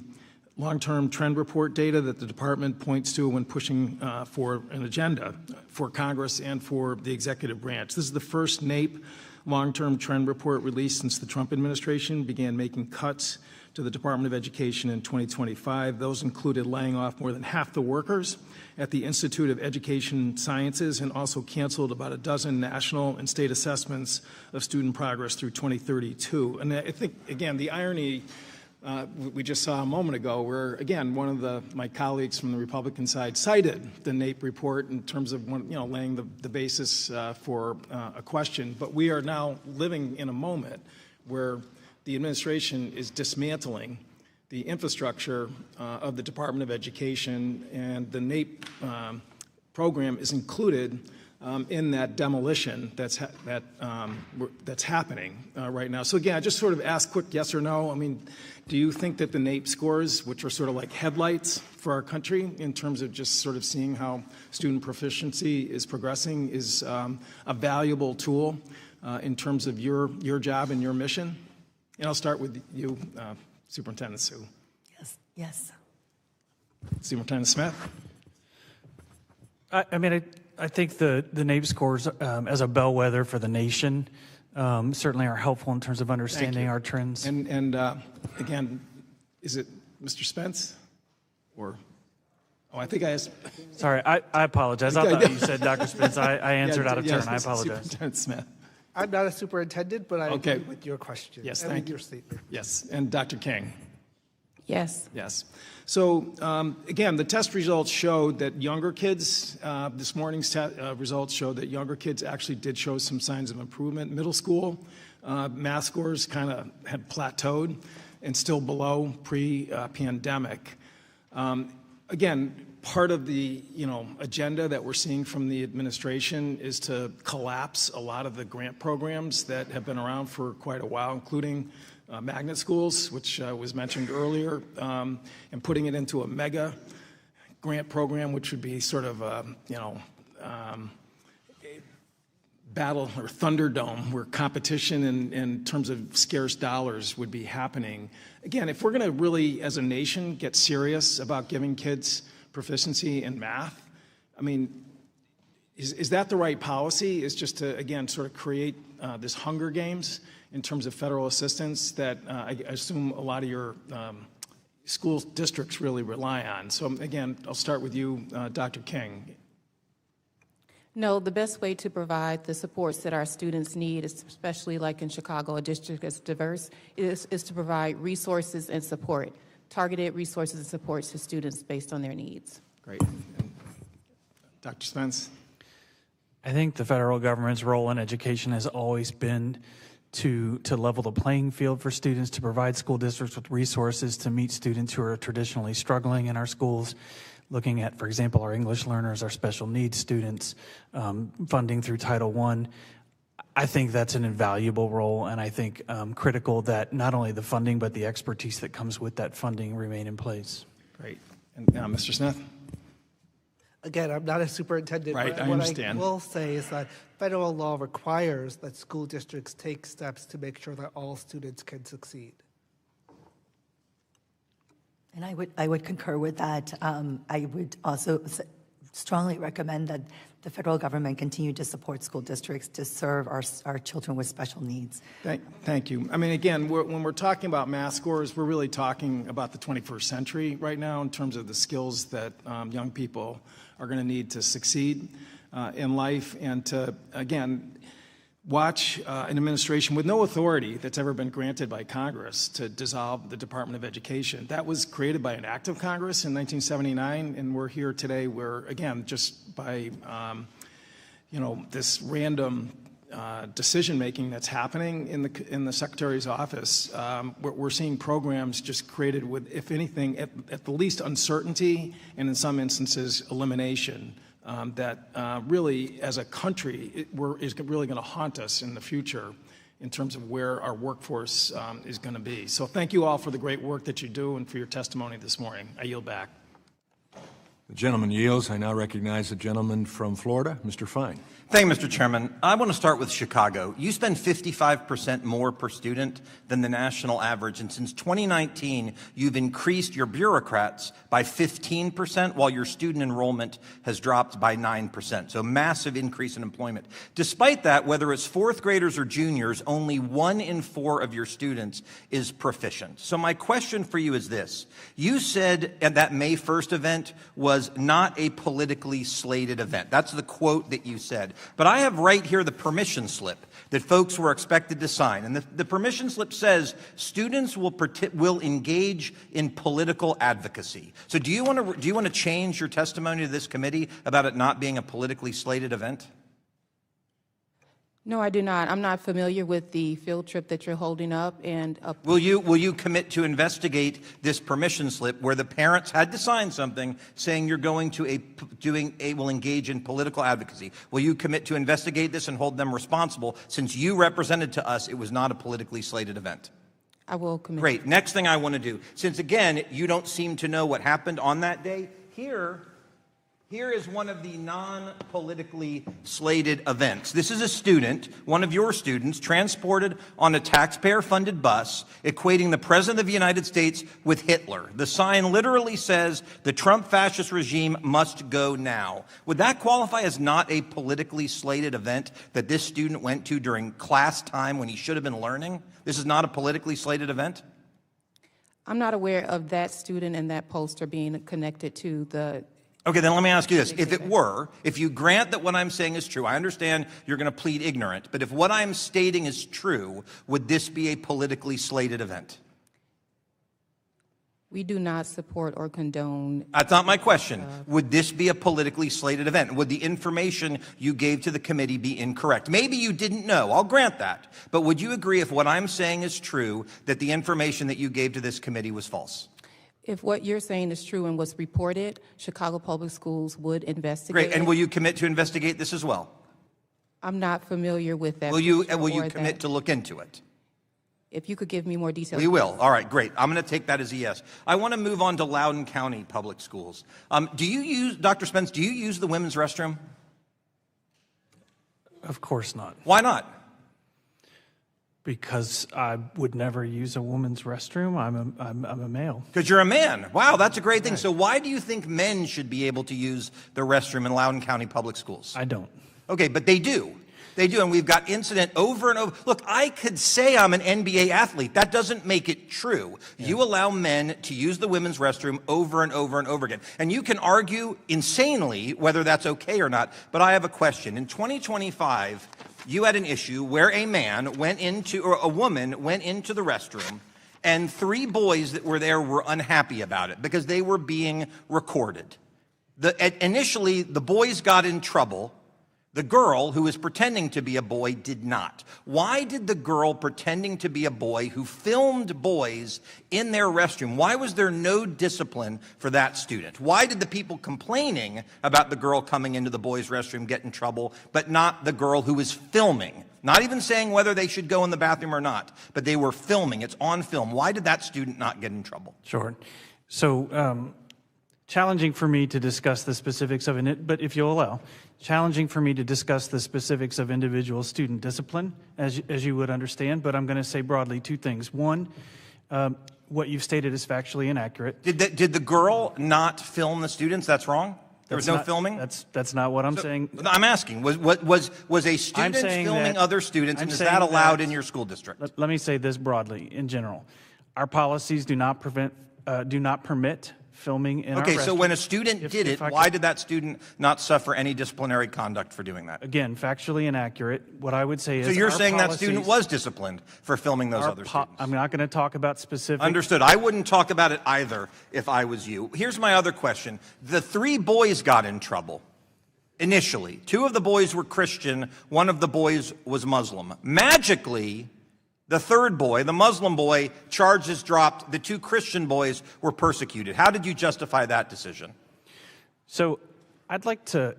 long-term trend report data that the department points to when pushing for an agenda for Congress and for the executive branch. This is the first NAEP long-term trend report released since the Trump administration began making cuts to the Department of Education in 2025. Those included laying off more than half the workers at the Institute of Education Sciences and also canceled about a dozen national and state assessments of student progress through 2032. And I think, again, the irony we just saw a moment ago where, again, one of my colleagues from the Republican side cited the NAEP report in terms of laying the basis for a question. But we are now living in a moment where the administration is dismantling the infrastructure of the Department of Education, and the NAEP program is included in that demolition that's happening right now. So again, I just sort of ask quick yes or no. I mean, do you think that the NAEP scores, which are sort of like headlights for our country in terms of just sort of seeing how student proficiency is progressing, is a valuable tool in terms of your job and your mission? And I'll start with you, Superintendent Sue. Yes. Superintendent Smith? I think the NAEP scores as a bellwether for the nation certainly are helpful in terms of understanding our trends. And again, is it Mr. Spence? I think I asked. Sorry, I apologize. I thought you said Dr. Spence. I answered out of turn. I apologize. Superintendent Smith. I'm not a superintendent, but I Okay. agree with your question. Yes, and thank with you. your statement. Yes, and Dr. King. Yes. Yes. So again, the test results showed that younger kids, this morning's results showed that younger kids actually did show some signs of improvement. Middle school math scores kind of had plateaued and still below pre-pandemic. Again, part of the agenda that we're seeing from the administration is to collapse a lot of the grant programs that have been around for quite a while, including magnet schools, which was mentioned earlier, and putting it into a mega grant program, which would be sort of a battle or thunderdome where competition in terms of scarce dollars would be happening. Again, if we're going to really, as a nation, get serious about giving kids proficiency in math, I mean, is that the right policy? Is just to, again, sort of create this Hunger Games in terms of federal assistance that I assume a lot of your school districts really rely on. So again, I'll start with you, Dr. King. No, the best way to provide the supports that our students need, especially like in Chicago, a district as diverse, is to provide resources and support, targeted resources and supports to students based on their needs. Great. And Dr. Spence? I think the federal government's role in education has always been to level the playing field for students, to provide school districts with resources to meet students who are traditionally struggling in our schools, looking at, for example, our English learners, our special needs students, funding through Title I. I think that's an invaluable role, and I think critical that not only the funding but the expertise that comes with that funding remain in place. Great. And Mr. Smith? Again, I'm not a superintendent, Right, but I what understand. I will say is that federal law requires that school districts take steps to make sure that all students can succeed. And I would concur with that. I would also strongly recommend that the federal government continue to support school districts to serve our children with special needs. Thank you. I mean, again, when we're talking about math scores, we're really talking about the 21st century right now in terms of the skills that young people are going to need to succeed in life and to, again, watch an administration with no authority that's ever been granted by Congress to dissolve the Department of Education. That was created by an act of Congress in 1979, and we're here today where, again, just by, this random decision-making that's happening in the Secretary's office, we're seeing programs just created with, if anything, at the least uncertainty and in some instances elimination. That really, as a country, is really going to haunt us in the future in terms of where our workforce is going to be. So thank you all for the great work that you do and for your testimony this morning. I yield back. The gentleman yields. I now recognize the gentleman from Florida, Mr. Fine. Thank you, Mr. Chairman. I want to start with Chicago. You spend 55% more per student than the national average, and since 2019, you've increased your bureaucrats by 15%, while your student enrollment has dropped by 9%. So massive increase in employment. Despite that, whether it's fourth graders or juniors, only 1 in 4 of your students is proficient. So my question for you is this. You said at that May 1st event was not a politically slated event. That's the quote that you said. But I have right here the permission slip that folks were expected to sign. And the permission slip says students will engage in political advocacy. So do you want to change your testimony to this committee about it not being a politically slated event? No, I do not. I'm not familiar with the field trip that you're holding up. And will you commit to investigate this permission slip where the parents had to sign something saying you're going to will engage in political advocacy? Will you commit to investigate this and hold them responsible since you represented to us it was not a politically slated event? I will commit. Great. Next thing I want to do, since again you don't seem to know what happened on that day, Here is one of the non-politically slated events. This is a student, one of your students, transported on a taxpayer-funded bus, equating the President of the United States with Hitler. The sign literally says, "The Trump fascist regime must go now." Would that qualify as not a politically slated event that this student went to during class time when he should have been learning? This is not a politically slated event? I'm not aware of that student and that poster being connected to the Okay, then let me ask you this. If you grant that what I'm saying is true, I understand you're going to plead ignorant, but if what I'm stating is true, would this be a politically slated event? We do not support or condone. That's not my question. Would this be a politically slated event? Would the information you gave to the committee be incorrect? Maybe you didn't know. I'll grant that. But would you agree, if what I'm saying is true, that the information that you gave to this committee was false? If what you're saying is true and was reported, Chicago Public Schools would investigate. Great. And will you commit to investigate this as well? I'm not familiar with that. Will you commit to look into it? If you could give me more details. We will. All right, great. I'm going to take that as a yes. I want to move on to Loudoun County Public Schools. Dr. Spence, do you use the women's restroom? Of course not. Why not? Because I would never use a woman's restroom. I'm a male. Because you're a man. Wow, that's a great thing. So why do you think men should be able to use the restroom in Loudoun County Public Schools? I don't. Okay, but they do. They do, and we've got incident over and over. Look, I could say I'm an NBA athlete. That doesn't make it true. Yeah. You allow men to use the women's restroom over and over and over again. And you can argue insanely whether that's okay or not, but I have a question. In 2025, you had an issue where a man went into, or a woman went into the restroom, and 3 boys that were there were unhappy about it because they were being recorded. Initially, the boys got in trouble. The girl, who was pretending to be a boy, did not. Why did the girl pretending to be a boy who filmed boys in their restroom, why was there no discipline for that student? Why did the people complaining about the girl coming into the boys' restroom get in trouble, but not the girl who was filming? Not even saying whether they should go in the bathroom or not, but they were filming. It's on film. Why did that student not get in trouble? Sure. So, challenging for me to discuss the specifics of it, but if you'll allow, challenging for me to discuss the specifics of individual student discipline, as you would understand, but I'm going to say broadly 2 things. One, what you've stated is factually inaccurate. Did the girl not film the students? That's wrong? There was no filming? That's not what I'm saying. I'm asking, was a student filming other students, and is that allowed in your school district? Let me say this broadly, in general. Our policies do not permit filming in our Okay, so restroom. when a student did it, why did that student not suffer any disciplinary conduct for doing that? Again, factually inaccurate. What I would say is, so you're saying that student was disciplined for filming those other students? I'm not going to talk about specific. Understood. I wouldn't talk about it either if I was you. Here's my other question. The 3 boys got in trouble initially. 2 of the boys were Christian. 1 of the boys was Muslim. Magically, the 3rd boy, the Muslim boy, charges dropped. The 2 Christian boys were persecuted. How did you justify that decision? So I'd like to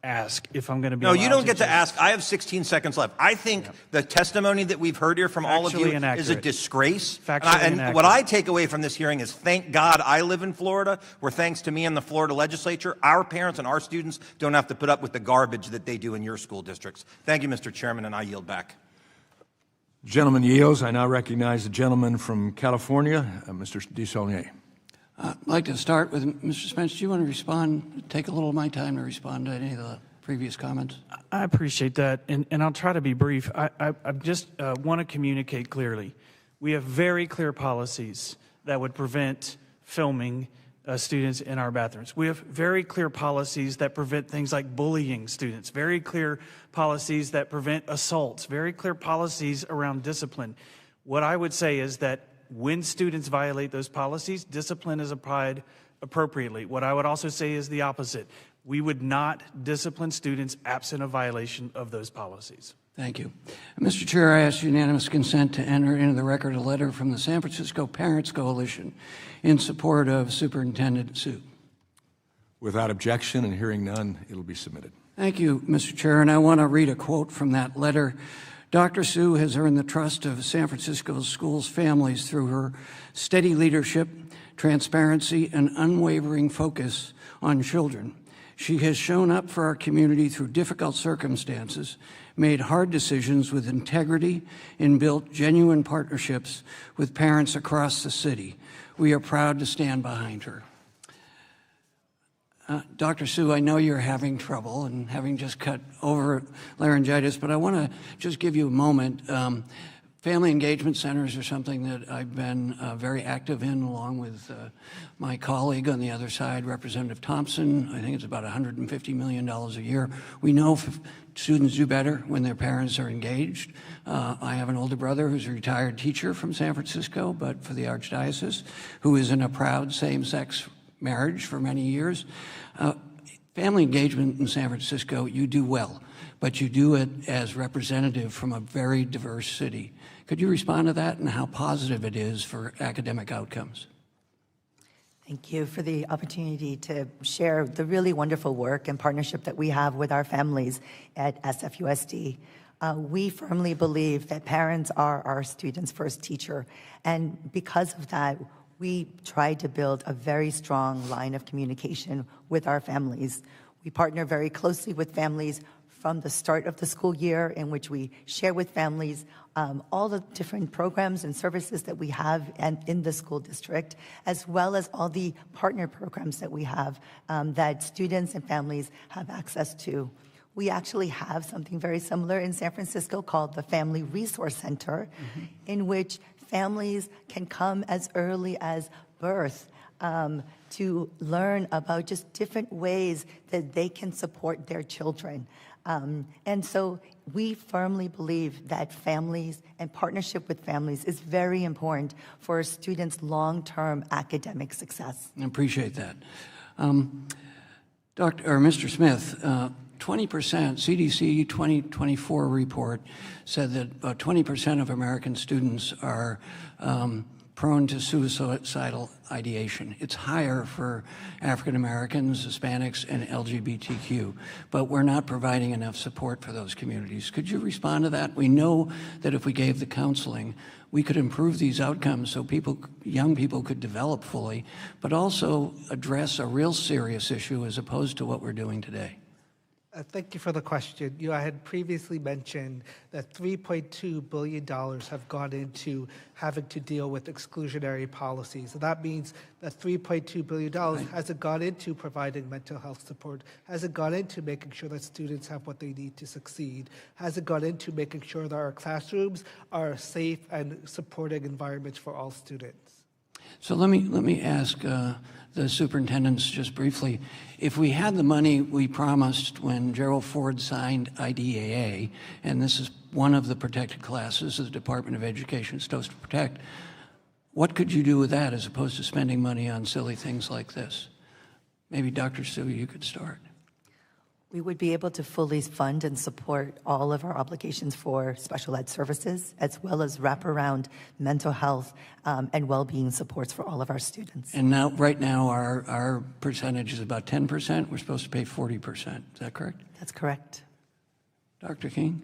ask if I'm going to be No, you don't get to ask. I have 16 seconds left. I think the testimony that we've heard here from all of you is a disgrace. And what I take away from this hearing is, thank God I live in Florida, where thanks to me and the Florida legislature, our parents and our students don't have to put up with the garbage that they do in your school districts. Thank you, Mr. Chairman, and I yield back. Gentleman yields. I now recognize the gentleman from California, Mr. DeSaulnier. I'd like to start with Mr. Spence. Do you want to respond, take a little of my time to respond to any of the previous comments? I appreciate that, and I'll try to be brief. I just want to communicate clearly. We have very clear policies that would prevent filming students in our bathrooms. We have very clear policies that prevent things like bullying students, very clear policies that prevent assaults, very clear policies around discipline. What I would say is that when students violate those policies, discipline is applied appropriately. What I would also say is the opposite. We would not discipline students absent a violation of those policies. Thank you. Mr. Chair, I ask unanimous consent to enter into the record a letter from the San Francisco Parents Coalition in support of Superintendent Sue. Without objection and hearing none, it'll be submitted. Thank you, Mr. Chair, and I want to read a quote from that letter. Dr. Sue has earned the trust of San Francisco schools' families through her steady leadership, transparency, and unwavering focus on children. She has shown up for our community through difficult circumstances, made hard decisions with integrity, and built genuine partnerships with parents across the city. We are proud to stand behind her. Dr. Sue, I know you're having trouble and having just got over laryngitis, but I want to just give you a moment. Family engagement centers are something that I've been very active in, along with my colleague on the other side, Representative Thompson. I think it's about $150 million a year. We know students do better when their parents are engaged. I have an older brother who's a retired teacher from San Francisco, but for the Archdiocese, who is in a proud same-sex marriage for many years. Family engagement in San Francisco, you do well, but you do it as representative from a very diverse city. Could you respond to that and how positive it is for academic outcomes? Thank you for the opportunity to share the really wonderful work and partnership that we have with our families at SFUSD. We firmly believe that parents are our students' first teacher, and because of that, we try to build a very strong line of communication with our families. We partner very closely with families from the start of the school year, in which we share with families all the different programs and services that we have in the school district, as well as all the partner programs that we have that students and families have access to. We actually have something very similar in San Francisco called the Family Resource Center, in which families can come as early as birth to learn about just different ways that they can support their children. And so we firmly believe that families and partnership with families is very important for students' long-term academic success. I appreciate that. Mr. Smith, 20%, CDC 2024 report said that about 20% of American students are prone to suicidal ideation. It's higher for African Americans, Hispanics, and LGBTQ, but we're not providing enough support for those communities. Could you respond to that? We know that if we gave the counseling, we could improve these outcomes so young people could develop fully, but also address a real serious issue as opposed to what we're doing today. Thank you for the question. I had previously mentioned that $3.2 billion have gone into having to deal with exclusionary policies. So that means that $3.2 billion hasn't gone into providing mental health support, hasn't gone into making sure that students have what they need to succeed, hasn't gone into making sure that our classrooms are safe and supporting environments for all students. So let me ask the superintendents just briefly. If we had the money we promised when Gerald Ford signed IDEA, and this is one of the protected classes the Department of Education is supposed to protect, what could you do with that as opposed to spending money on silly things like this? Maybe Dr. Sue, you could start. We would be able to fully fund and support all of our obligations for special ed services, as well as wraparound mental health and well-being supports for all of our students. And now, right now, our percentage is about 10%. We're supposed to pay 40%. Is that correct? That's correct. Dr. King?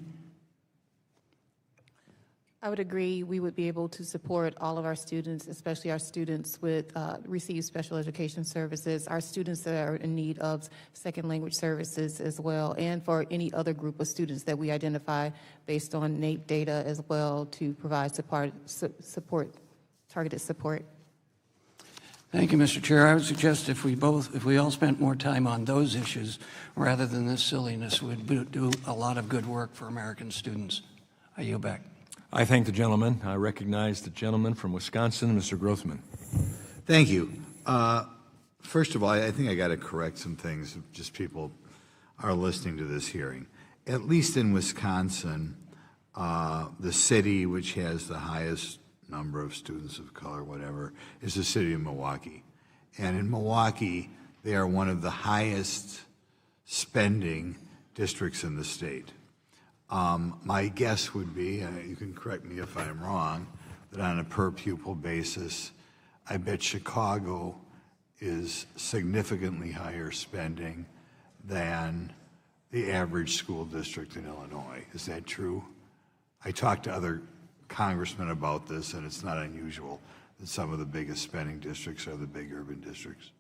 I would agree. We would be able to support all of our students, especially our students with receive special education services, our students that are in need of second language services as well, and for any other group of students that we identify based on NAEP data as well to provide targeted support. Thank you, Mr. Chair. I would suggest if we all spent more time on those issues rather than this silliness, we'd do a lot of good work for American students. I yield back. I thank the gentleman. I recognize the gentleman from Wisconsin, Mr. Grothman. Thank you. First of all, I think I got to correct some things if just people are listening to this hearing. At least in Wisconsin, the city which has the highest number of students of color, whatever, is the city of Milwaukee. And in Milwaukee, they are one of the highest spending districts in the state. My guess would be, and you can correct me if I'm wrong, that on a per pupil basis, I bet Chicago is significantly higher spending than the average school district in Illinois. Is that true? I talked to other congressmen about this, and it's not unusual that some of the biggest spending districts are the big urban districts.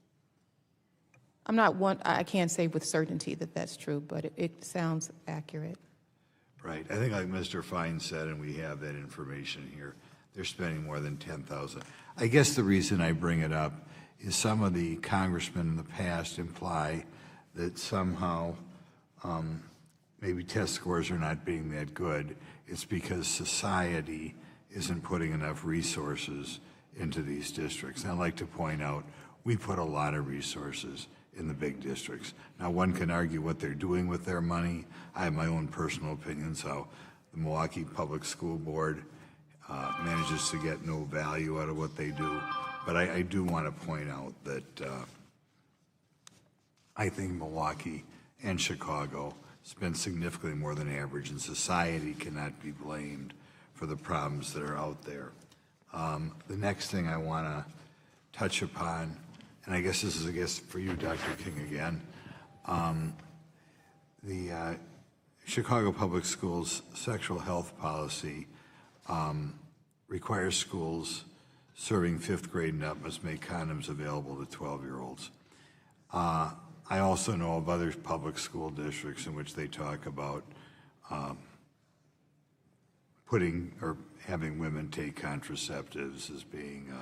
I can't say with certainty that that's true, but it sounds accurate. Right. I think like Mr. Fine said, and we have that information here, they're spending more than $10,000. I guess the reason I bring it up is some of the congressmen in the past imply that somehow maybe test scores are not being that good. It's because society isn't putting enough resources into these districts. And I'd like to point out, we put a lot of resources in the big districts. Now, one can argue what they're doing with their money. I have my own personal opinions how the Milwaukee Public School Board manages to get no value out of what they do. But I do want to point out that I think Milwaukee and Chicago spend significantly more than average, and society cannot be blamed for the problems that are out there. The next thing I want to touch upon, and I guess this is a guess for you, Dr. King, again, the Chicago Public Schools sexual health policy requires schools serving 5th grade and up must make condoms available to 12-year-olds. I also know of other public school districts in which they talk about putting or having women take contraceptives as being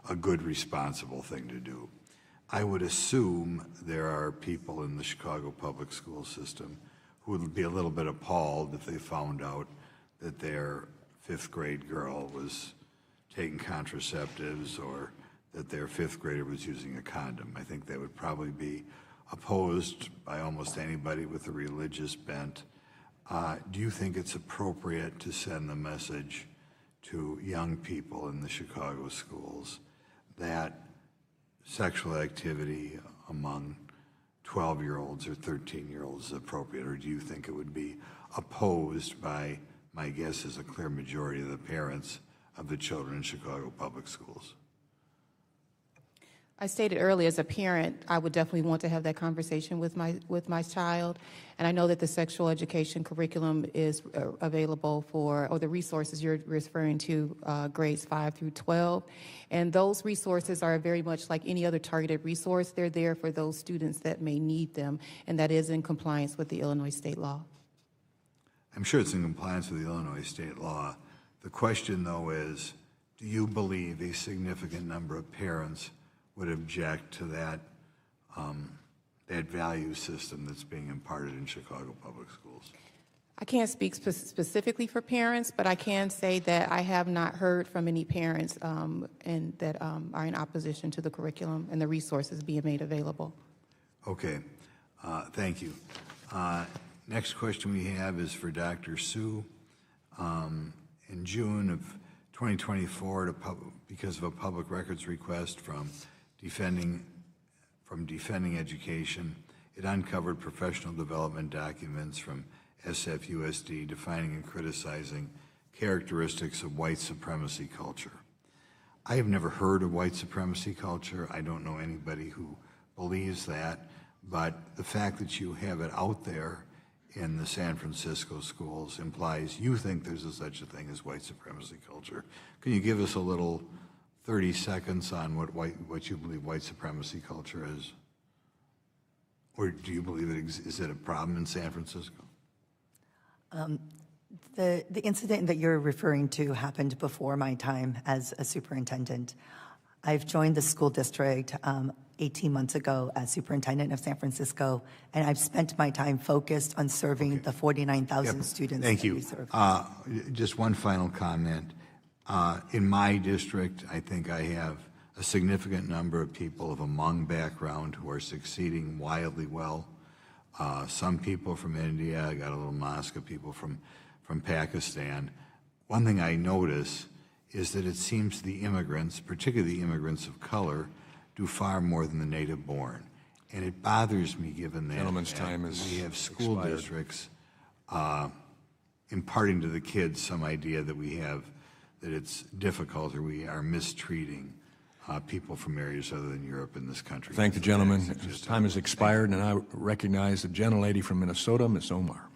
a good, responsible thing to do. I would assume there are people in the Chicago public school system who would be a little bit appalled if they found out that their 5th grade girl was taking contraceptives or that their 5th grader was using a condom. I think they would probably be opposed by almost anybody with a religious bent. Do you think it's appropriate to send the message to young people in the Chicago schools that sexual activity among 12-year-olds or 13-year-olds is appropriate, or do you think it would be opposed by, my guess is, a clear majority of the parents of the children in Chicago public schools? I stated earlier, as a parent, I would definitely want to have that conversation with my child, and I know that the sexual education curriculum is available for, or the resources you're referring to, grades 5 through 12, and those resources are very much like any other targeted resource. They're there for those students that may need them, and that is in compliance with the Illinois state law. I'm sure it's in compliance with the Illinois state law. The question, though, is, do you believe a significant number of parents would object to that that value system that's being imparted in Chicago public schools? I can't speak specifically for parents, but I can say that I have not heard from any parents and that are in opposition to the curriculum and the resources being made available. Okay, Thank you. Next question we have is for Dr. Sue. In June of 2024, because of a public records request from Defending Education, it uncovered professional development documents from SFUSD defining and criticizing characteristics of white supremacy culture. I have never heard of white supremacy culture. I don't know anybody who believes that, but the fact that you have it out there in the San Francisco schools implies you think there's such a thing as white supremacy culture. Can you give us a little 30 seconds on what you believe white supremacy culture is? Or do you believe is it a problem in San Francisco? The incident that you're referring to happened before my time as a superintendent. I've joined the school district 18 months ago as superintendent of San Francisco, and I've spent my time focused on serving the 49,000 students Thank that you. we serve. Just one final comment. In my district, I think I have a significant number of people of a Hmong background who are succeeding wildly well. Some people from India, I got a little mosque of people from Pakistan. One thing I notice is that it seems the immigrants, particularly the immigrants of color, do far more than the native born. And it bothers me, given that we have school districts imparting to the kids some idea that we have, that it's difficult or we are mistreating people from areas other than Europe in this country. Thank the gentleman. His time has expired, and I recognize the gentlelady from Minnesota, Ms. Omar.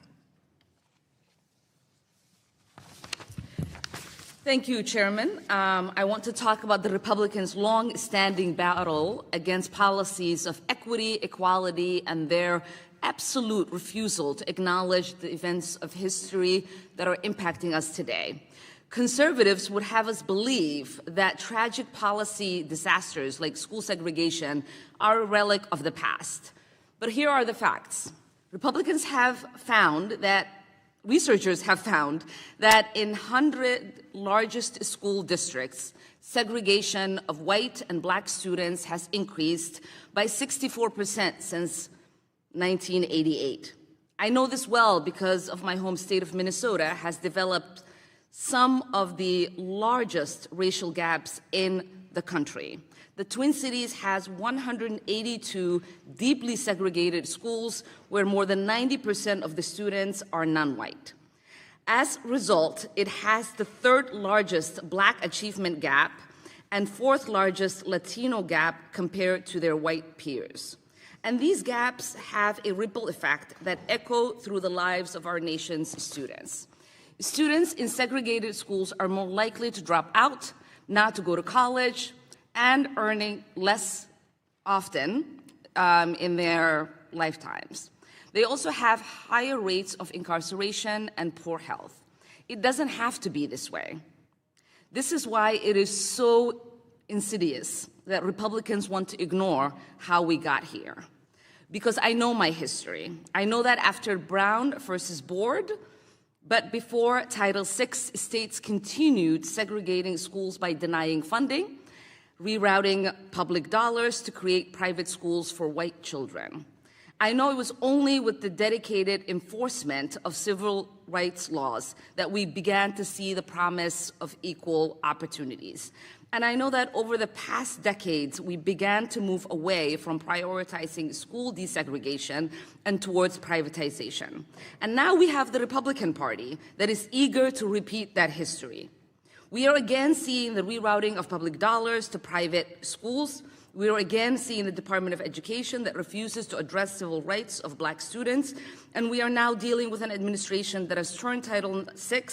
Thank you, Chairman. I want to talk about the Republicans' long-standing battle against policies of equity, equality, and their absolute refusal to acknowledge the events of history that are impacting us today. Conservatives would have us believe that tragic policy disasters like school segregation are a relic of the past. But here are the facts. Republicans have found that researchers have found that in 100 largest school districts, segregation of white and black students has increased by 64% since 1988. I know this well because of my home state of Minnesota has developed some of the largest racial gaps in the country. The Twin Cities has 182 deeply segregated schools where more than 90% of the students are non-white. As a result, it has the third largest black achievement gap and fourth largest Latino gap compared to their white peers. And these gaps have a ripple effect that echo through the lives of our nation's students. Students in segregated schools are more likely to drop out, not to go to college, and earning less often in their lifetimes. They also have higher rates of incarceration and poor health. It doesn't have to be this way. This is why it is so insidious that Republicans want to ignore how we got here. Because I know my history. I know that after Brown versus Board, but before Title VI, states continued segregating schools by denying funding, rerouting public dollars to create private schools for white children. I know it was only with the dedicated enforcement of civil rights laws that we began to see the promise of equal opportunities. And I know that over the past decades, we began to move away from prioritizing school desegregation and towards privatization. And now we have the Republican Party that is eager to repeat that history. We are again seeing the rerouting of public dollars to private schools. We are again seeing the Department of Education that refuses to address civil rights of black students. And we are now dealing with an administration that has turned Title VI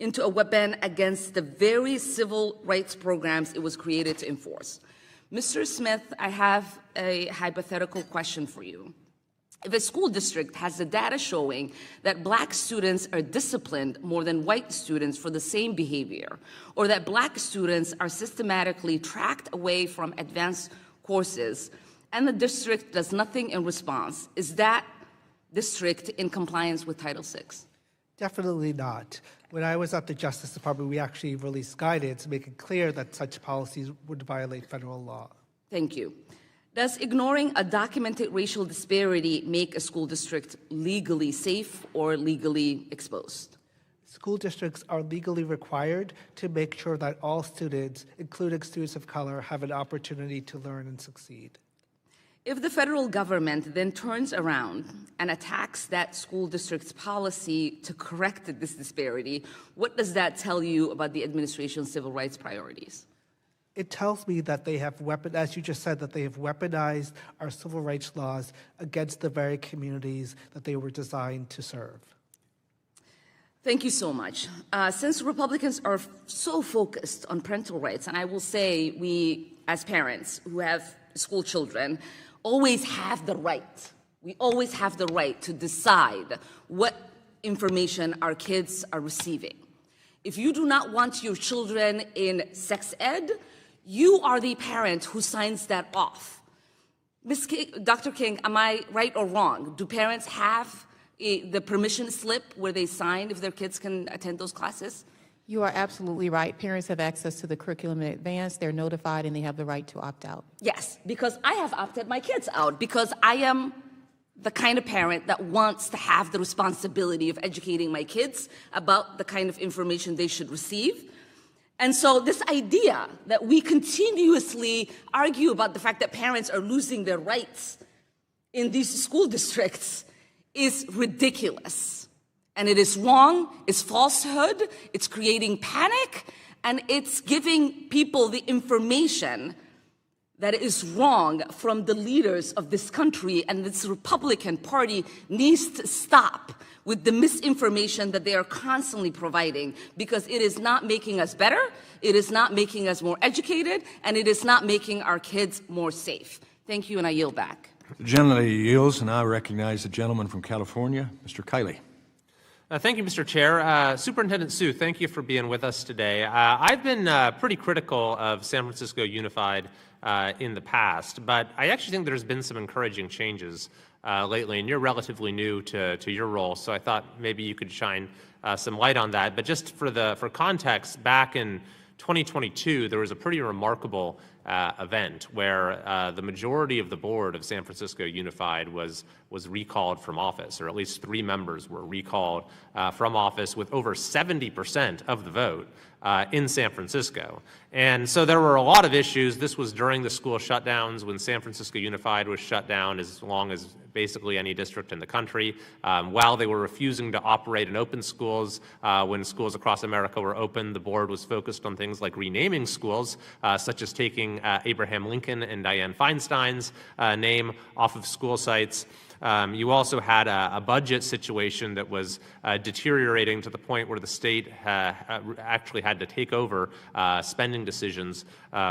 into a weapon against the very civil rights programs it was created to enforce. Mr. Smith, I have a hypothetical question for you. If a school district has the data showing that black students are disciplined more than white students for the same behavior, or that black students are systematically tracked away from advanced courses, and the district does nothing in response, is that district in compliance with Title VI? Definitely not. When I was at the Justice Department, we actually released guidance to make it clear that such policies would violate federal law. Thank you. Does ignoring a documented racial disparity make a school district legally safe or legally exposed? School districts are legally required to make sure that all students, including students of color, have an opportunity to learn and succeed. If the federal government then turns around and attacks that school district's policy to correct this disparity, what does that tell you about the administration's civil rights priorities? It tells me that they have as you just said, that they have weaponized our civil rights laws against the very communities that they were designed to serve. Thank you so much. Since Republicans are so focused on parental rights, and I will say we, as parents who have school children, always have the right. We always have the right to decide what information our kids are receiving. If you do not want your children in sex ed, you are the parent who signs that off. Ms. King, Dr. King, am I right or wrong? Do parents have the permission slip where they sign if their kids can attend those classes? You are absolutely right. Parents have access to the curriculum in advance. They're notified and they have the right to opt out. Yes, because I have opted my kids out because I am the kind of parent that wants to have the responsibility of educating my kids about the kind of information they should receive. And so this idea that we continuously argue about the fact that parents are losing their rights in these school districts is ridiculous. And it is wrong, it's falsehood, it's creating panic, and it's giving people the information that is wrong from the leaders of this country, and this Republican Party needs to stop with the misinformation that they are constantly providing, because it is not making us better, it is not making us more educated, and it is not making our kids more safe. Thank you, and I yield back. The gentleman yields, and I recognize the gentleman from California, Mr. Kiley. Thank you, Mr. Chair. Superintendent Sue, thank you for being with us today. I've been pretty critical of San Francisco Unified in the past. But I actually think there's been some encouraging changes lately, and you're relatively new to your role, so I thought maybe you could shine some light on that. But just for context, back in 2022, there was a pretty remarkable event where the majority of the board of San Francisco Unified was recalled from office, or at least 3 members were recalled from office with over 70% of the vote in San Francisco. And so there were a lot of issues. This was during the school shutdowns when San Francisco Unified was shut down as long as basically any district in the country, while they were refusing to operate in open schools. When schools across America were open, the board was focused on things like renaming schools, such as taking Abraham Lincoln and Dianne Feinstein's name off of school sites. You also had a budget situation that was deteriorating to the point where the state actually had to take over spending decisions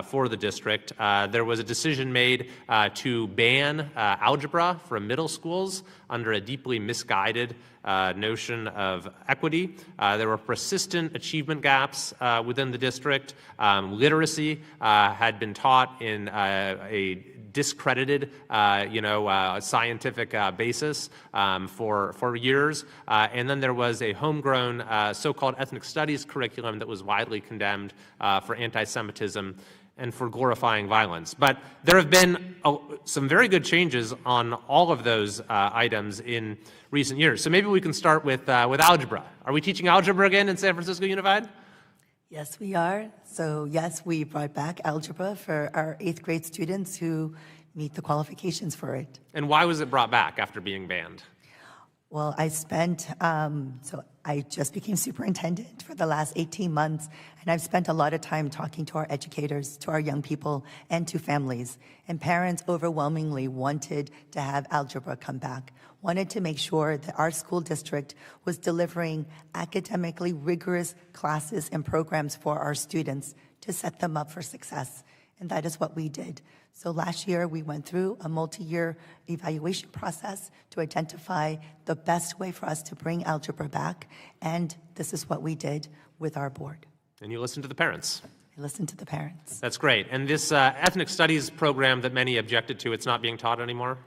for the district. There was a decision made to ban algebra from middle schools under a deeply misguided notion of equity. There were persistent achievement gaps within the district. Literacy had been taught in a discredited, scientific basis for years. And then there was a homegrown so-called ethnic studies curriculum that was widely condemned for anti-Semitism and for glorifying violence. But there have been some very good changes on all of those items in recent years. So maybe we can start with algebra. Are we teaching algebra again in San Francisco Unified? Yes, we are. So yes, we brought back algebra for our 8th grade students who meet the qualifications for it. And why was it brought back after being banned? Well, I spent, so I just became superintendent for the last 18 months, and I've spent a lot of time talking to our educators, to our young people, and to families. And parents overwhelmingly wanted to have algebra come back, wanted to make sure that our school district was delivering academically rigorous classes and programs for our students to set them up for success. And that is what we did. So last year, we went through a multi-year evaluation process to identify the best way for us to bring algebra back, and this is what we did with our board. And you listened to the parents. I listened to the parents. That's great. And this ethnic studies program that many objected to, it's not being taught anymore?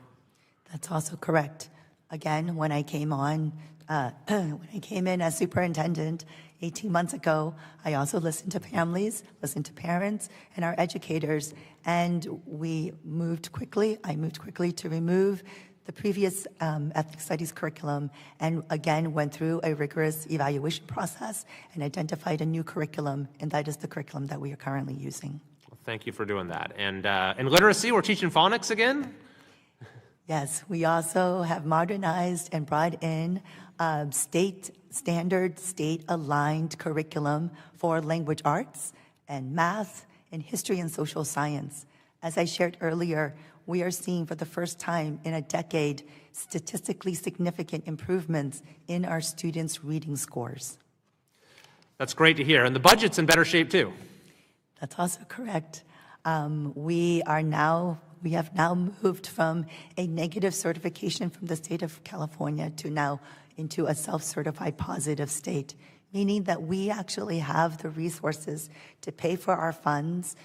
That's also correct. Again, when I came on, when I came in as superintendent 18 months ago, I also listened to families, listened to parents and our educators, and we moved quickly. I moved quickly to remove the previous ethnic studies curriculum, and again went through a rigorous evaluation process and identified a new curriculum, and that is the curriculum that we are currently using. Well, thank you for doing that. And in literacy, we're teaching phonics again? Yes, we also have modernized and brought in state standard, state-aligned curriculum for language arts and math and history and social science. As I shared earlier, we are seeing for the first time in a decade statistically significant improvements in our students' reading scores. That's great to hear. And the budget's in better shape, too. That's also correct. We have now moved from a negative certification from the state of California to now into a self-certified positive state, meaning that we actually have the resources to pay for our funds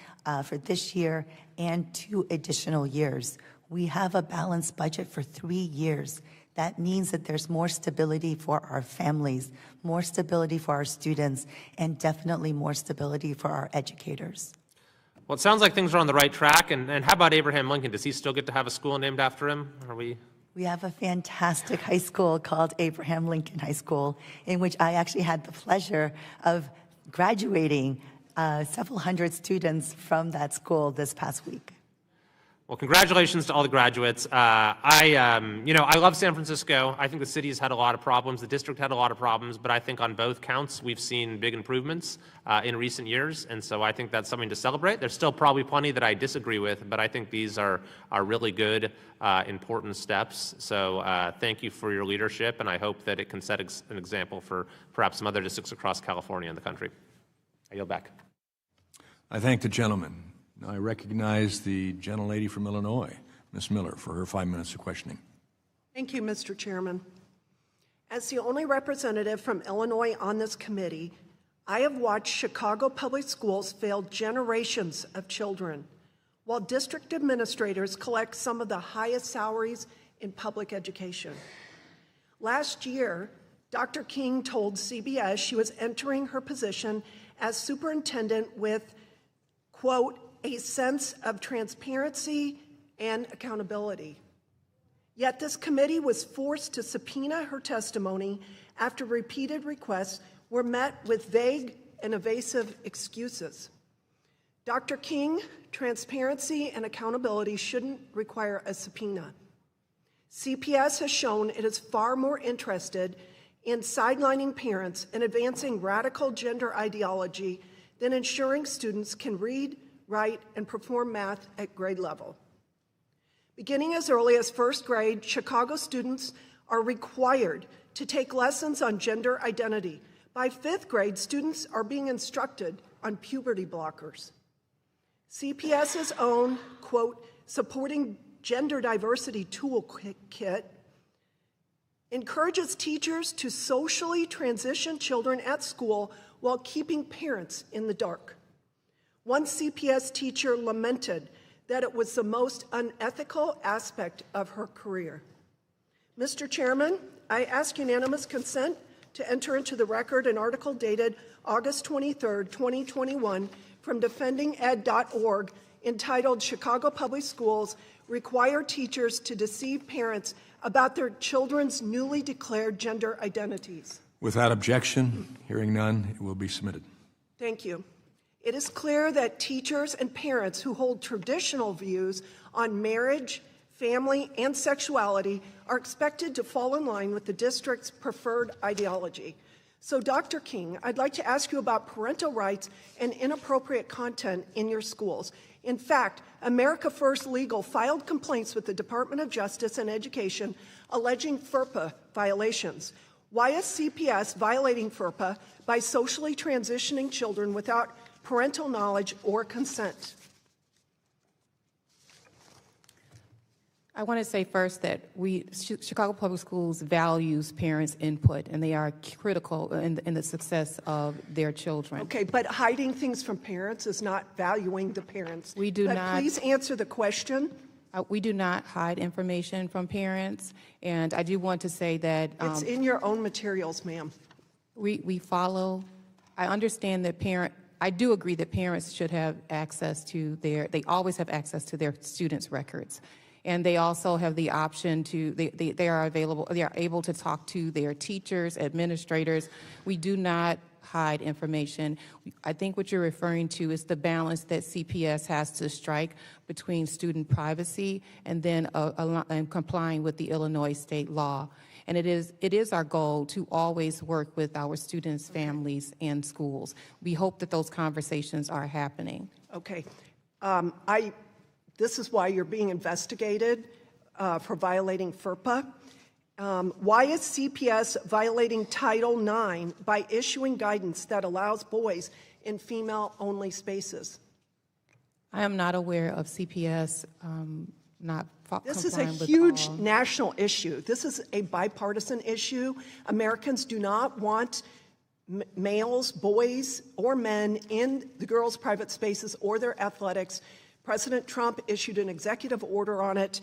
for this year and 2 additional years. We have a balanced budget for 3 years. That means that there's more stability for our families, more stability for our students, and definitely more stability for our educators. Well, it sounds like things are on the right track. And how about Abraham Lincoln? Does he still get to have a school named after him? We have a fantastic high school called Abraham Lincoln High School, in which I actually had the pleasure of graduating several hundred students from that school this past week. Well, congratulations to all the graduates. I love San Francisco. I think the city's had a lot of problems. The district had a lot of problems, but I think on both counts, we've seen big improvements in recent years, and so I think that's something to celebrate. There's still probably plenty that I disagree with, but I think these are really good, important steps. So thank you for your leadership, and I hope that it can set an example for perhaps some other districts across California and the country. I yield back. I thank the gentleman. I recognize the gentlelady from Illinois, Ms. Miller, for her 5 minutes of questioning. Thank you, Mr. Chairman. As the only representative from Illinois on this committee, I have watched Chicago public schools fail generations of children. while district administrators collect some of the highest salaries in public education. Last year, Dr. King told CBS she was entering her position as superintendent with, quote, a sense of transparency and accountability. Yet this committee was forced to subpoena her testimony after repeated requests were met with vague and evasive excuses. Dr. King, transparency and accountability shouldn't require a subpoena. CPS has shown it is far more interested in sidelining parents and advancing radical gender ideology than ensuring students can read, write, and perform math at grade level. Beginning as early as first grade, Chicago students are required to take lessons on gender identity. By fifth grade, students are being instructed on puberty blockers. CPS's own, quote, supporting gender diversity toolkit encourages teachers to socially transition children at school while keeping parents in the dark. One CPS teacher lamented that it was the most unethical aspect of her career. Mr. Chairman, I ask unanimous consent to enter into the record an article dated August 23, 2021 from defendinged.org entitled Chicago Public Schools Require Teachers to Deceive Parents About Their Children's Newly Declared Gender Identities. Without objection, hearing none, it will be submitted. Thank you. It is clear that teachers and parents who hold traditional views on marriage, family, and sexuality are expected to fall in line with the district's preferred ideology. So, Dr. King, I'd like to ask you about parental rights and inappropriate content in your schools. In fact, America First Legal filed complaints with the Department of Justice and Education alleging FERPA violations. Why is CPS violating FERPA by socially transitioning children without parental knowledge or consent? I want to say first that Chicago Public Schools values parents' input, and they are critical in the success of their children. Okay, but hiding things from parents is not valuing the parents. We do not. Please answer the question. We do not hide information from parents, and I do want to say that it's in your own materials, ma'am. We follow. I understand that I do agree that parents should have access to they always have access to their students' records. And they also have the option to, they are able to talk to their teachers, administrators. We do not hide information. I think what you're referring to is the balance that CPS has to strike between student privacy and then and complying with the Illinois state law. And it is our goal to always work with our students, families, and schools. We hope that those conversations are happening. Okay. This is why you're being investigated for violating FERPA. Why is CPS violating Title IX by issuing guidance that allows boys in female-only spaces? I am not aware of CPS not This is a huge national issue. This is a bipartisan issue. Americans do not want males, boys, or men in the girls' private spaces or their athletics. President Trump issued an executive order on it.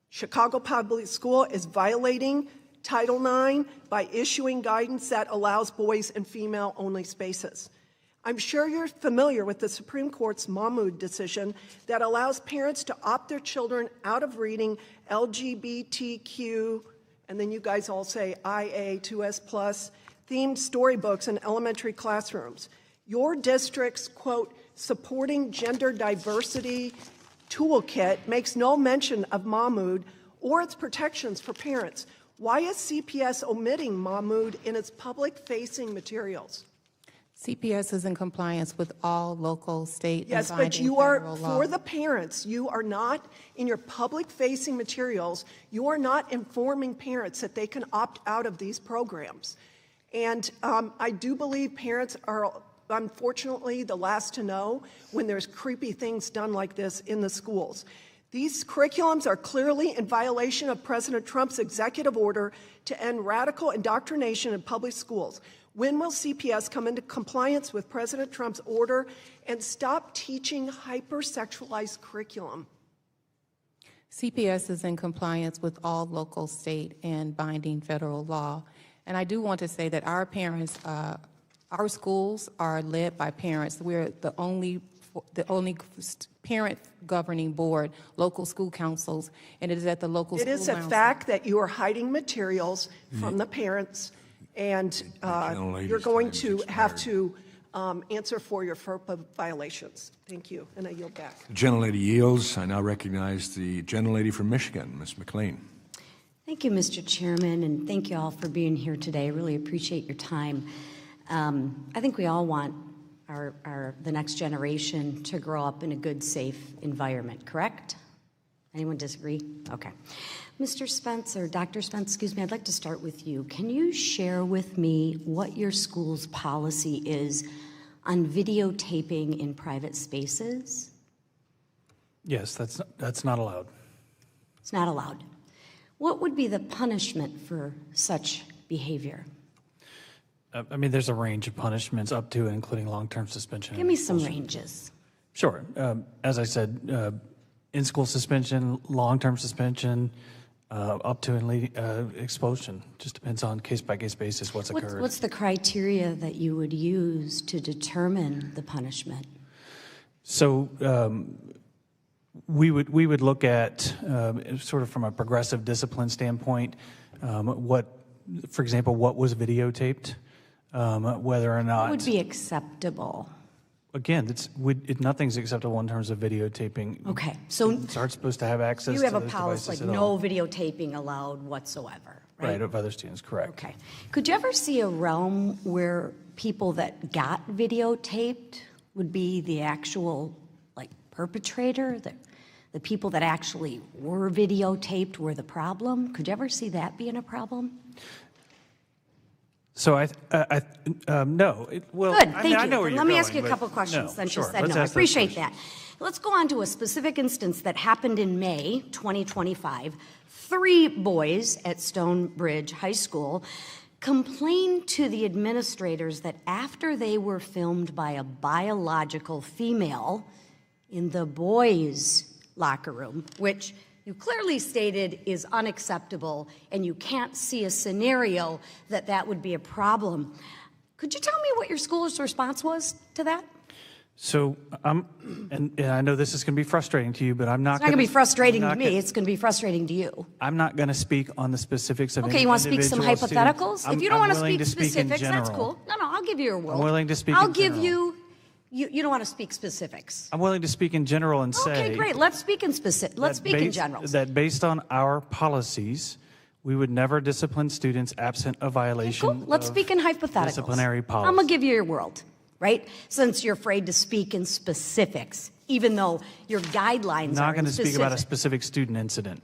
Chicago Public School is violating Title IX by issuing guidance that allows boys in female-only spaces. I'm sure you're familiar with the Supreme Court's Mahmoud decision that allows parents to opt their children out of reading LGBTQ, and then you guys all say IA, 2S+, themed storybooks in elementary classrooms. Your district's, quote, supporting gender diversity toolkit makes no mention of Mahmoud or its protections for parents. Why is CPS omitting Mahmoud in its public-facing materials? CPS is in compliance with all local, state, yes, and but you are, law. for the parents, you are not, in your public-facing materials, you are not informing parents that they can opt out of these programs. And I do believe parents are unfortunately the last to know when there's creepy things done like this in the schools. These curriculums are clearly in violation of President Trump's executive order to end radical indoctrination in public schools. When will CPS come into compliance with President Trump's order and stop teaching hypersexualized curriculum? CPS is in compliance with all local, state, and binding federal law. And I do want to say that our parents, our schools are led by parents. We're the only parent governing board, local school councils, and it is at the local school council. It is a fact that you are hiding materials from the parents, and you're going to have to answer for your FERPA violations. Thank you, and I yield back. The gentlelady yields. I now recognize the gentlelady from Michigan, Ms. Maqculine. Thank you, Mr. Chairman, and thank you all for being here today. I really appreciate your time. I think we all want the next generation to grow up in a good, safe environment, correct? Anyone disagree? Okay. Mr. Spence, or Dr. Spence, excuse me, I'd like to start with you. Can you share with me what your school's policy is on videotaping in private spaces? Yes, that's not allowed. It's not allowed. What would be the punishment for such behavior? I mean, there's a range of punishments up to and including long-term suspension. Give me some ranges. Sure. As I said, in-school suspension, long-term suspension, up to and leading expulsion. Just depends on case-by-case basis what's occurred. What's the criteria that you would use to determine the punishment? So we would look at sort of from a progressive discipline standpoint, for example, what was videotaped, whether or not. What would be acceptable? Again, nothing's acceptable in terms of videotaping. Okay, so students aren't supposed to have access. You to have a those policy devices like at no all. videotaping allowed whatsoever, right? Right, of other students, correct. Okay. Could you ever see a realm where people that got videotaped would be the actual perpetrator, the people that actually were videotaped were the problem? Could you ever see that being a problem? So no. Good, thank you. I know where you're Let me going, ask you a but couple questions no, since sure. you said Let's no. I ask those appreciate questions. that. Let's go on to a specific instance that happened in May 2025. 3 boys at Stonebridge High School complained to the administrators that after they were filmed by a biological female in the boys' locker room, which you clearly stated is unacceptable, and you can't see a scenario that would be a problem. Could you tell me what your school's response was to that? So, and I know this is going to be frustrating to you, but I'm not It's not going to be frustrating to me. gonna- It's going to be frustrating to you. I'm not going to speak on the specifics of Okay, you want to speak some individual hypotheticals? students. If you don't want to willing speak speak in specifics, that's general. cool. No, I'll give you your word. I'm willing to speak I'll in give general. you don't want to speak specifics. I'm willing to speak in general and say. Okay, great. Let's speak in specific. Let's speak in general. That based on our policies, we would never discipline students absent a violation. Cool. Let's of speak in hypotheticals. Disciplinary policy. I'm going to give you your world, right? Since you're afraid to speak in specifics, even though your guidelines I'm not are going to speak specific. about a specific student incident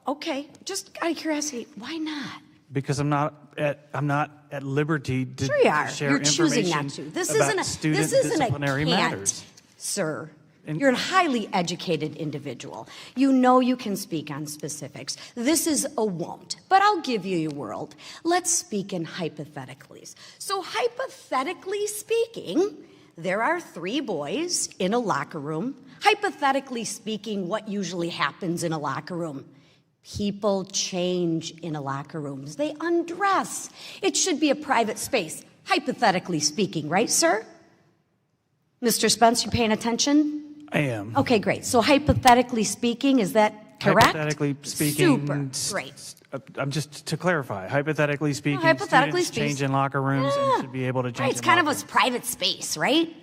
Okay, just out of curiosity, why not? because I'm not at liberty to, Sure you are. to share You're choosing information not to. This about isn't a student this isn't disciplinary a can't, matters. sir. You're a highly educated individual. You know you can speak on specifics. This is a won't, but I'll give you your world. Let's speak in hypotheticals. So hypothetically speaking, there are 3 boys in a locker room. Hypothetically speaking, what usually happens in a locker room? People change in a locker room. They undress. It should be a private space, hypothetically speaking, right, sir? Mr. Spence, you paying attention? I am. Okay, great. So hypothetically speaking, is that correct? Hypothetically speaking, Super, great. I'm just to clarify. Hypothetically speaking, hypothetically students change speaking. in locker rooms and should be able to change. Right, it's in kind of locker a private space, right?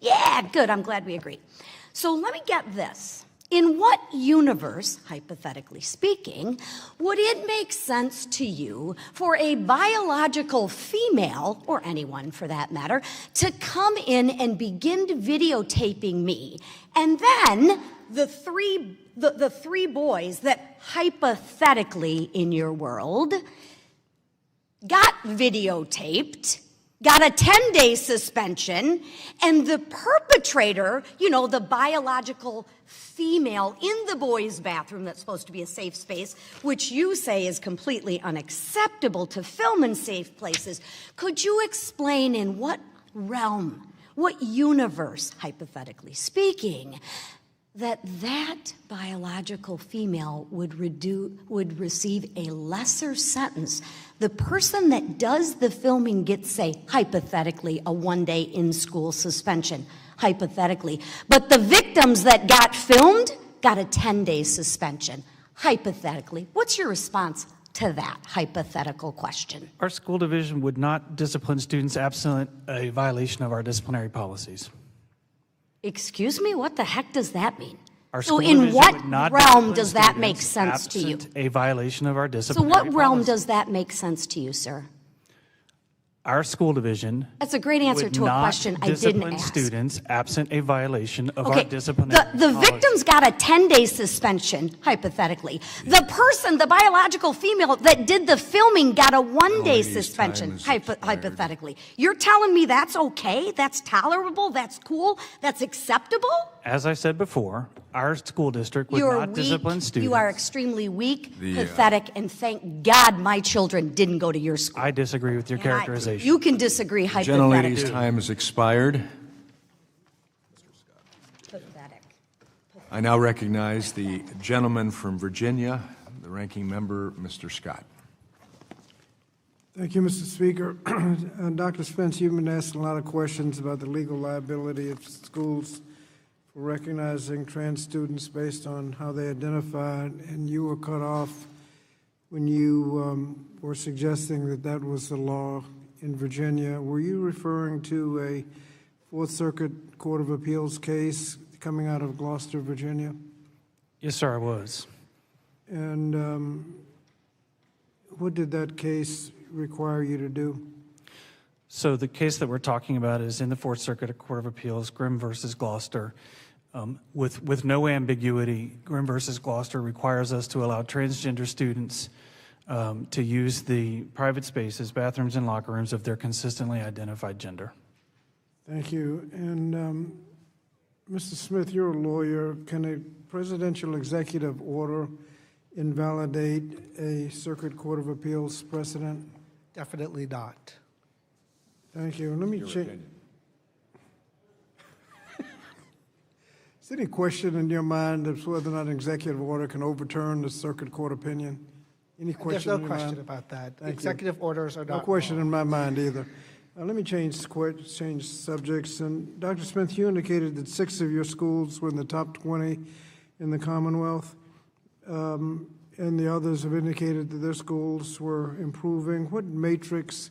Yeah, good. I'm glad we agree. So let me get this. In what universe, hypothetically speaking, would it make sense to you for a biological female, or anyone for that matter, to come in and begin videotaping me, and then the three boys that hypothetically in your world got videotaped got a 10-day suspension, and the perpetrator, you know, the biological female in the boys' bathroom that's supposed to be a safe space, which you say is completely unacceptable to film in safe places. Could you explain in what realm, what universe, hypothetically speaking, that biological female would receive a lesser sentence? The person that does the filming gets, say, hypothetically, a 1-day in-school suspension, hypothetically. But the victims that got filmed got a 10-day suspension, hypothetically. What's your response to that hypothetical question? Our school division would not discipline students absent a violation of our disciplinary policies. Excuse me, what the heck does that mean? Our So school in division what would not realm discipline does that make students sense to you? absent a violation of our So disciplinary what realm policies. does that make sense to you, sir? Our school division That's a great answer would to a not question I didn't discipline ask. students absent a violation of Okay, our disciplinary the policies. victims got a 10-day suspension, hypothetically. The person, the biological female that did the filming got a 1-day suspension, hypothetically. You're telling me that's okay? That's tolerable? That's cool? That's acceptable? As I said before, our school district would You're not discipline weak, students. you are extremely weak, pathetic, and thank God my children didn't go to your school. I disagree with your characterization. You can disagree Gentlelady's hypothetically. time has expired. Pathetic. I now recognize the gentleman from Virginia, the ranking member, Mr. Scott. Thank you, Mr. Speaker. Dr. Spence, you've been asking a lot of questions about the legal liability of schools for recognizing trans students based on how they identify, and you were cut off when you were suggesting that that was the law in Virginia. Were you referring to a Fourth Circuit Court of Appeals case coming out of Gloucester, Virginia? Yes, sir, I was. And what did that case require you to do? So the case that we're talking about is in the Fourth Circuit Court of Appeals, Grimm versus Gloucester. With no ambiguity, Grimm versus Gloucester requires us to allow transgender students to use the private spaces, bathrooms, and locker rooms of their consistently identified gender. Thank you. And Mr. Smith, you're a lawyer. Can a presidential executive order invalidate a Circuit Court of Appeals precedent? Definitely not. Thank you. Let me change. Is there any question in your mind as to whether or not an executive order can overturn the Circuit Court opinion? Any question? There's no in your question mind? about that. Thank you. Executive orders are No not question law. in my mind either. Let me change subjects. And Dr. Smith, you indicated that 6 of your schools were in the top 20 in the Commonwealth, and the others have indicated that their schools were improving. What matrix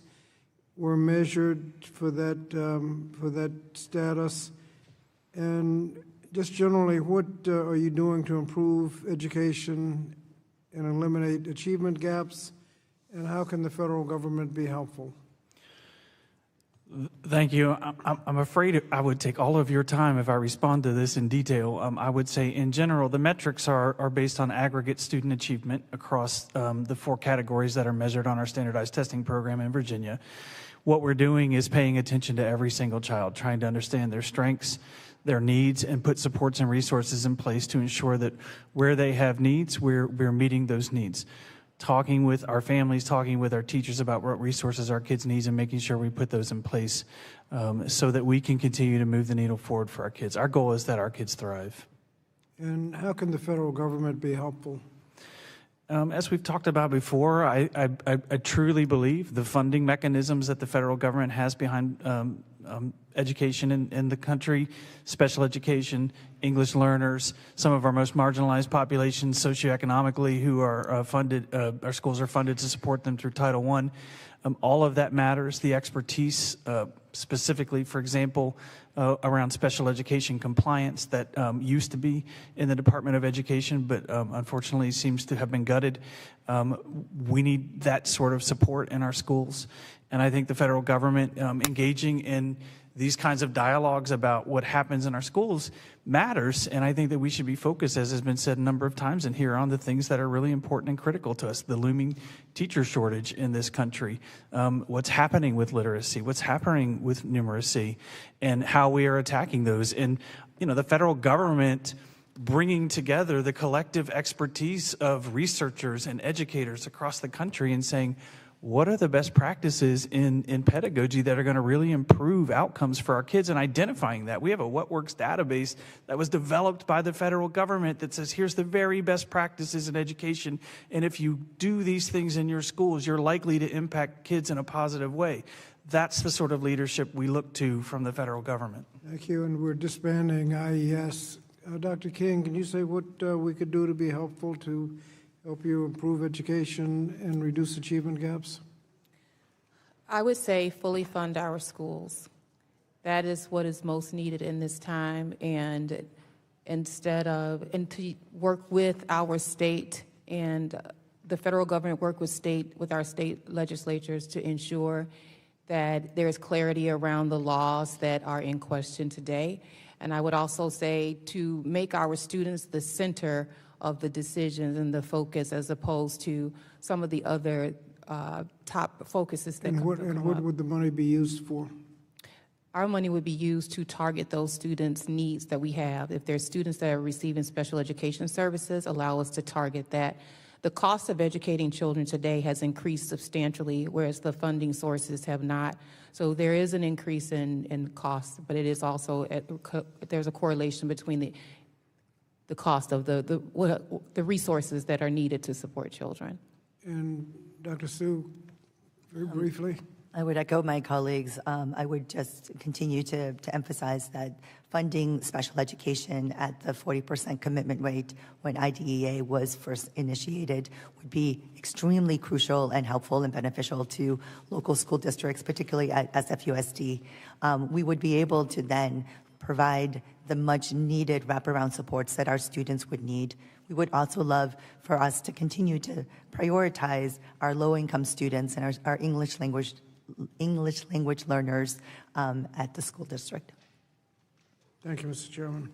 were measured for that status? And just generally, what are you doing to improve education and eliminate achievement gaps? And how can the federal government be helpful? Thank you. I'm afraid I would take all of your time if I respond to this in detail. I would say, in general, the metrics are based on aggregate student achievement across the 4 categories that are measured on our standardized testing program in Virginia. What we're doing is paying attention to every single child, trying to understand their strengths, their needs, and put supports and resources in place to ensure that where they have needs, we're meeting those needs. Talking with our families, talking with our teachers about what resources our kids need, and making sure we put those in place so that we can continue to move the needle forward for our kids. Our goal is that our kids thrive. And how can the federal government be helpful? As we've talked about before, I truly believe the funding mechanisms that the federal government has behind education in the country, special education, English learners, some of our most marginalized populations socioeconomically who are funded, our schools are funded to support them through Title I. All of that matters. The expertise, specifically, for example, around special education compliance that used to be in the Department of Education, but unfortunately seems to have been gutted. We need that sort of support in our schools. And I think the federal government engaging in these kinds of dialogues about what happens in our schools matters, and I think that we should be focused, as has been said a number of times in here, on the things that are really important and critical to us. The looming teacher shortage in this country, what's happening with literacy, what's happening with numeracy, and how we are attacking those. And, the federal government bringing together the collective expertise of researchers and educators across the country and saying, what are the best practices in pedagogy that are going to really improve outcomes for our kids, and identifying that. We have a What Works database that was developed by the federal government that says, here's the very best practices in education, and if you do these things in your schools, you're likely to impact kids in a positive way. That's the sort of leadership we look to from the federal government. Thank you, and we're disbanding IES. Dr. King, can you say what we could do to be helpful to help you improve education and reduce achievement gaps? I would say fully fund our schools. That is what is most needed in this time, and to work with our state and the federal government, work with our state legislatures to ensure that there is clarity around the laws that are in question today. And I would also say to make our students the center of the decisions and the focus, as opposed to some of the other top focuses that come up. And what would the money be used for? Our money would be used to target those students' needs that we have. If there's students that are receiving special education services, allow us to target that. The cost of educating children today has increased substantially, whereas the funding sources have not. So there is an increase in cost, but it is also, there's a correlation between the cost of the resources that are needed to support children. And Dr. Sue, very briefly. I would echo my colleagues. I would just continue to emphasize that funding special education at the 40% commitment rate when IDEA was first initiated would be extremely crucial and helpful and beneficial to local school districts, particularly at SFUSD. We would be able to then provide the much needed wraparound supports that our students would need. We would also love for us to continue to prioritize our low-income students and our English language learners at the school district. Thank you, Mr. Chairman.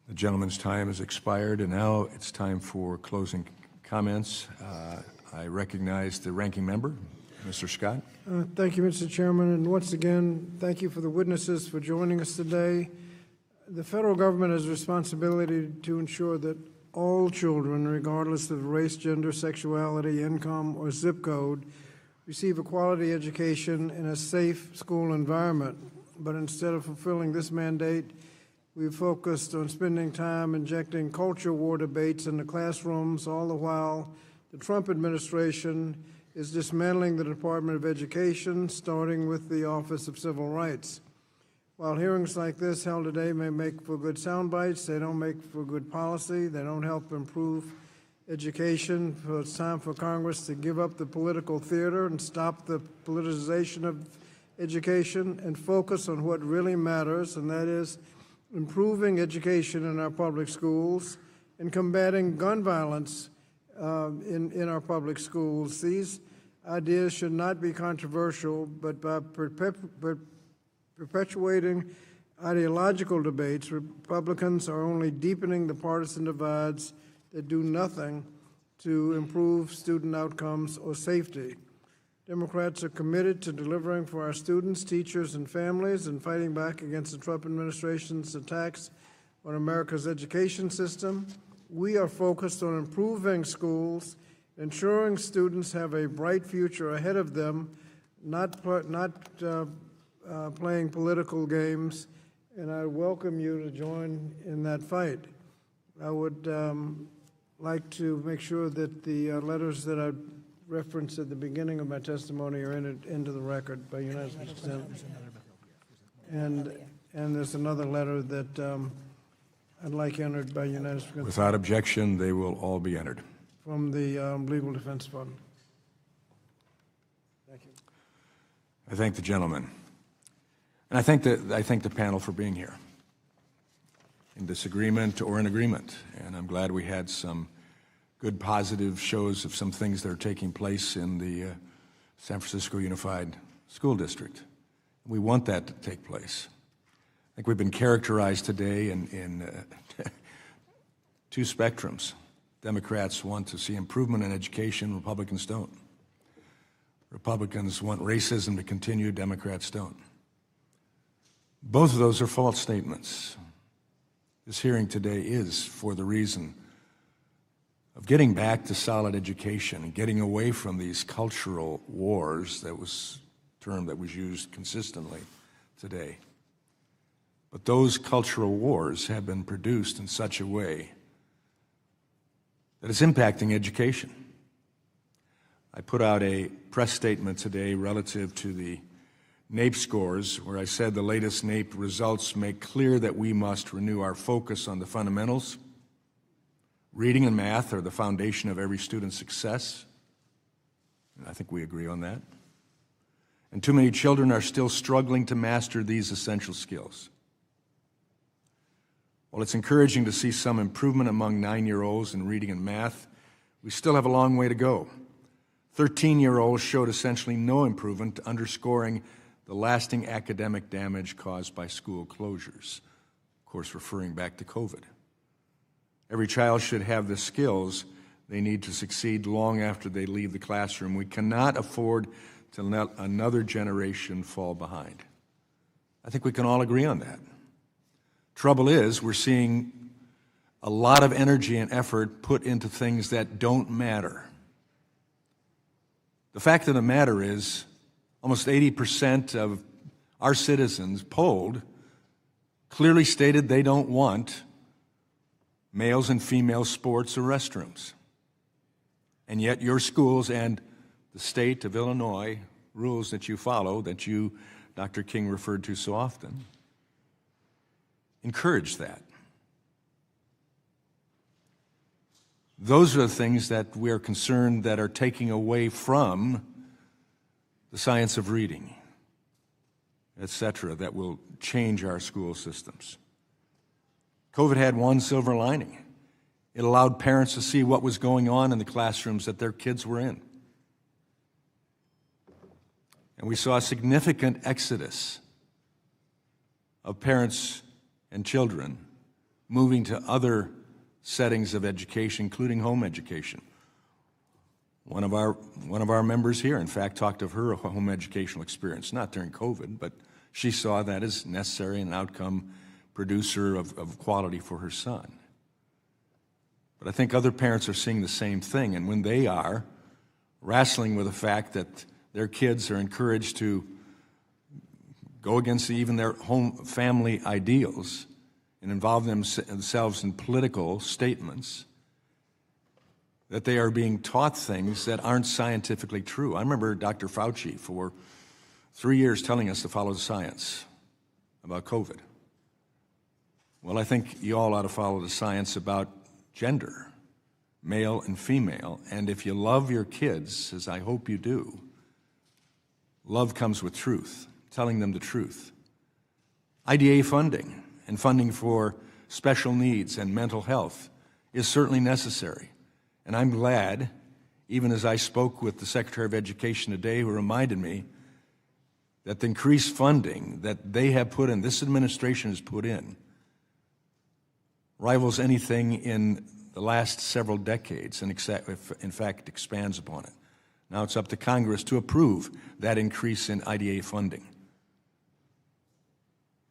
The gentleman's time has expired, and now it's time for closing comments. I recognize the ranking member, Mr. Scott. Thank you, Mr. Chairman, and once again, thank you for the witnesses for joining us today. The federal government has a responsibility to ensure that all children, regardless of race, gender, sexuality, income, or zip code, receive a quality education in a safe school environment. But instead of fulfilling this mandate, we've focused on spending time injecting culture war debates in the classrooms, all the while the Trump administration is dismantling the Department of Education, starting with the Office of Civil Rights. While hearings like this held today may make for good sound bites, they don't make for good policy, they don't help improve education. So it's time for Congress to give up the political theater and stop the politicization of education and focus on what really matters, and that is improving education in our public schools and combating gun violence in our public schools. These ideas should not be controversial, but by perpetuating ideological debates, Republicans are only deepening the partisan divides that do nothing to improve student outcomes or safety. Democrats are committed to delivering for our students, teachers, and families and fighting back against the Trump administration's attacks on America's education system. We are focused on improving schools, ensuring students have a bright future ahead of them, not playing political games, and I welcome you to join in that fight. I would like to make sure that the letters that I referenced at the beginning of my testimony are entered into the record by unanimous consent. And there's another letter that I'd like entered by unanimous consent. Without objection, they will all be entered. From the Legal Defense Fund. Thank you. I thank the gentleman. And I thank the panel for being here, in disagreement or in agreement. And I'm glad we had some good positive shows of some things that are taking place in the San Francisco Unified School District. We want that to take place. I think we've been characterized today in two spectrums. Democrats want to see improvement in education, Republicans don't. Republicans want racism to continue, Democrats don't. Both of those are false statements. This hearing today is for the reason of getting back to solid education and getting away from these cultural wars, that was a term that was used consistently today. But those cultural wars have been produced in such a way that it's impacting education. I put out a press statement today relative to the NAEP scores, where I said the latest NAEP results make clear that we must renew our focus on the fundamentals. Reading and math are the foundation of every student's success, and I think we agree on that. And too many children are still struggling to master these essential skills. While it's encouraging to see some improvement among 9-year-olds in reading and math, we still have a long way to go. 13-year-olds showed essentially no improvement, underscoring the lasting academic damage caused by school closures, of course referring back to COVID. Every child should have the skills they need to succeed long after they leave the classroom. We cannot afford to let another generation fall behind. I think we can all agree on that. Trouble is, we're seeing a lot of energy and effort put into things that don't matter. The fact of the matter is, almost 80% of our citizens polled clearly stated they don't want males and female sports or restrooms. And yet your schools and the state of Illinois, rules that you follow, that you, Dr. King, referred to so often, encourage that. Those are the things that we are concerned that are taking away from the science of reading, etc., that will change our school systems. COVID had one silver lining. It allowed parents to see what was going on in the classrooms that their kids were in. And we saw a significant exodus of parents and children moving to other settings of education, including home education. One of our members here, in fact, talked of her home educational experience, not during COVID, but she saw that as necessary and an outcome producer of quality for her son. But I think other parents are seeing the same thing, and when they are wrestling with the fact that their kids are encouraged to go against even their home family ideals and involve themselves in political statements, that they are being taught things that aren't scientifically true. I remember Dr. Fauci for 3 years telling us to follow the science about COVID. Well, I think you all ought to follow the science about gender, male and female, and if you love your kids, as I hope you do, love comes with truth, telling them the truth. IDA funding and funding for special needs and mental health is certainly necessary. And I'm glad, even as I spoke with the Secretary of Education today, who reminded me that the increased funding that they have put in, this administration has put in, rivals anything in the last several decades and in fact expands upon it. Now it's up to Congress to approve that increase in IDA funding.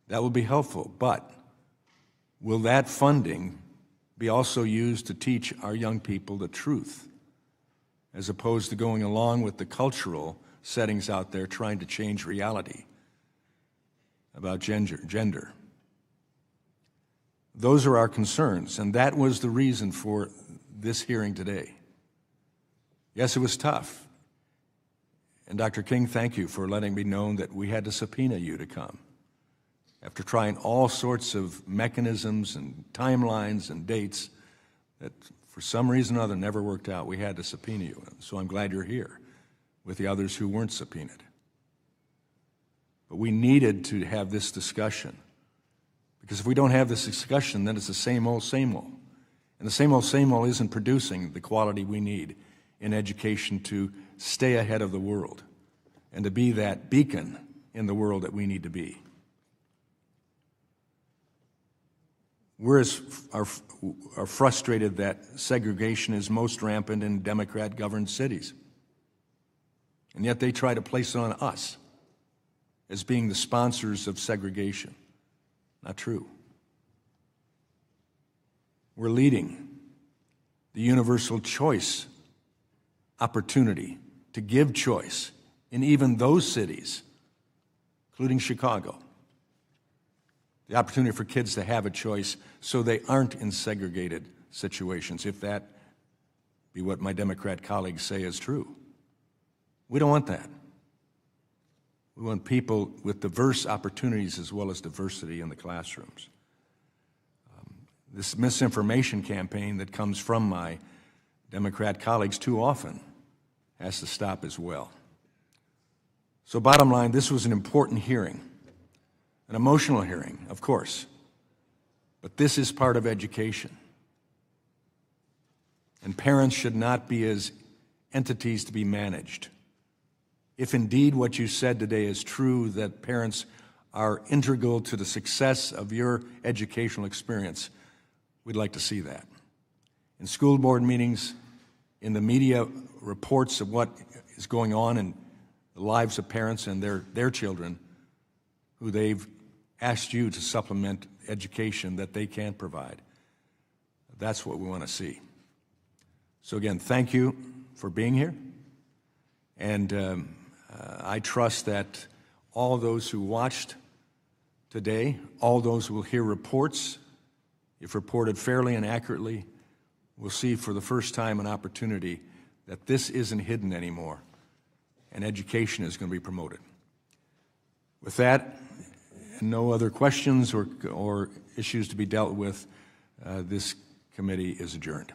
That will be helpful, but will that funding be also used to teach our young people the truth, as opposed to going along with the cultural settings out there trying to change reality about gender? Those are our concerns, and that was the reason for this hearing today. Yes, it was tough. And Dr. King, thank you for letting me know that we had to subpoena you to come. After trying all sorts of mechanisms and timelines and dates that for some reason or other never worked out, we had to subpoena you. So I'm glad you're here with the others who weren't subpoenaed. But we needed to have this discussion, because if we don't have this discussion, then it's the same old, same old. And the same old isn't producing the quality we need in education to stay ahead of the world and to be that beacon in the world that we need to be. We're are frustrated that segregation is most rampant in Democrat-governed cities. And yet they try to place it on us as being the sponsors of segregation. Not true. We're leading the universal choice opportunity to give choice in even those cities, including Chicago. The opportunity for kids to have a choice so they aren't in segregated situations, if that be what my Democrat colleagues say is true. We don't want that. We want people with diverse opportunities as well as diversity in the classrooms. This misinformation campaign that comes from my Democrat colleagues too often has to stop as well. So bottom line, this was an important hearing, an emotional hearing, of course, but this is part of education. And parents should not be as entities to be managed. If indeed what you said today is true, that parents are integral to the success of your educational experience, we'd like to see that. In school board meetings, in the media reports of what is going on in the lives of parents and their children who they've asked you to supplement education that they can't provide. That's what we want to see. So again, thank you for being here. And I trust that all those who watched today, all those who will hear reports, if reported fairly and accurately, will see for the first time an opportunity that this isn't hidden anymore, and education is going to be promoted. With that, and no other questions or issues to be dealt with, this committee is adjourned.